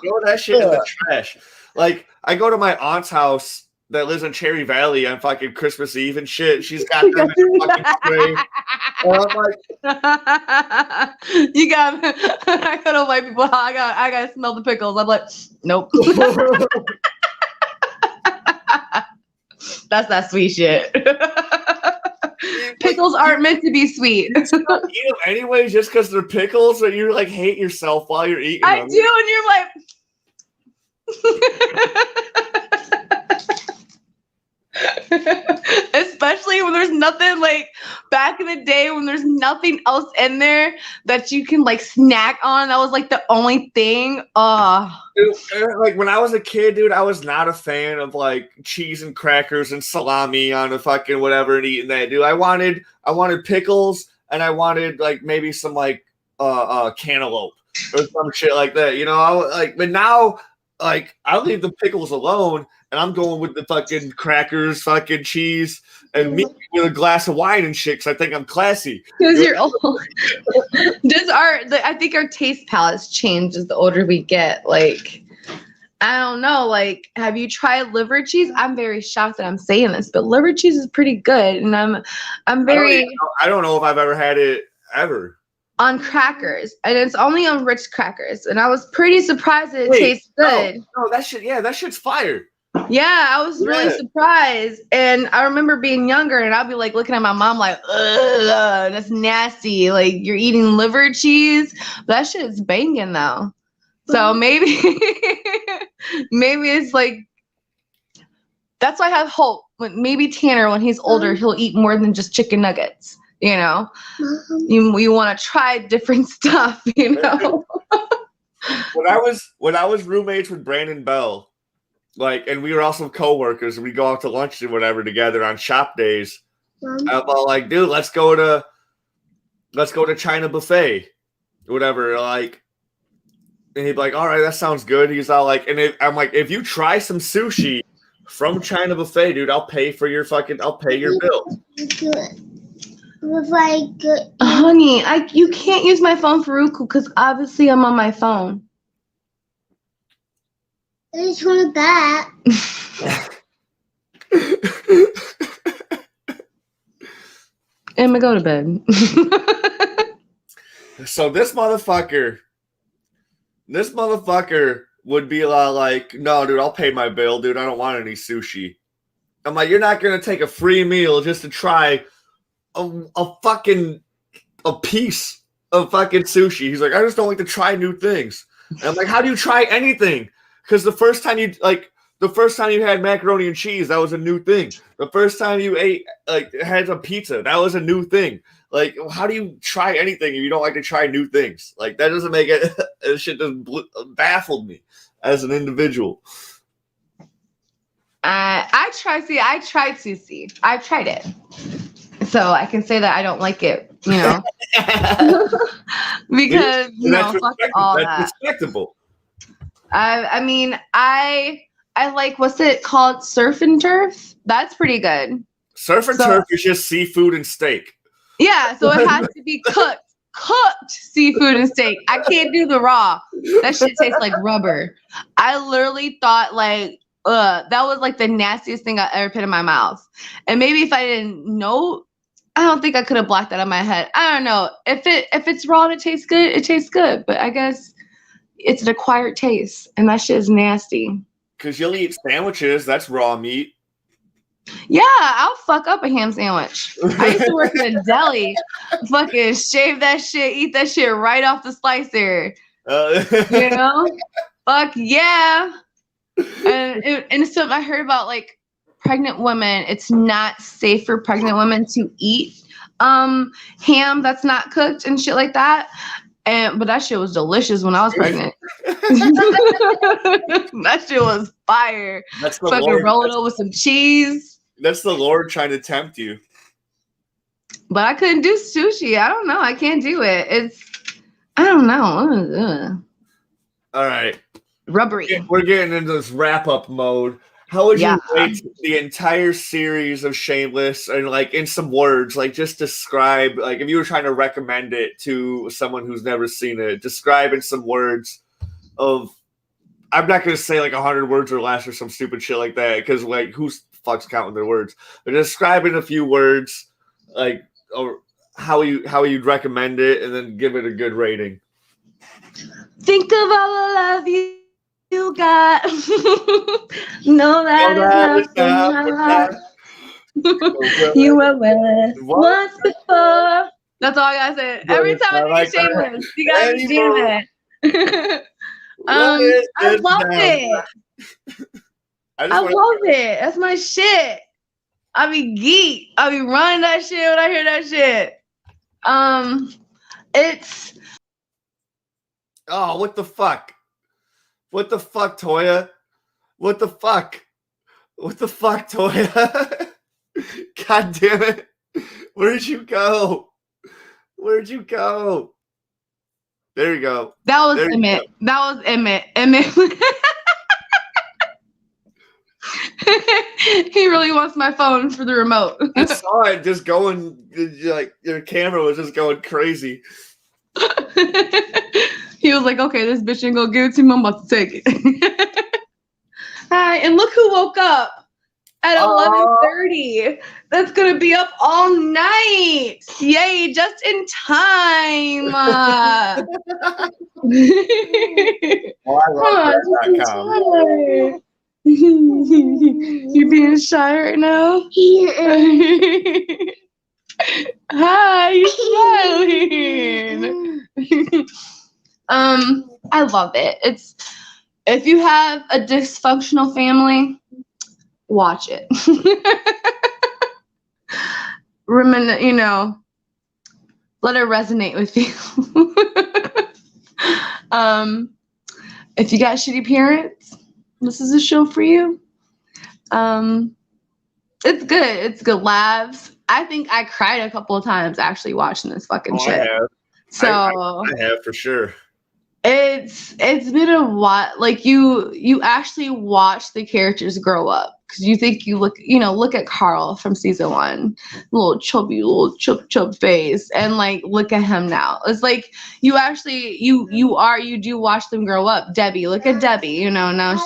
Throw that shit in the trash. Like, I go to my aunt's house that lives in Cherry Valley on fucking Christmas Eve and shit. She's got them in a fucking tray. And I'm like, you got I gotta white people. I gotta smell the pickles. I'm like, nope. That's that sweet shit. Pickles aren't meant to be sweet. You don't eat them anyway just because they're pickles, and you like hate yourself while you're eating them. I do, and you're like. Especially when there's nothing like back in the day when there's nothing else in there that you can like snack on. That was like the only thing. Dude, like when I was a kid, dude, I was not a fan of like cheese and crackers and salami on a fucking whatever and eating that, dude. I wanted pickles and I wanted like maybe some like cantaloupe or some shit like that. You know, but now like I'll leave the pickles alone. And I'm going with the fucking crackers, fucking cheese, and me with a glass of wine and shit. Cause I think I'm classy. Because you're old. I think our taste palates change as the older we get. Like, I don't know. Like, have you tried liver cheese? I'm very shocked that I'm saying this, but liver cheese is pretty good, and I'm very. I don't know if I've ever had it ever. On crackers, and it's only on Ritz crackers, and I was pretty surprised that it tastes good. No, that shit's fire. Yeah, I was really surprised. And I remember being younger and I'll be like looking at my mom like, ugh, that's nasty. Like you're eating liver cheese. But that shit is banging though. So maybe it's like, that's why I have hope. Maybe Tanner, when he's older, he'll eat more than just chicken nuggets. You know, you want to try different stuff, you know. When I was roommates with Brandon Bell, like, and we were also co-workers, and we go out to lunch and whatever together on shop days. I'm all like, dude, let's go to China Buffet, whatever. Like, and he'd be like, all right, that sounds good. He's all like, I'm like, if you try some sushi from China Buffet, dude, I'll pay your bill. Honey, you can't use my phone for Roku because obviously I'm on my phone. I just want that. Emma, go to bed. So this motherfucker would be like, no, dude, I'll pay my bill, dude. I don't want any sushi. I'm like, you're not gonna take a free meal just to try a piece of fucking sushi. He's like, I just don't like to try new things. And I'm like, how do you try anything? Because the first time you had macaroni and cheese, that was a new thing. The first time you had a pizza, that was a new thing. Like, how do you try anything if you don't like to try new things? Like, that doesn't make it. That shit just baffled me as an individual. I tried sushi. I tried it, so I can say that I don't like it. You know, because fuck all that. That's respectable. I mean, I like, what's it called? Surf and turf? That's pretty good. Surf and turf is just seafood and steak. Yeah, so it has to be cooked seafood and steak. I can't do the raw. That shit tastes like rubber. I literally thought like, that was like the nastiest thing I ever put in my mouth. And maybe if I didn't know, I don't think I could have blocked that in my head. I don't know. If it's raw and it tastes good, it tastes good. But I guess it's an acquired taste, and that shit is nasty. Because you'll eat sandwiches, that's raw meat. Yeah, I'll fuck up a ham sandwich. I used to work in a deli. Fucking shave that shit, eat that shit right off the slicer. You know? Fuck yeah. And so I heard about like pregnant women. It's not safe for pregnant women to eat ham that's not cooked and shit like that. But that shit was delicious when I was pregnant. That shit was fire. That's the fucking Lord. Roll it over with some cheese. That's the Lord trying to tempt you. But I couldn't do sushi. I don't know. I can't do it. I don't know. All right. rubbery. We're getting into this wrap-up mode. How would you rate the entire series of Shameless, and like in some words, like just describe, like if you were trying to recommend it to someone who's never seen it, describe in some words of, I'm not going to say like 100 words or less or some stupid shit like that, because like who fuck's counting their words? But describe in a few words, like, or how you'd recommend it, and then give it a good rating. Think of all the love you got. Know that it's not you were with once before. That's all I gotta say. Every time I think Shameless, you gotta do that. I love it. I love it. That's my shit. I be geek. I be running that shit when I hear that shit. It's. Oh, what the fuck? What the fuck, Toya? What the fuck? What the fuck, Toya? God damn it. Where'd you go? Where'd you go? There you go. That was Emmett. That was Emmett. He really wants my phone for the remote. I saw it just going, like your camera was just going crazy. He was like, okay, this bitch ain't gonna give it to me, I'm about to take it. Hi, and look who woke up at 11:30. That's gonna be up all night. Yay, just in time. Oh, I love that. You being shy right now? Hi, you smiling. I love it. It's, if you have a dysfunctional family, watch it. Let it resonate with you. If you got shitty parents, this is a show for you. It's good. It's good laughs. I think I cried a couple of times actually watching this fucking shit. I have. So I have for sure. It's been a while. Like you actually watch the characters grow up, because you think you look at Carl from season 1, little chubby, little chub face, and like look at him now. It's like you actually you do watch them grow up. Debbie, look at Debbie. Now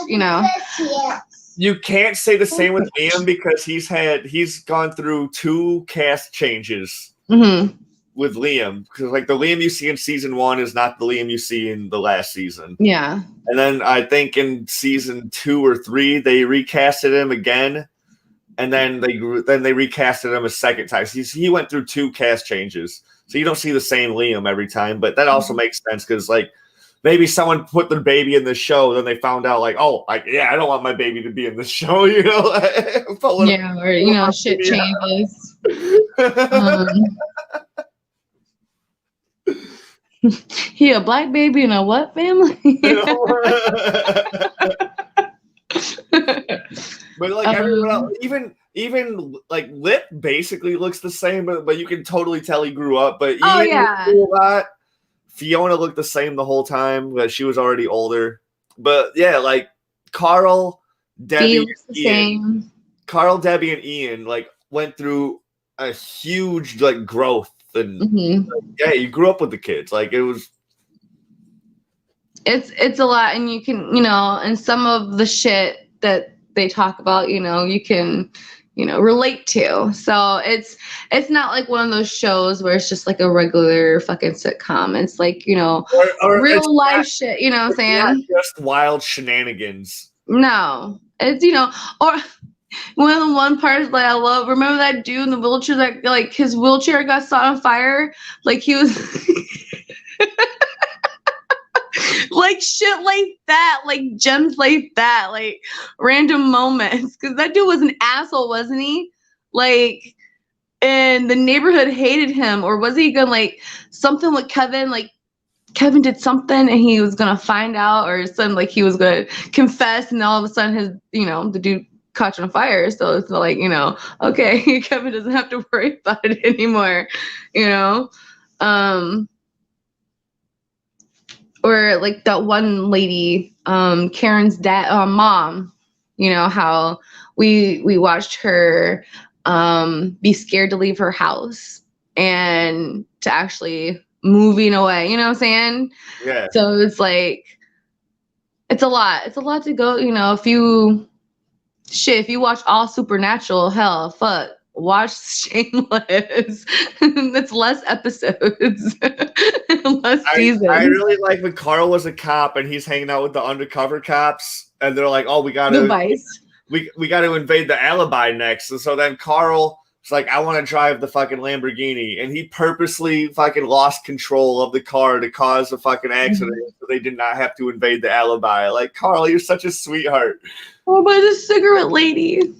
You can't say the same with Liam, because he's gone through 2 cast changes. Mm-hmm. With Liam, because like the Liam you see in season 1 is not the Liam you see in the last season. Yeah. And then I think in season 2 or 3 they recasted him again, and then they recasted him a second time. So he went through 2 cast changes, so you don't see the same Liam every time. But that also makes sense, because like maybe someone put their baby in the show, then they found out like, oh, like I don't want my baby to be in the show, Yeah, or shit changes. He a black baby in a what family? But like everyone else, even like Lip basically looks the same, but you can totally tell he grew up. But Ian grew a lot. Fiona looked the same the whole time, but she was already older. But yeah, like Carl, Debbie, and Ian. Carl, Debbie, and Ian like went through a huge like growth. And like, you grew up with the kids. Like it was. It's a lot, and you can and some of the shit that they talk about, you can relate to. So it's not like one of those shows where it's just like a regular fucking sitcom. It's like or real life shit. You know what I'm saying? Not just wild shenanigans. No, it's or. One of the parts that I love, remember that dude in the wheelchair that like his wheelchair got set on fire? Like he was like shit like that, like gems like that, like random moments. Cause that dude was an asshole, wasn't he? Like, and the neighborhood hated him, or was he gonna like something with Kevin? Like Kevin did something and he was gonna find out, or something, like he was gonna confess, and all of a sudden his the dude caught on fire. So it's like, okay, Kevin doesn't have to worry about it anymore. or like that one lady, Karen's mom, you know, how we watched her be scared to leave her house and to actually moving away, you know what I'm saying? Yeah. So it's like, it's a lot to go, you know. If you watch all Supernatural, hell, fuck, watch Shameless. That's less episodes, less seasons. I really like when Carl was a cop and he's hanging out with the undercover cops, and they're like, "Oh, we got to invade the alibi next." And so then Carl is like, "I want to drive the fucking Lamborghini," and he purposely fucking lost control of the car to cause a fucking accident, so they did not have to invade the alibi. Like, Carl, you're such a sweetheart. Oh, but the cigarette lady.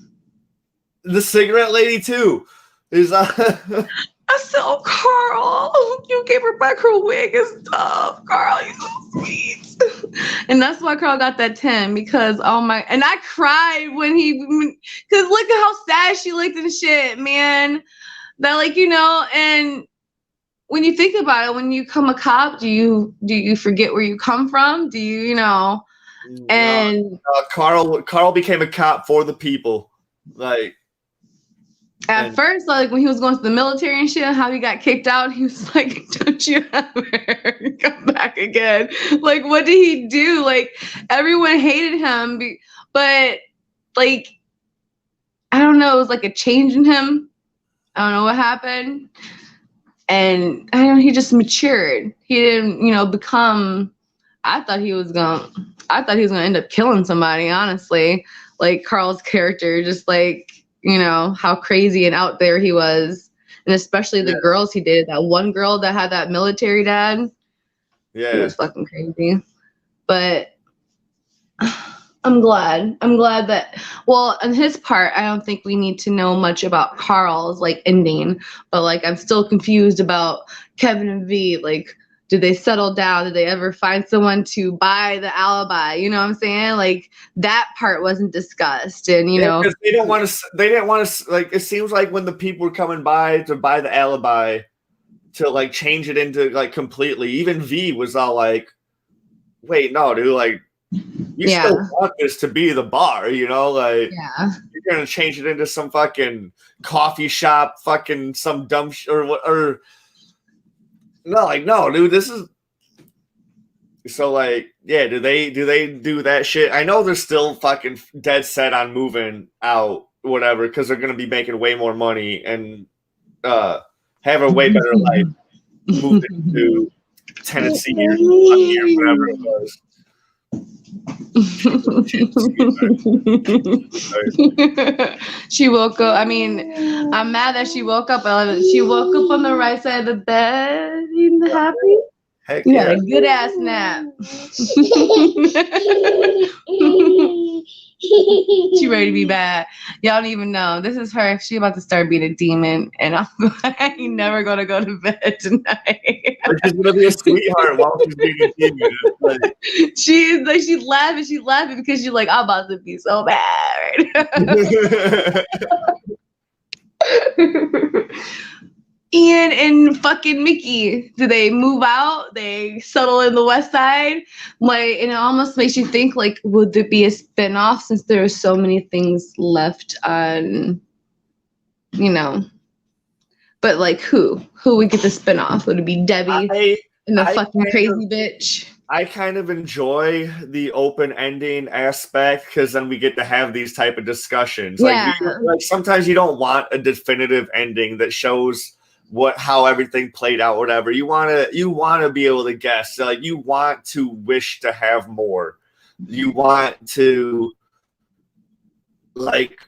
The cigarette lady too. Is I said, "Oh, Carl, you gave her back her wig and stuff. Carl, you're so sweet." And that's why Carl got that 10, because and I cried because look at how sad she looked and shit, man. That, like, you know, and when you think about it, when you become a cop, do you forget where you come from? Do you, you know? And Carl became a cop for the people. Like, at first, like when he was going to the military and shit, how he got kicked out, he was like, "Don't you ever come back again?" Like, what did he do? Like, everyone hated him, but like, I don't know, it was like a change in him. I don't know what happened, and I don't know, he just matured. He didn't, you know, become. I thought he was gonna end up killing somebody. Honestly, like Carl's character, just like, you know, how crazy and out there he was. And especially the girls he dated. That one girl that had that military dad. Yeah. It was fucking crazy. But I'm glad that, well, on his part, I don't think we need to know much about Carl's, like, ending. But, like, I'm still confused about Kevin and V. Like, did they settle down? Did they ever find someone to buy the alibi? You know what I'm saying? Like, that part wasn't discussed. And, you know, they didn't want to, like, it seems like when the people were coming by to buy the alibi to, like, change it into, like, completely, even V was all like, "Wait, no, dude, like, you still want this to be the bar, you know? Like, you're going to change it into some fucking coffee shop, fucking some dumb or no, like, no, dude, this is." So, like, yeah, do they do that shit? I know they're still fucking dead set on moving out, whatever, because they're gonna be making way more money and have a way better life moving to Tennessee or whatever it was. She woke up. I mean, I'm mad that she woke up. She woke up on the right side of the bed, being happy. Heck you got a good ass nap. She ready to be bad. Y'all don't even know. This is her. She about to start being a demon, and I ain't never gonna go to bed tonight. She's gonna be a sweetheart while she's being a demon. Like, she's laughing. She's laughing because she's like, I'm about to be so bad. Ian and fucking Mickey, do they move out? They settle in the West Side? Like, and it almost makes you think, like, would there be a spinoff since there are so many things left on, you know? But like, who would get the spinoff? Would it be Debbie and the fucking crazy bitch? I kind of enjoy the open ending aspect because then we get to have these type of discussions. Yeah. Like sometimes you don't want a definitive ending that shows how everything played out, whatever. You want to be able to guess. Like, you want to wish to have more. You want to, like,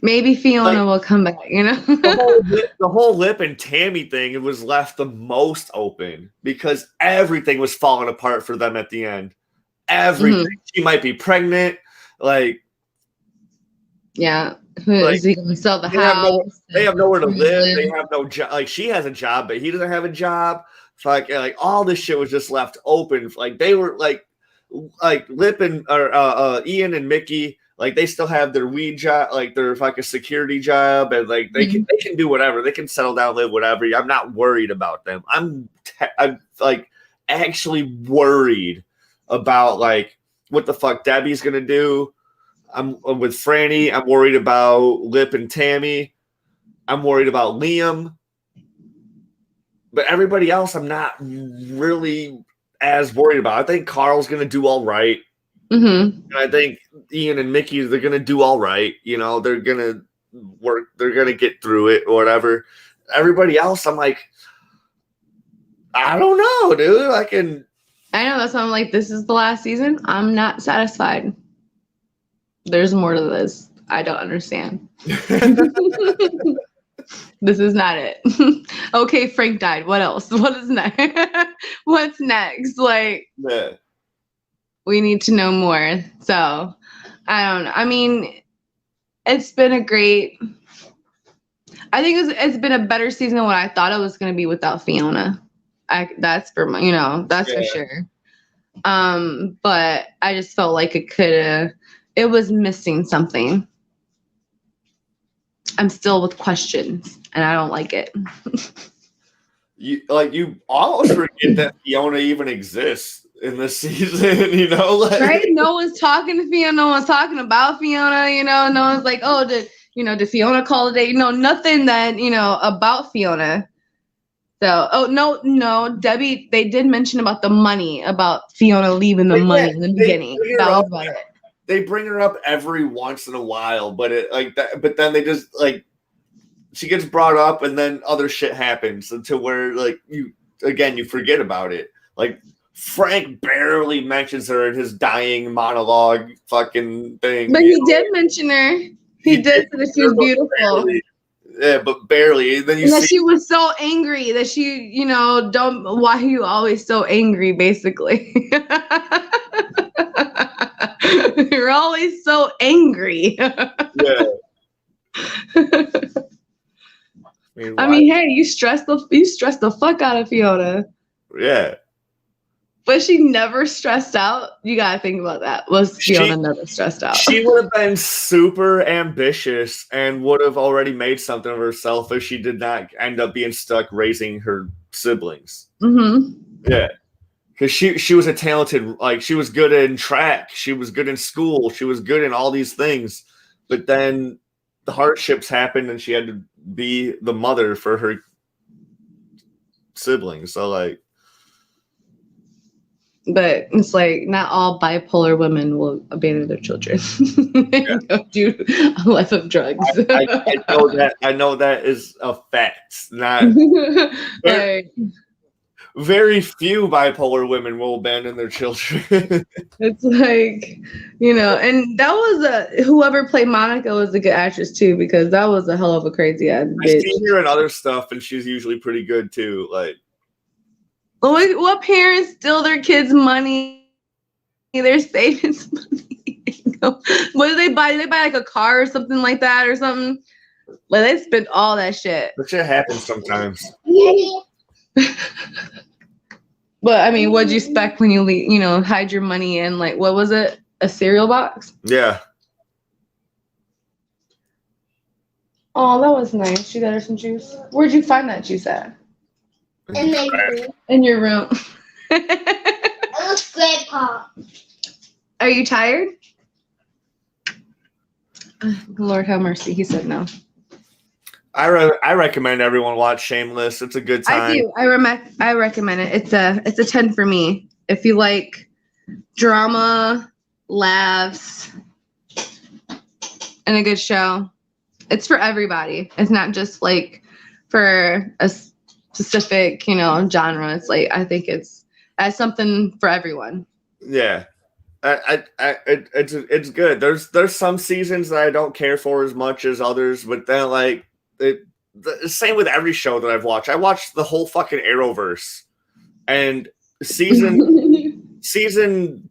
maybe Fiona will come back, you know? the whole Lip and Tammy thing, it was left the most open because everything was falling apart for them at the end. Everything. Mm-hmm. She might be pregnant. Like, yeah. Is he going to sell the house? They have nowhere to live. They have no job. Like, she has a job, but he doesn't have a job. Like all this shit was just left open. Like, they were like Lip and Ian and Mickey like they still have their weed job, like their fucking security job, and like they can do whatever. They can settle down, live whatever. I'm not worried about them. I'm like actually worried about like what the fuck Debbie's gonna do. I'm with Franny. I'm worried about Lip and Tammy. I'm worried about Liam. But everybody else, I'm not really as worried about. I think Carl's gonna do all right. And I think Ian and Mickey, they're gonna do all right. You know, they're gonna work. They're gonna get through it or whatever. Everybody else, I'm like, I don't know, dude. I know, that's why I'm like, this is the last season. I'm not satisfied. There's more to this. I don't understand. This is not it. Okay, Frank died. What else? What is next? What's next? Like, yeah. We need to know more. So, I don't know. I mean, it's been a great. I think it's been a better season than what I thought it was going to be without Fiona. That's for for sure. But I just felt like it was missing something. I'm still with questions, and I don't like it. You almost forget that Fiona even exists in this season, you know? Like, right? No one's talking to Fiona. No one's talking about Fiona. You know, no one's like, oh, did Fiona call today? Nothing that about Fiona. So, no, Debbie. They did mention about the money, about Fiona leaving the money in the beginning. That was about it. They bring her up every once in a while, but but then they just like she gets brought up, and then other shit happens until where like you forget about it. Like Frank barely mentions her in his dying monologue, fucking thing. But he did mention her. He did say that she was beautiful. Barely. Yeah, but barely. And then she was so angry that she, why are you always so angry, basically? You're always so angry. Yeah. I mean, hey, you stressed the fuck out of Fiona. Yeah. But she never stressed out. You gotta think about that. Was Fiona never stressed out? She would have been super ambitious and would have already made something of herself if she did not end up being stuck raising her siblings. Yeah. Because she was a talented, like she was good in track. She was good in school. She was good in all these things. But then the hardships happened and she had to be the mother for her siblings. So like. But it's like not all bipolar women will abandon their children and go do a life of drugs. I know that is a fact. Not very few bipolar women will abandon their children. It's like, and that was whoever played Monica was a good actress too, because that was a hell of a crazy ass bitch. I've seen her in other stuff, and she's usually pretty good too. Like. What parents steal their kids' money? Their savings money. What do they buy? Do they buy like a car or something like that or something? Like they spend all that shit. That shit happens sometimes. But I mean, what'd you expect when you hide your money in like what was it? A cereal box? Yeah. Oh, that was nice. You got her some juice. Where'd you find that juice at? In my room. In your room. It was Grandpa. Are you tired? Lord have mercy. He said no. I recommend everyone watch Shameless. It's a good time. I do. I recommend it. It's a 10 for me. If you like drama, laughs, and a good show, it's for everybody. It's not just like for a specific, genre. It's like I think it's something for everyone. Yeah. It's good. There's some seasons that I don't care for as much as others, but then like the same with every show that I've watched. I watched the whole fucking Arrowverse, and season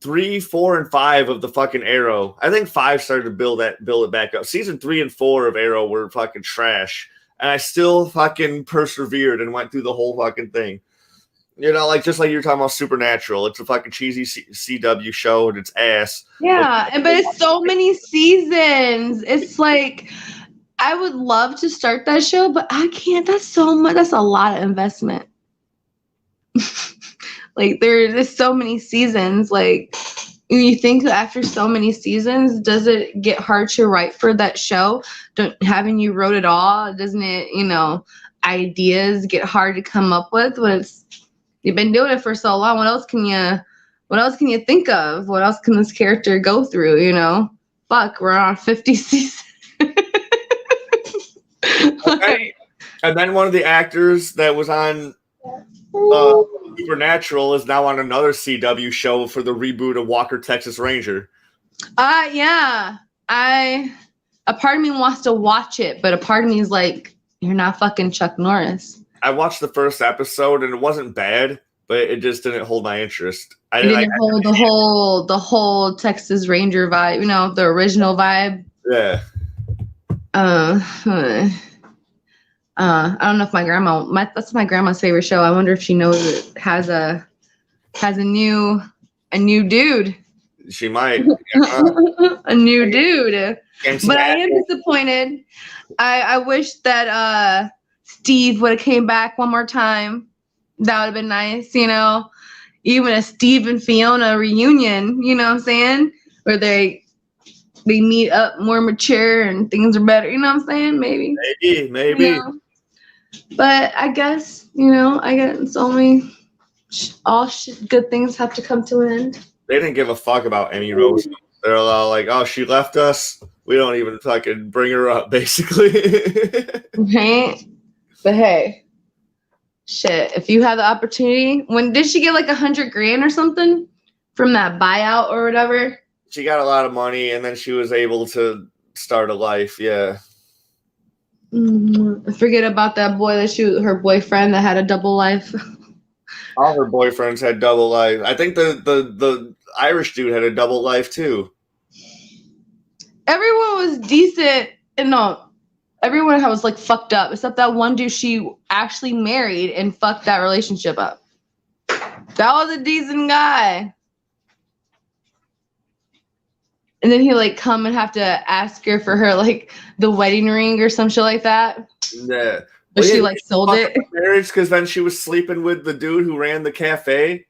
3, 4, and 5 of the fucking Arrow. I think 5 started to build it back up. Season 3 and 4 of Arrow were fucking trash, and I still fucking persevered and went through the whole fucking thing. You know, like just like you were talking about Supernatural. It's a fucking cheesy CW show and it's ass. Yeah, but it's so many seasons. It's like I would love to start that show, but I can't. That's so much. That's a lot of investment. Like there's so many seasons. Like you think that after so many seasons, does it get hard to write for that show? Haven't you wrote it all? Doesn't it, ideas get hard to come up with when you've been doing it for so long? What else can you think of? What else can this character go through? Fuck, we're on 50 seasons. And then one of the actors that was on Supernatural is now on another CW show for the reboot of Walker, Texas Ranger. Yeah. A part of me wants to watch it, but a part of me is like, you're not fucking Chuck Norris. I watched the first episode and it wasn't bad, but it just didn't hold my interest. It didn't hold the whole Texas Ranger vibe, the original vibe. Yeah. I don't know if my grandma. That's my grandma's favorite show. I wonder if she knows it has a new dude. She might. A new dude. But I am disappointed. I wish that Steve would have came back one more time. That would have been nice, Even a Steve and Fiona reunion, you know what I'm saying? Where they meet up more mature and things are better, you know what I'm saying? Maybe. Maybe. But I guess, it's only all good things have to come to an end. They didn't give a fuck about Amy Rose. They're all like, oh, she left us. We don't even fucking bring her up, basically. Right? But hey, shit, if you have the opportunity, when did she get like $100,000 or something from that buyout or whatever? She got a lot of money and then she was able to start a life. Yeah. Forget about that boy her boyfriend that had a double life. All her boyfriends had double life. I think the Irish dude had a double life too. Everyone was decent. No, everyone was like fucked up except that one dude she actually married and fucked that relationship up. That was a decent guy. And then he like come and have to ask her for her like the wedding ring or some shit like that. Yeah. But she like sold it. Marriage because then she was sleeping with the dude who ran the cafe.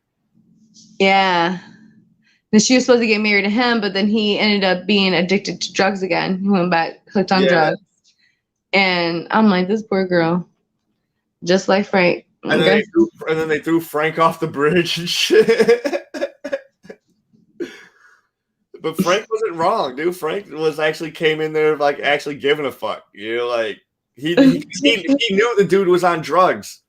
Yeah. Then she was supposed to get married to him, but then he ended up being addicted to drugs again. He went back hooked on drugs. And I'm like, this poor girl. Just like Frank. And then they threw Frank off the bridge and shit. But Frank wasn't wrong, dude. Frank was actually came in there like actually giving a fuck. Like he knew the dude was on drugs,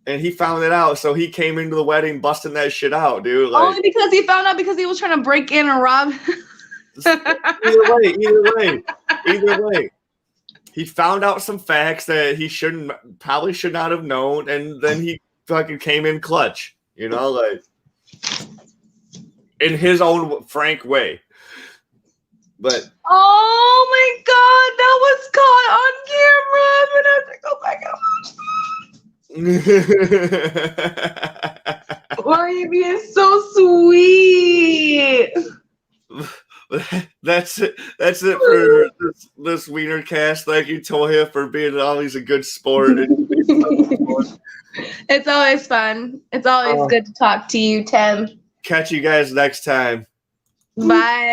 and he found it out. So he came into the wedding busting that shit out, dude. Like, only because he found out because he was trying to break in and rob. Either way, he found out some facts that he probably should not have known, and then he fucking came in clutch. Like in his own Frank way. But oh my god, that was caught on camera. I'm gonna have to go back and watch that. Why are you being so sweet? That's it for this WeinerCast. Thank you, Toya, for being always a good sport. It's always fun. It's always good to talk to you, Tim. Catch you guys next time. Bye.